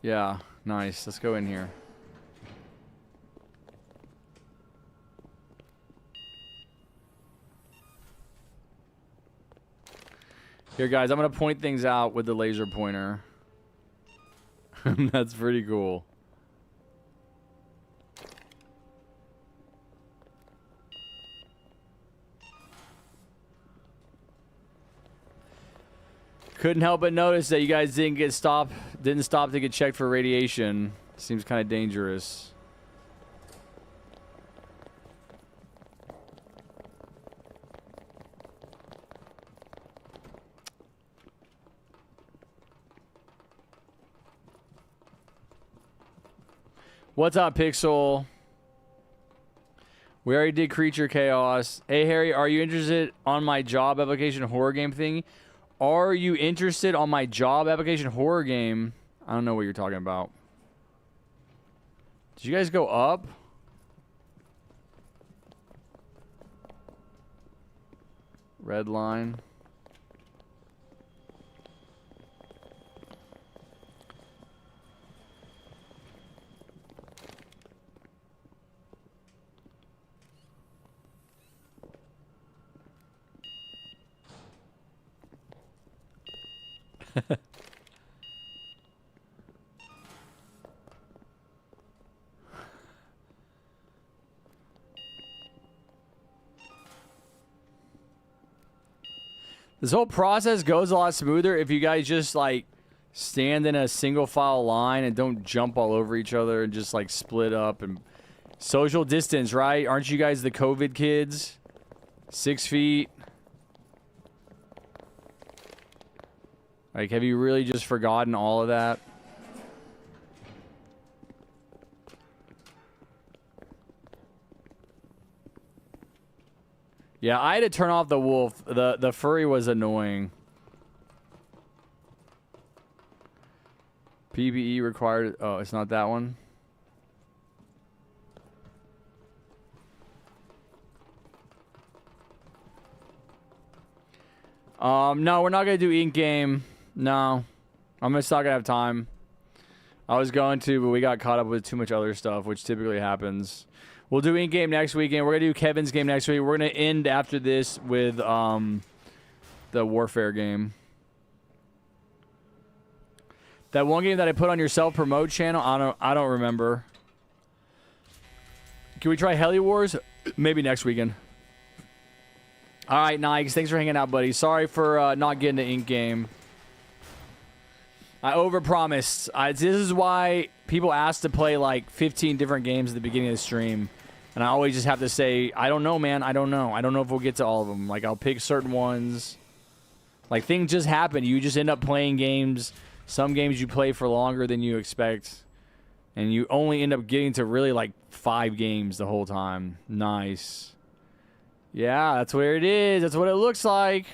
A: Yeah, nice. Let's go in here. Here, guys, I'm going to point things out with the laser pointer. That's pretty cool. Couldn't help but notice that you guys didn't stop to get checked for radiation. Seems kind of dangerous. What's up, Pixel? We already did Creature Chaos. Hey, Harry, are you interested on my job application horror game thing? Are you interested on my job application horror game? I don't know what you're talking about. Did you guys go up? Red line. This whole process goes a lot smoother if you guys just like stand in a single file line and don't jump all over each other and just like split up and social distance, right? Aren't you guys the COVID kids? 6 feet. Like, have you really just forgotten all of that? Yeah, I had to turn off the wolf. The furry was annoying. PPE required. Oh, it's not that one. No, we're not gonna do ink game. No, I'm just not gonna have time. I was going to, but we got caught up with too much other stuff, which typically happens. We'll do ink game next weekend. We're gonna do Kevin's game next week. We're gonna end after this with the Warfare game. That one game that I put on your self-promote channel, I don't remember. Can we try Heli Wars? Maybe next weekend. All right, Nikes. Thanks for hanging out, buddy. Sorry for not getting to ink game. I overpromised. This is why people ask to play like 15 different games at the beginning of the stream. And I always just have to say, I don't know, man. I don't know. I don't know if we'll get to all of them. Like, I'll pick certain ones. Like, things just happen. You just end up playing games. Some games you play for longer than you expect. And you only end up getting to really, like, 5 games the whole time. Nice. Yeah, that's where it is. That's what it looks like.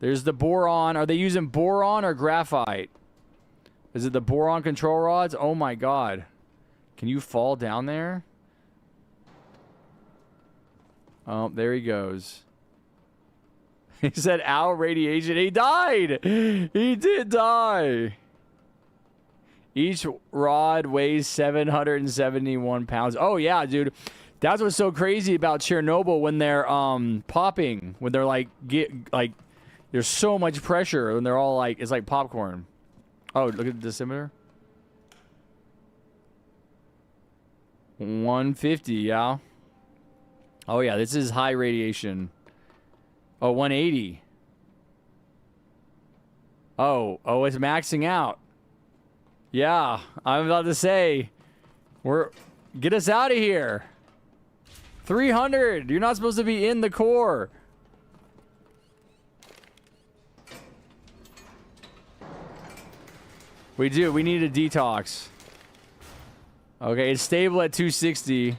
A: There's the boron. Are they using boron or graphite? Is it the boron control rods? Oh my god. Can you fall down there? Oh, there he goes. He said, ow, radiation. He died. He did die. Each rod weighs 771 pounds. Oh, yeah, dude. That's what's so crazy about Chernobyl when they're popping. When they're like, there's so much pressure. And they're all like, it's like popcorn. Oh, look at the decimeter. 150, yeah. Oh, yeah, this is high radiation. Oh, 180. Oh, it's maxing out. Yeah, I'm about to say, get us out of here. 300. You're not supposed to be in the core. We do. We need a detox. Okay, it's stable at 260.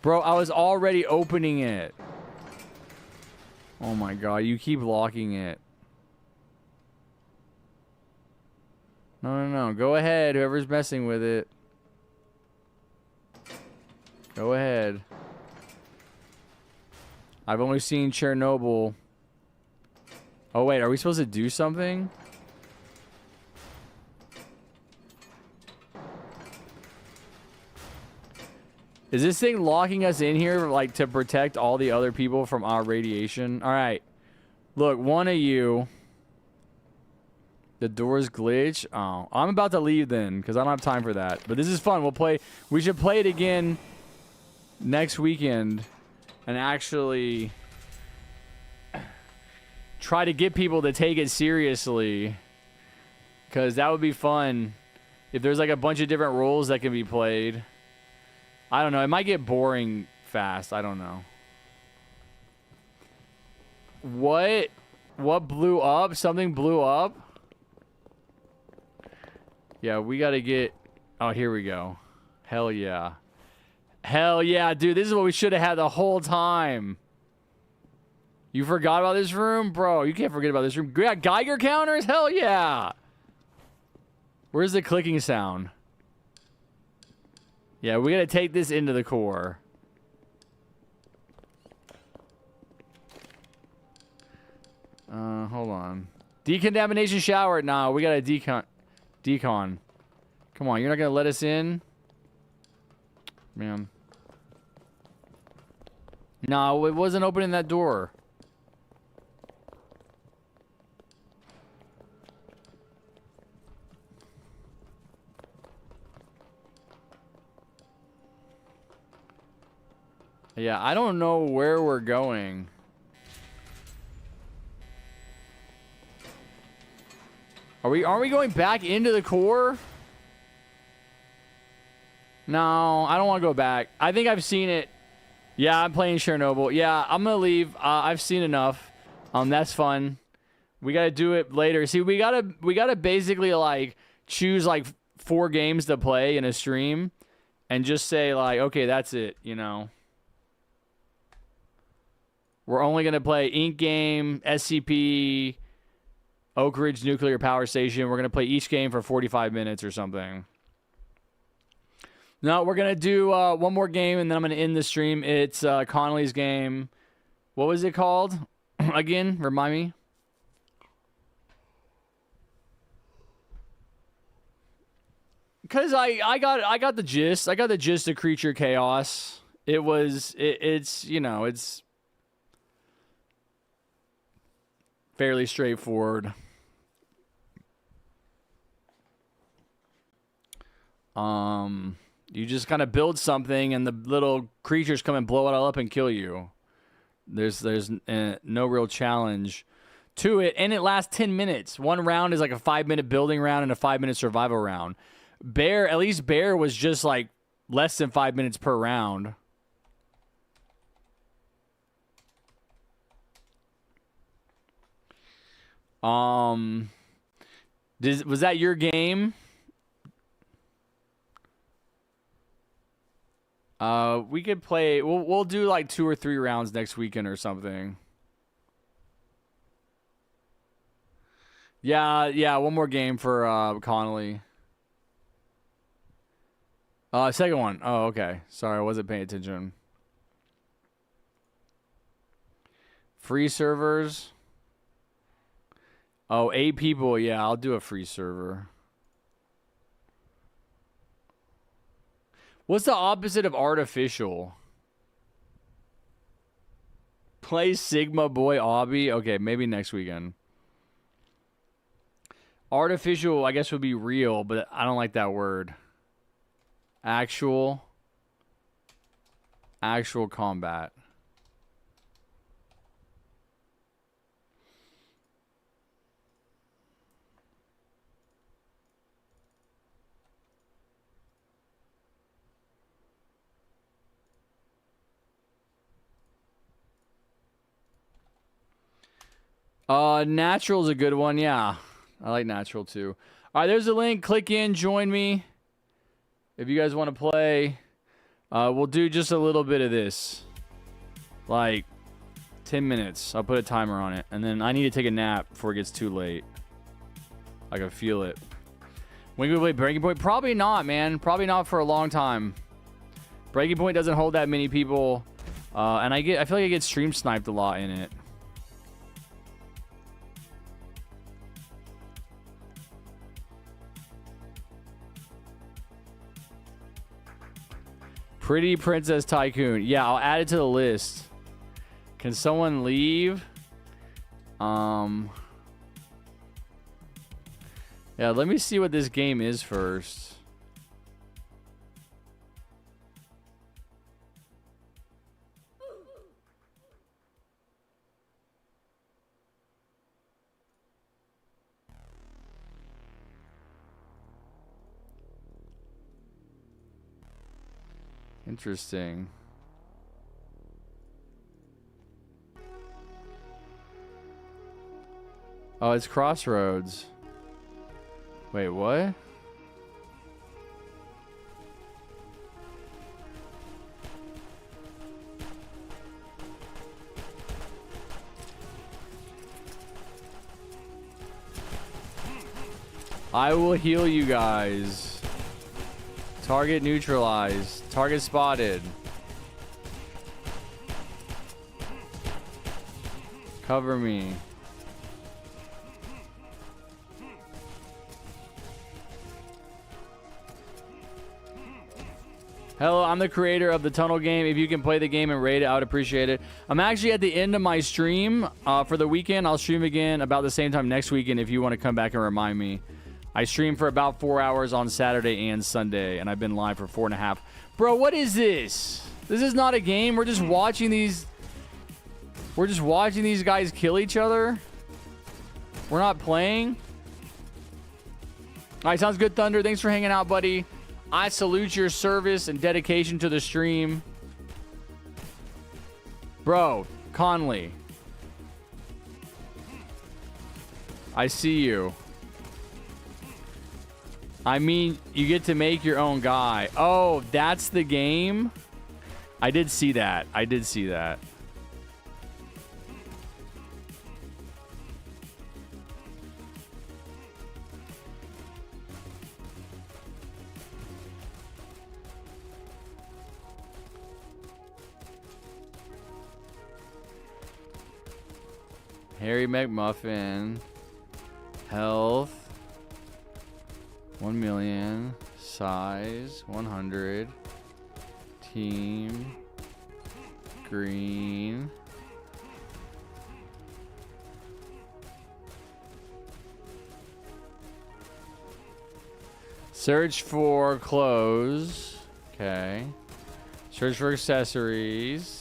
A: Bro, I was already opening it. Oh my god, you keep locking it. No. Go ahead, whoever's messing with it. Go ahead. I've only seen Chernobyl. Oh wait, are we supposed to do something? Is this thing locking us in here, like, to protect all the other people from our radiation? All right. Look, one of you. The doors glitch. Oh, I'm about to leave then, because I don't have time for that. But this is fun. We'll play. We should play it again next weekend and actually try to get people to take it seriously, because that would be fun if there's like a bunch of different roles that can be played. I don't know. It might get boring fast. I don't know. What blew up? Something blew up? Yeah, we got to get... Oh, here we go. Hell yeah. Hell yeah, dude. This is what we should have had the whole time. You forgot about this room? Bro, you can't forget about this room. Yeah, Geiger counters? Hell yeah. Where's the clicking sound? Yeah, we gotta take this into the core. Hold on. Decontamination shower? Nah, we gotta decon. Come on, you're not gonna let us in? Man. No, it wasn't opening that door. Yeah, I don't know where we're going. Aren't we going back into the core? No, I don't want to go back. I think I've seen it. Yeah, I'm playing Chernobyl. Yeah, I'm gonna leave. I've seen enough. That's fun. We gotta do it later. See, we gotta basically like choose like 4 games to play in a stream, and just say like, okay, that's it. You know. We're only going to play Ink Game, SCP, Oak Ridge Nuclear Power Station. We're going to play each game for 45 minutes or something. No, we're going to do one more game, and then I'm going to end the stream. It's Connolly's game. What was it called? Again, remind me. Because I got the gist. I got the gist of Creature Chaos. It's you know, it's fairly straightforward. You just kind of build something, and the little creatures come and blow it all up and kill you. There's no real challenge to it, and it lasts 10 minutes. One round is like a 5-minute building round and a 5-minute survival round. At least Bear was just like less than 5 minutes per round. Was that your game? We could play. We'll do like 2 or 3 rounds next weekend or something. Yeah. One more game for Connolly. Second one. Oh, okay. Sorry, I wasn't paying attention. Free servers. Oh, 8 people. Yeah, I'll do a free server. What's the opposite of artificial? Play Sigma Boy Obby. Okay, maybe next weekend. Artificial, I guess, would be real, but I don't like that word. Actual combat. Natural's a good one, yeah. I like natural too. All right, there's a link. Click in, join me. If you guys want to play, we'll do just a little bit of this. Like 10 minutes. I'll put a timer on it. And then I need to take a nap before it gets too late. I can feel it. When can we play Breaking Point? Probably not, man. Probably not for a long time. Breaking Point doesn't hold that many people. And I feel like I get stream sniped a lot in it. Pretty Princess Tycoon. Yeah, I'll add it to the list. Can someone leave? Yeah, let me see what this game is first. Interesting. Oh, it's Crossroads. Wait, what? I will heal you guys. Target neutralized. Target spotted. Cover me. Hello, I'm the creator of the Tunnel game. If you can play the game and rate it, I would appreciate it. I'm actually at the end of my stream for the weekend. I'll stream again about the same time next weekend if you want to come back and remind me. I stream for about 4 hours on Saturday and Sunday, and I've been live for 4.5. Bro, what is this? This is not a game. We're just watching these. We're just watching these guys kill each other. We're not playing. All right, sounds good, Thunder. Thanks for hanging out, buddy. I salute your service and dedication to the stream. Bro, Conley. I see you. I mean, you get to make your own guy. Oh, that's the game? I did see that. I did see that. Harry McMuffin. Health. 1 million. Size. 100. Team. Green. Search for clothes. Okay. Search for accessories.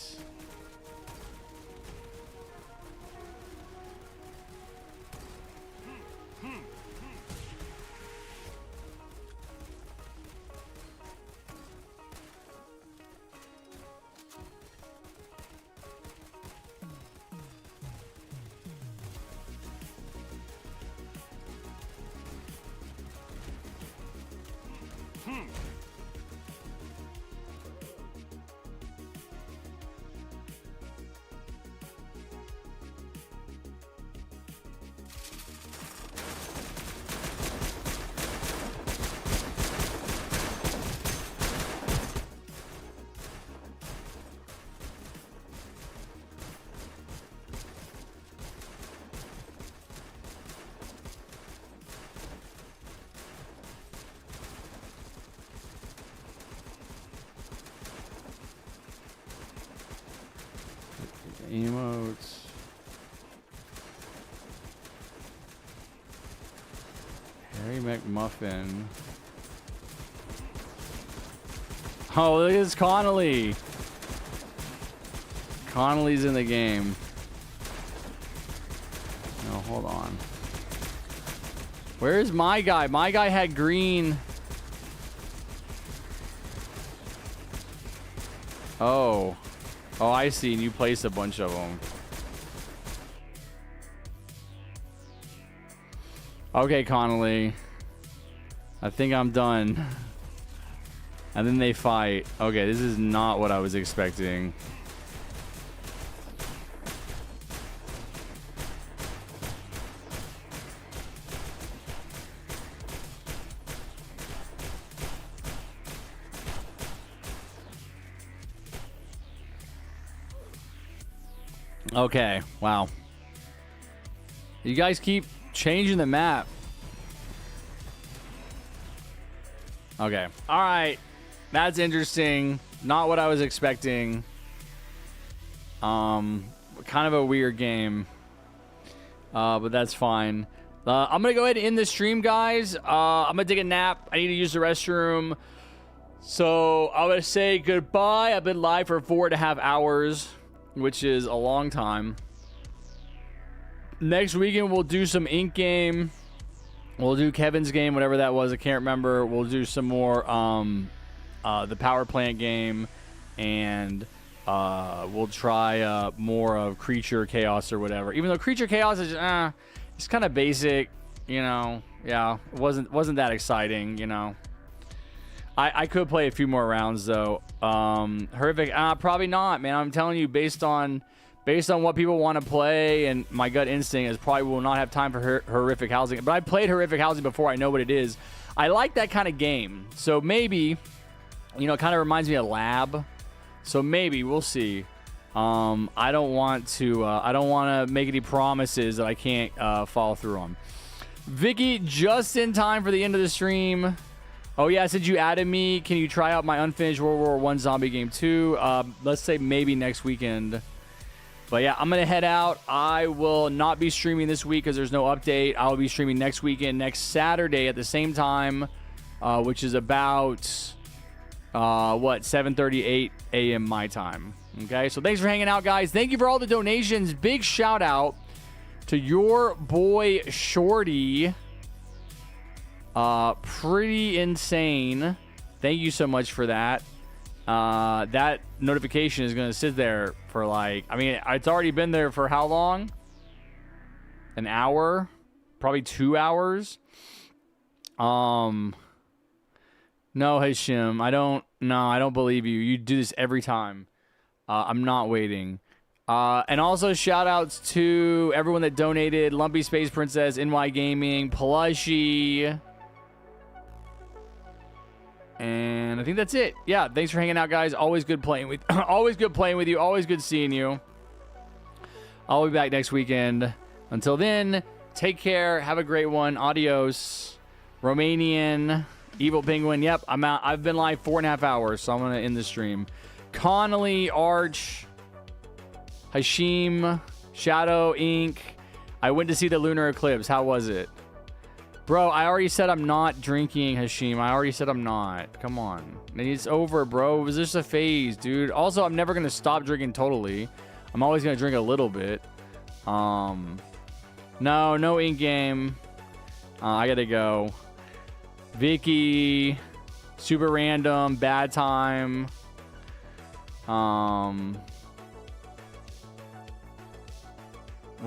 A: Emotes. Harry McMuffin. Oh, look at this Connolly. Connolly's in the game. No, hold on. Where's my guy? My guy had green. Oh. Oh, I see. And you placed a bunch of them. Okay, Connolly. I think I'm done. And then they fight. Okay, this is not what I was expecting. Okay, wow. You guys keep changing the map. Okay. All right. That's interesting. Not what I was expecting. Kind of a weird game. But that's fine. I'm going to go ahead and end the stream, guys. I'm going to take a nap. I need to use the restroom. So I'm going to say goodbye. I've been live for 4.5 hours, which is a long time. Next weekend, we'll do some Ink game. We'll do Kevin's game, whatever that was. I can't remember. We'll do some more the power plant game. And we'll try more of Creature Chaos or whatever. Even though Creature Chaos is it's kind of basic, you know. Yeah, it wasn't that exciting, you know. I could play a few more rounds though. Horrific, probably not, man. I'm telling you, based on what people want to play, and my gut instinct is probably will not have time for Horrific Housing. But I played Horrific Housing before. I know what it is. I like that kind of game. So maybe, you know, it kind of reminds me of Lab. So maybe we'll see. I don't want to make any promises that I can't follow through on. Vicky, just in time for the end of the stream. Oh yeah, since you added me, can you try out my unfinished World War I zombie game too? Let's say maybe next weekend. But yeah, I'm going to head out. I will not be streaming this week because there's no update. I will be streaming next weekend, next Saturday at the same time, which is about, 7:38 a.m. my time. Okay, so thanks for hanging out, guys. Thank you for all the donations. Big shout out to your boy Shorty. Pretty insane. Thank you so much for that. That notification is going to sit there for it's already been there for how long? An hour? Probably 2 hours? No, Hashim, I don't believe you. You do this every time. I'm not waiting. And also shout outs to everyone that donated. Lumpy Space Princess, NY Gaming, Plushie. And I think that's it. Yeah, thanks for hanging out, guys. Always good playing with always good playing with you. Always good seeing you. I'll be back next weekend. Until then, take care. Have a great one. Adios. Romanian, Evil Penguin. Yep, I'm out. I've been live 4.5 hours, so I'm going to end the stream. Connolly, Arch, Hashim, Shadow, Inc. I went to see the lunar eclipse. How was it? Bro, I already said I'm not drinking, Hashim. I already said I'm not. Come on. It's over, bro. It was just a phase, dude. Also, I'm never going to stop drinking totally. I'm always going to drink a little bit. No Ink game. I got to go. Vicky, super random, bad time. What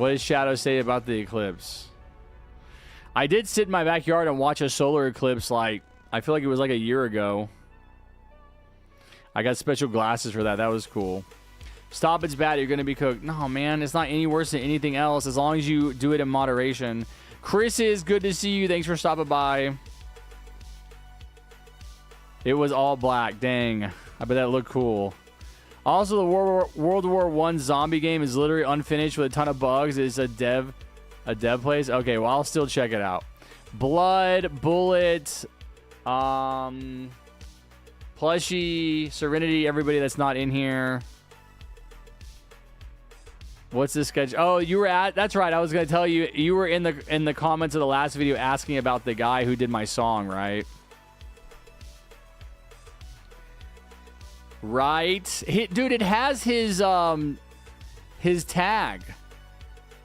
A: did Shadow say about the eclipse? I did sit in my backyard and watch a solar eclipse I feel like it was like a year ago. I got special glasses for that. That was cool. Stop, it's bad. You're going to be cooked. No, man, it's not any worse than anything else as long as you do it in moderation. Chris is good to see you. Thanks for stopping by. It was all black. Dang. I bet that looked cool. Also, the World War I zombie game is literally unfinished with a ton of bugs. It's a dev place. Okay, well, I'll still check it out. Blood, Bullet, Plushie, Serenity, everybody that's not in here. What's this schedule? Oh, you were at. That's right. I was gonna tell you. You were in the comments of the last video asking about the guy who did my song, right? Right, dude. It has his tag.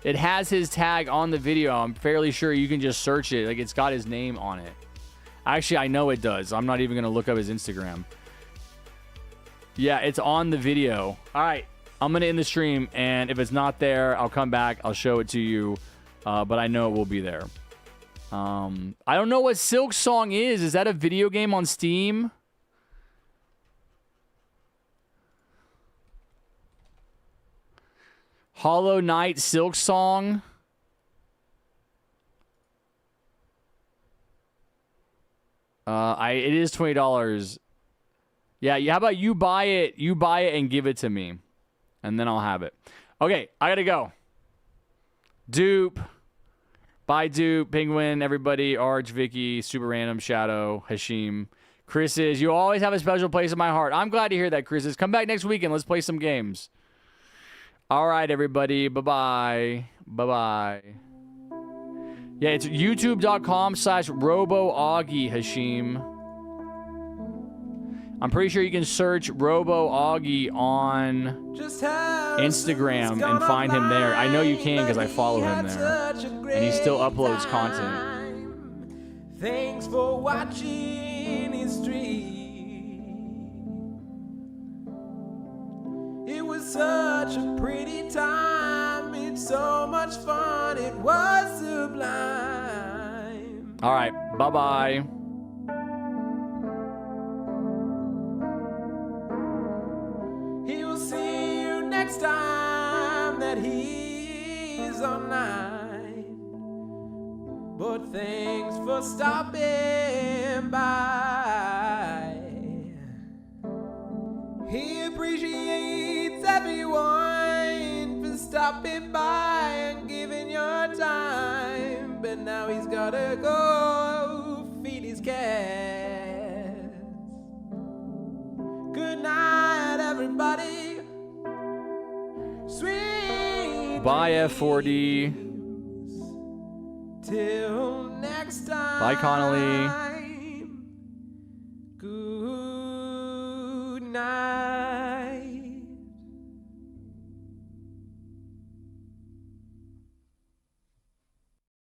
A: It has his tag on the video. I'm fairly sure you can just search it. Like, it's got his name on it. Actually, I know it does. I'm not even gonna look up his Instagram. Yeah, it's on the video. All right. I'm going to end the stream, and if it's not there, I'll come back. I'll show it to you, but I know it will be there. I don't know what Silk Song is. Is that a video game on Steam? Hollow Knight Silk Song? It is $20. Yeah, how about you buy it and give it to me. And then I'll have it. Okay, I gotta go. Dupe. Bye, Dupe. Penguin, everybody. Arch, Vicky, Super Random, Shadow, Hashim. Chris's. You always have a special place in my heart. I'm glad to hear that, Chris's. Come back next week and let's play some games. All right, everybody. Bye-bye. Bye-bye. Yeah, it's youtube.com/RoboAugie, Hashim. I'm pretty sure you can search RoboAugie on Instagram and find him there. I know you can because I follow him there. And he still uploads content.
H: Thanks for watching his stream. It was such a pretty time. It's so much fun. It was sublime.
A: All right. Bye-bye.
H: He'll see you next time that he's online. But thanks for stopping by. He appreciates everyone for stopping by and giving your time. But now he's gotta go feed his cats. Good night, everybody. Sweet
A: Bye, F40.
H: Till next time.
A: Bye, Connolly.